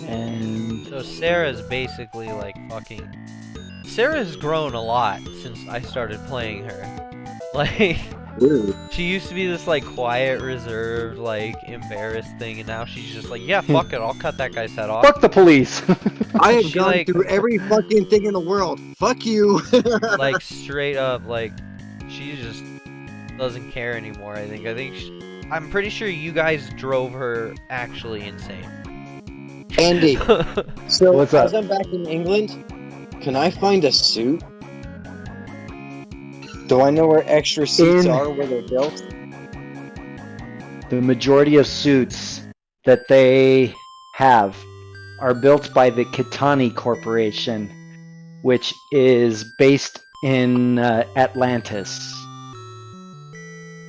And So Sarah's basically like fucking. Sarah's grown a lot since I started playing her. Like, Ooh. she used to be this like quiet, reserved, like embarrassed thing, and now she's just like, yeah, fuck it, I'll cut that guy's head off. fuck the police. I have She, gone like- through every fucking thing in the world. Fuck you. Like straight up, like she just doesn't care anymore. I think I'm pretty sure you guys drove her actually insane. Andy, so What's up? as I'm back in England, can I find a suit? Do I know where extra suits are, where they're built? The majority of suits that they have are built by the Kitani Corporation, which is based in Atlantis.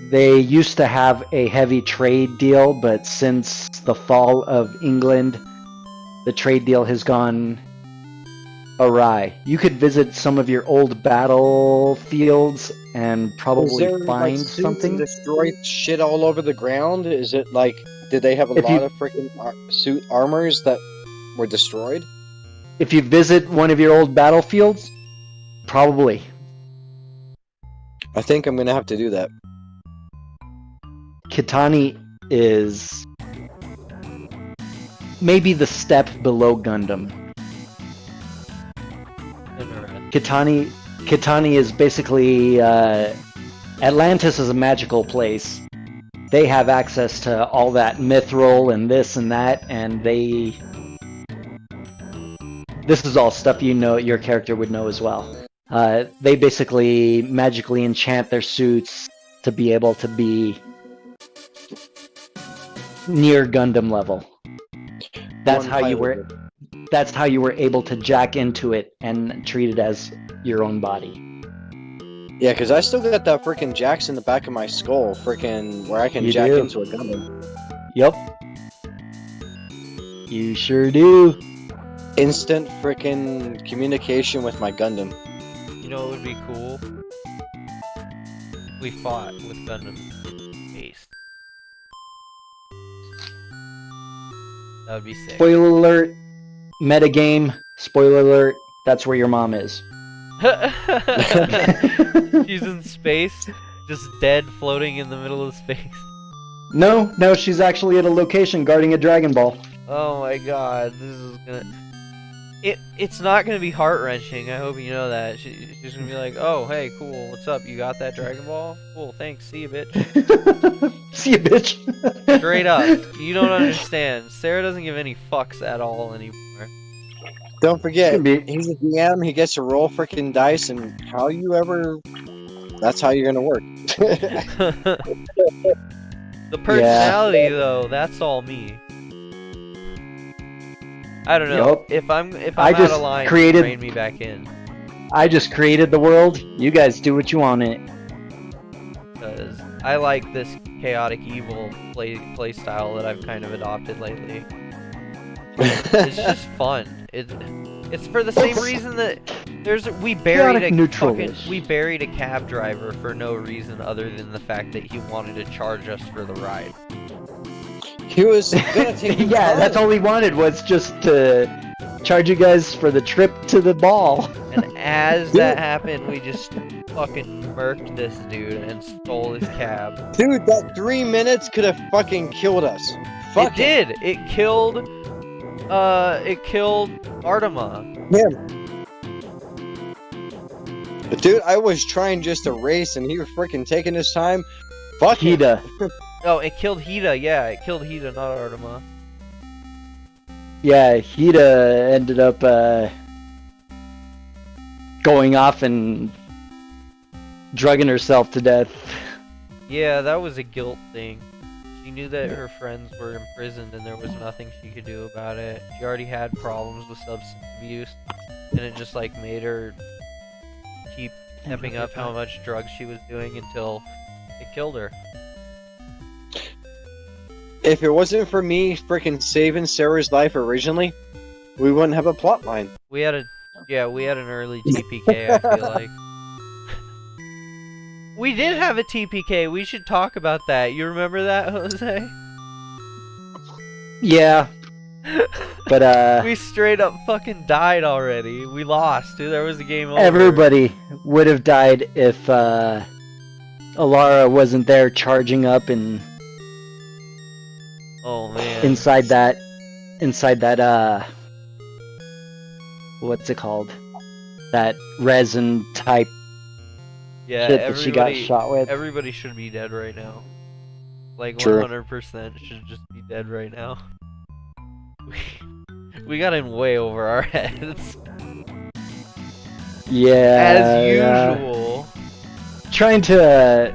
They used to have a heavy trade deal, but since the fall of England, the trade deal has gone awry. You could visit some of your old battlefields and Is probably there find like, suits something. and destroyed shit all over the ground? Is it like, did they have a If lot you- of freaking suit armors that were destroyed? If you visit one of your old battlefields, probably. I think I'm gonna have to do that. Kitani is maybe the step below Gundam. Kitani is basically Atlantis is a magical place. They have access to all that mithril and this and that, and this is all stuff you know your character would know as well. They basically magically enchant their suits to be able to be near Gundam level. That's One how you pilot. were. That's how you were able to jack into it and treat it as your own body. Yeah, because I still got that freaking jacks in the back of my skull, freaking where I can You jack do. into a Gundam. Yep. You sure do. Instant freaking communication with my Gundam. You know what would be cool? We fought with Gundam Ace. That would be sick. Spoiler alert. Metagame. Spoiler alert. That's where your mom is. She's in space, just dead, floating in the middle of space. No, she's actually at a location guarding a Dragon Ball. Oh my god, this is gonna... It's not gonna be heart-wrenching, I hope you know that. She's gonna be like, oh, hey, cool, what's up, you got that Dragon Ball? Cool, thanks, see you, bitch. See you, bitch. Straight up, you don't understand. Sarah doesn't give any fucks at all anymore. Don't forget, Could be. he's a DM, he gets to roll freaking dice, and how you ever... That's how you're gonna work. The personality, though, that's all me. I don't know. Yup. If I'm I out just of line, created- rein me back in. I just created the world. You guys do what you want in it. Because I like this chaotic evil play style that I've kind of adopted lately. It's just fun. It's for the same reason that we buried Chaotic a neutral-ish. we buried a cab driver for no reason other than the fact that he wanted to charge us for the ride. He was gonna take you Yeah, home. that's all he wanted was just to charge you guys for the trip to the ball. And as that happened, we just fucking murked this dude and stole his cab. Dude, that 3 minutes could have fucking killed us. Fuck It did. It killed Artema. But dude, I was trying just to race, and he was freaking taking his time. Fuck him. Hida. Oh, it killed Hida. Yeah, it killed Hida, not Artema. Yeah, Hida ended up going off and drugging herself to death. Yeah, that was a guilt thing. She knew that her friends were imprisoned and there was nothing she could do about it. She already had problems with substance abuse, and it just like made her keep stepping up how much drugs she was doing until it killed her. If it wasn't for me freaking saving Sarah's life originally, we wouldn't have a plot line. We had an early TPK, I feel like. We did have a TPK. We should talk about that. You remember that, Jose? Yeah. But We straight up fucking died already. We lost, dude. There was a game over. everybody would have died if Alara wasn't there charging up and Oh man. inside that what's it called? That resin type Yeah, shit that she got shot with. Everybody should be dead right now. Like True. 100% should just be dead right now. We got in way over our heads. Yeah. As usual. Trying to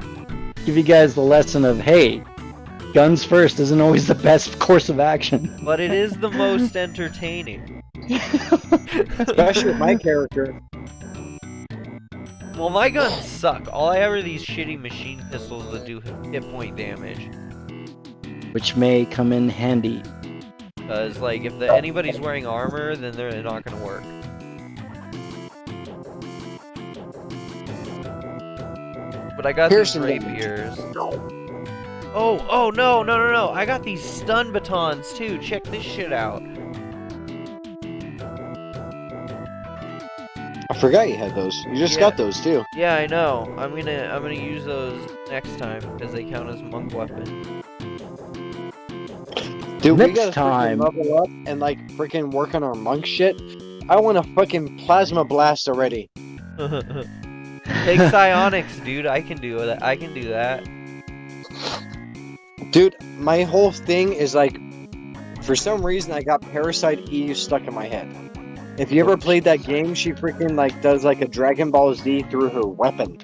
give you guys the lesson of, hey, guns first isn't always the best course of action. But it is the most entertaining. Especially with my character. Well, my guns suck. All I have are these shitty machine pistols that do hit point damage. Which may come in handy. Because, like, if anybody's wearing armor, then they're not gonna work. But I got Here's these some rapiers. Oh, no. I got these stun batons, too. Check this shit out. I forgot you had those. You just Yeah. got those too. Yeah, I know. I'm gonna use those next time, because they count as monk weapon. Dude, we Next gotta time. freaking level up and like freaking work on our monk shit. I want a fucking plasma blast already. Take psionics, dude. I can do that. I can do that. Dude, my whole thing is like, for some reason I got Parasite Eve stuck in my head. If you ever played that game, she freaking like does like a Dragon Ball Z through her weapon.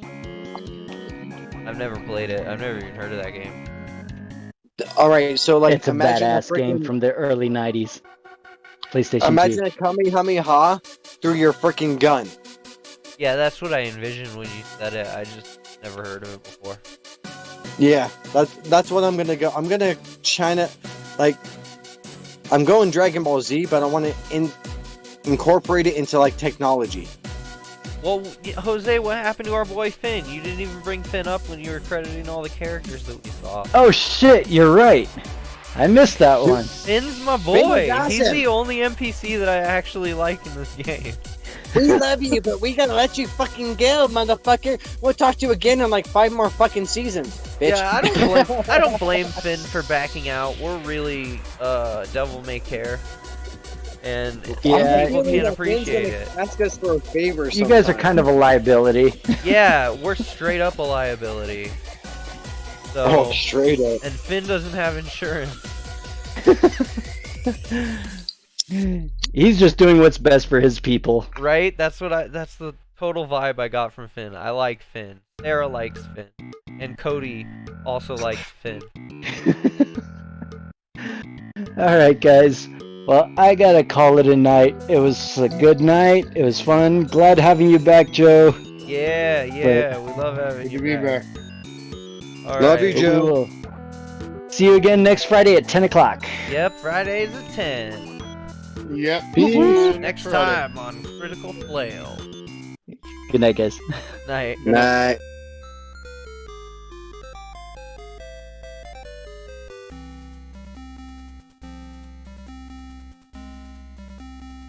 I've never played it. I've never even heard of that game. Alright, so like It's a imagine badass game from the early 90s. PlayStation Imagine 2. a Kamehameha through your freaking gun. Yeah, that's what I envisioned when you said it. I just never heard of it before. Yeah, that's what I'm gonna go. I'm gonna China, like, I'm going Dragon Ball Z, but I want to incorporate it into like technology. Well, Jose, what happened to our boy Finn? You didn't even bring Finn up when you were crediting all the characters that we saw. Oh shit, you're right. I missed that one. Finn's my Finn boy. was awesome. He's the only NPC that I actually like in this game. We love you, but we gotta let you fucking go, motherfucker. We'll talk to you again in like 5 more fucking seasons, bitch. Yeah, I don't blame Finn for backing out. We're really devil may care, and Yeah, people can't appreciate it. Ask us for a favor. You guys are kind of a liability. Yeah, we're straight up a liability. So, Oh, straight up. and Finn doesn't have insurance. He's just doing what's best for his people. Right? That's the total vibe I got from Finn. I like Finn. Sarah likes Finn. And Cody also likes Finn. Alright, guys. Well, I gotta call it a night. It was a good night. It was fun. Glad having you back, Joe. Yeah, we love having you back. All Love right. you, Joe. We will see you again next Friday at 10 o'clock. Yep, Fridays at 10. Yep. Peace. Next time on Critical Flail. Good night, guys. Night. Night.